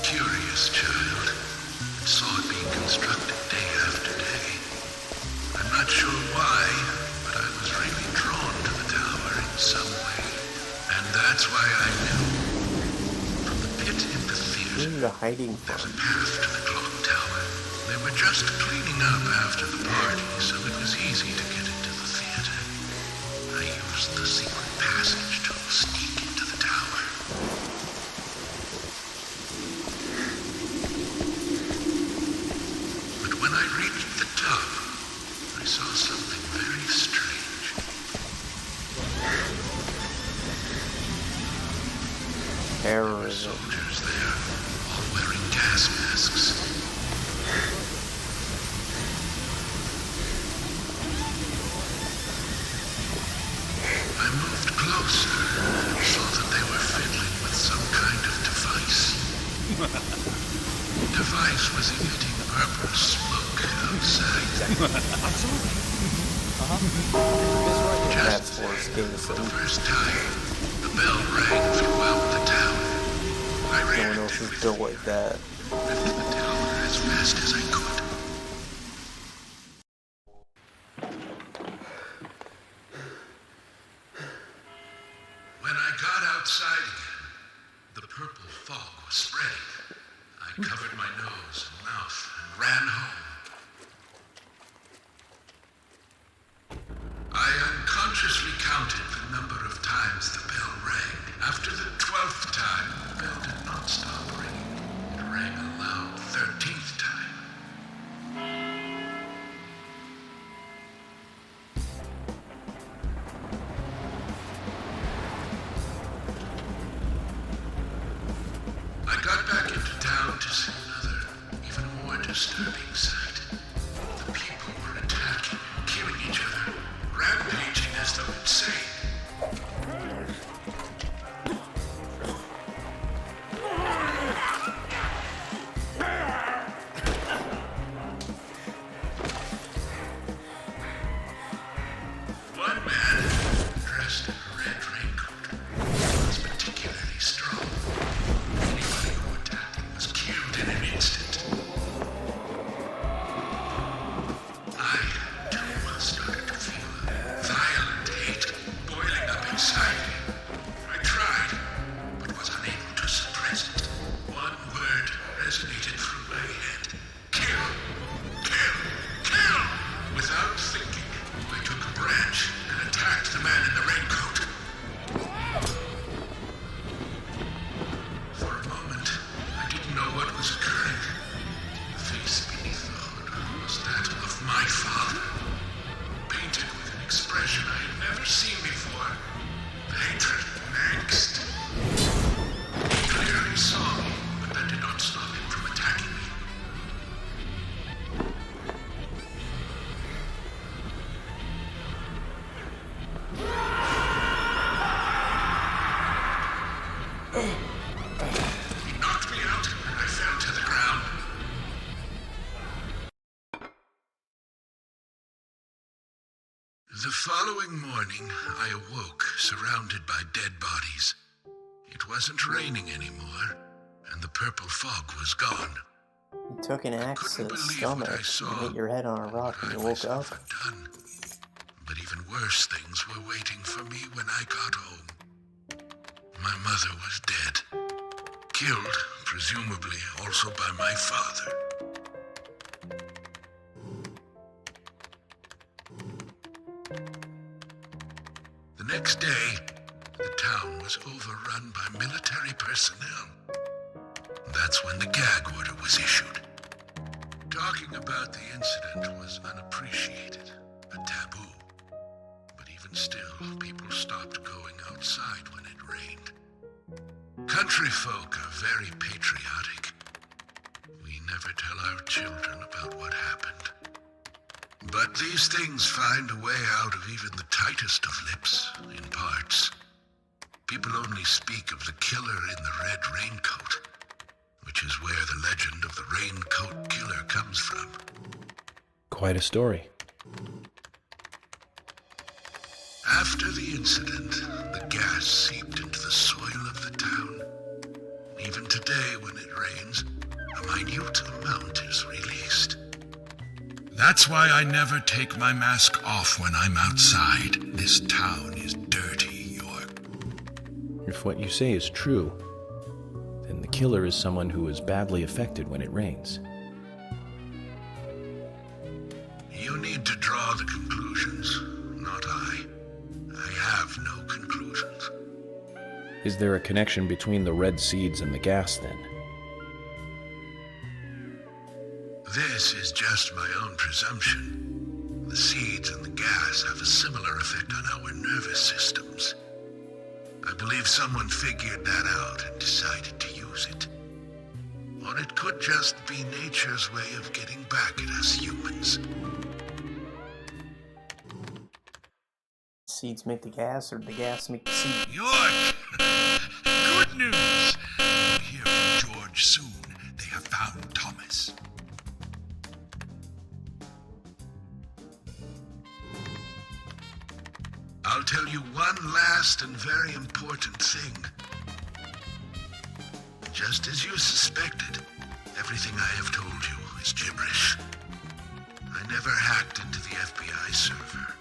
O: Curious child, and saw it being constructed day after day. I'm not sure why, but I was really drawn to the tower in some way. And that's why I knew. From the pit in the theater, there's a path to the clock tower. They were just cleaning up after the party, so it was easy to get into the theater. I used the secret passage to sneak into the tower. But when I reached the top, I saw something very strange.
A: Terrorism.
O: Soldiers there, all wearing gas masks. I moved closer and saw that they were fiddling with some kind of device. The device was emitting purple smoke outside. Just then, for the first time, the bell rang throughout the tower. I ran
A: No one else is built like that.
O: lifted the tower as fast as I could. When I got outside again, the purple fog was spreading. I covered my nose and mouth and ran home. I unconsciously counted the number of times the bell rang. After the 12th time, the bell did not stop ringing. It rang a loud 13th time. I got back into town to see another, even more disturbing sight. The people were attacking and killing each other, rampaging as though insane. One man, dressed in a red raincoat, was particularly strong. Anybody who attacked him was killed in an instant. I, too, started to feel a violent hate boiling up inside me. I tried, but was unable to suppress it. One word resonated through my head. Kill! Kill! Kill! Without thinking, I took a branch and attacked the man in the raincoat. For a moment, I didn't know what was occurring. The face beneath the hood was that of my father, painted with an expression I had never seen before. Hatred and angst. He clearly saw me, but that did not stop him from attacking me. He knocked me out, and I fell to the ground. The following morning, I awoke surrounded by dead bodies. It wasn't raining anymore, and the purple fog was gone.
A: You took an axe to the stomach and hit your head on a rock and you woke up.
O: Done. But even worse things were waiting for me when I got home. My mother was dead. Killed, presumably also by my father. The next day, the town was overrun by military personnel. That's when the gag order was issued. Talking about the incident was unappreciated, a taboo. But even still, people stopped going outside when it rained. Country folk are very patriotic. We never tell our children about what happened. But these things find a way out of even the tightest of lips, in parts. People only speak of the killer in the red raincoat, which is where the legend of the Raincoat Killer comes from.
D: Quite a story.
O: After the incident, the gas seeped into the soil of the town. Even today, when it rains, a minute amount is released. That's why I never take my mask off when I'm outside. This town is dirty, York.
D: If what you say is true, then the killer is someone who is badly affected when it rains.
O: You need to draw the conclusions, not I. I have no conclusions.
D: Is there a connection between the red seeds and the gas, then?
O: This is just my own presumption. The seeds and the gas have a similar effect on our nervous systems. I believe someone figured that out and decided to use it. Or it could just be nature's way of getting back at us humans.
A: Seeds make the gas, or the gas make the seeds?
O: York! Good news! We'll hear from George soon. They have found Thomas. I'll tell you one last and very important thing. Just as you suspected, everything I have told you is gibberish. I never hacked into the FBI server,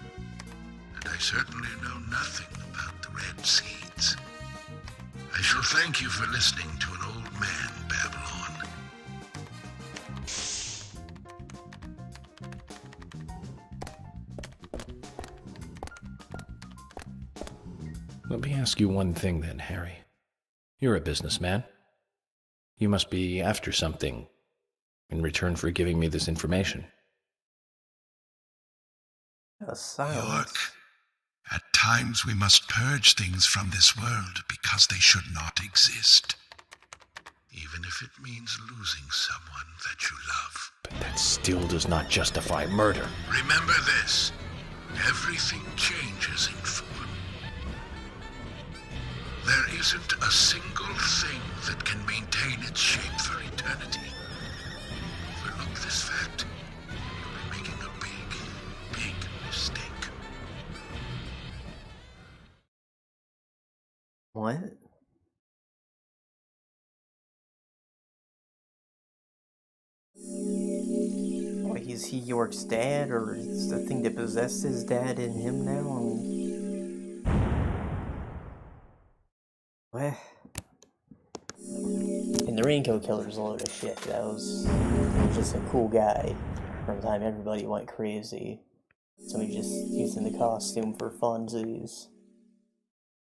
O: and I certainly know nothing about the red seeds. I shall thank you for listening to an old man babble on.
D: Let me ask you one thing then, Harry. You're a businessman. You must be after something in return for giving me this information.
O: York, at times we must purge things from this world because they should not exist. Even if it means losing someone that you love.
D: But that still does not justify murder.
O: Remember this. Everything changes in form. There isn't a single thing that can maintain its shape for eternity. Overlook this fact. You'll be making a big, big mistake.
A: What? Like, is he York's dad, or is the thing that possessed his dad in him now? What? And the Raincoat Killer's a load of shit. He was just a cool guy from the time everybody went crazy. So he just using the costume for funsies.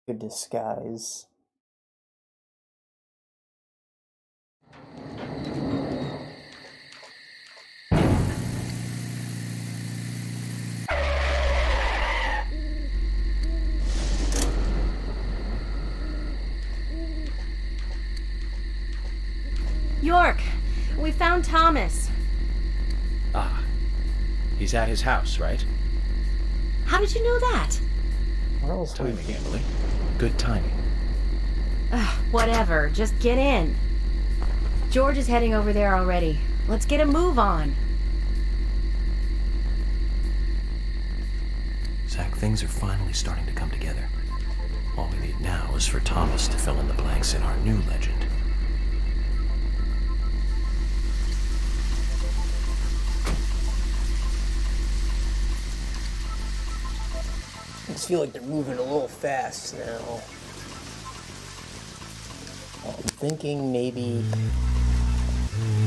A: Good disguise.
F: York, we found Thomas.
D: Ah, he's at his house, right?
F: How did you know that?
A: Where else
D: timing, Emily. Good timing.
F: Whatever, just get in. George is heading over there already. Let's get a move on.
G: Zach, things are finally starting to come together. All we need now is for Thomas to fill in the blanks in our new legend.
A: I just feel like they're moving a little fast now. I'm thinking maybe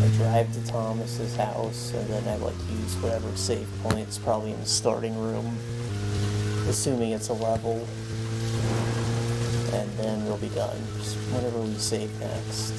A: I drive to Thomas's house and then I use whatever save points, probably in the starting room, assuming it's a level, and then we'll be done. Just whenever we save next.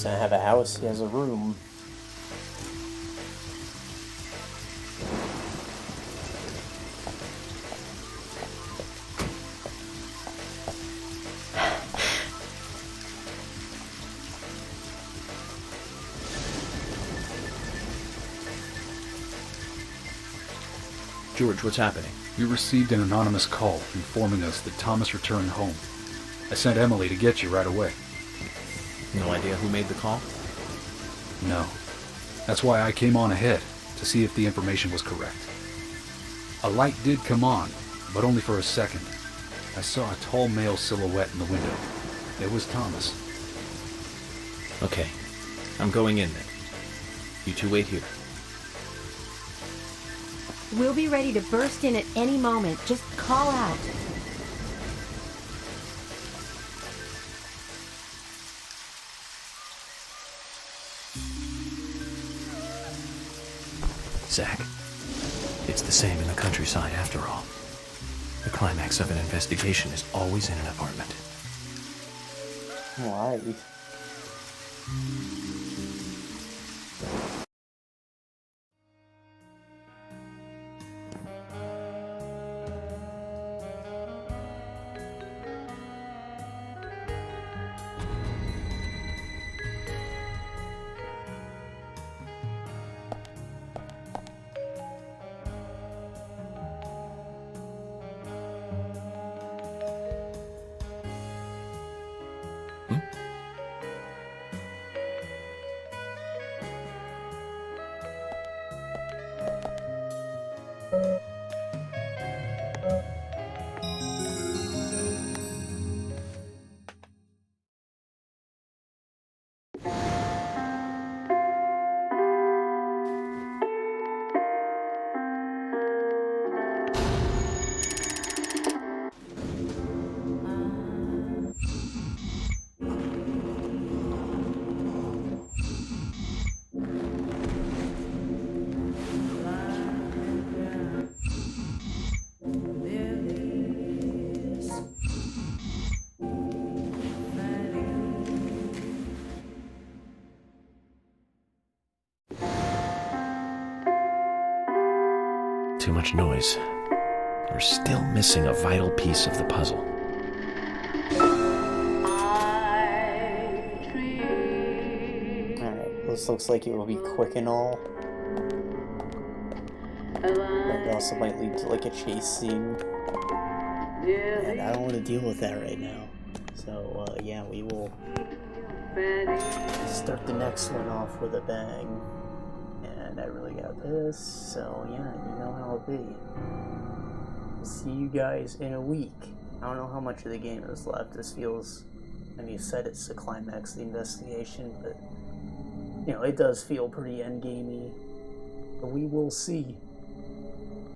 A: doesn't have a house, he has a room.
D: George, what's happening?
P: We received an anonymous call informing us that Thomas returned home. I sent Emily to get you right away.
D: No idea who made the call?
P: No. That's why I came on ahead, to see if the information was correct. A light did come on, but only for a second. I saw a tall male silhouette in the window. It was Thomas.
D: Okay. I'm going in then. You two wait here.
F: We'll be ready to burst in at any moment. Just call out.
G: Zach, it's the same in the countryside after all. The climax of an investigation is always in an apartment.
A: Why?
G: Too much noise. We're still missing a vital piece of the puzzle.
A: Alright, this looks like it will be quick and all. But it also might lead to like a chase scene. And I don't want to deal with that right now. So, yeah, we will start the next one off with a bang. And I really got this, so yeah, you know how it'll be. See you guys in a week. I don't know how much of the game is left. This feels, I mean, you said it's the climax of the investigation, but, you know, it does feel pretty endgamey. But we will see.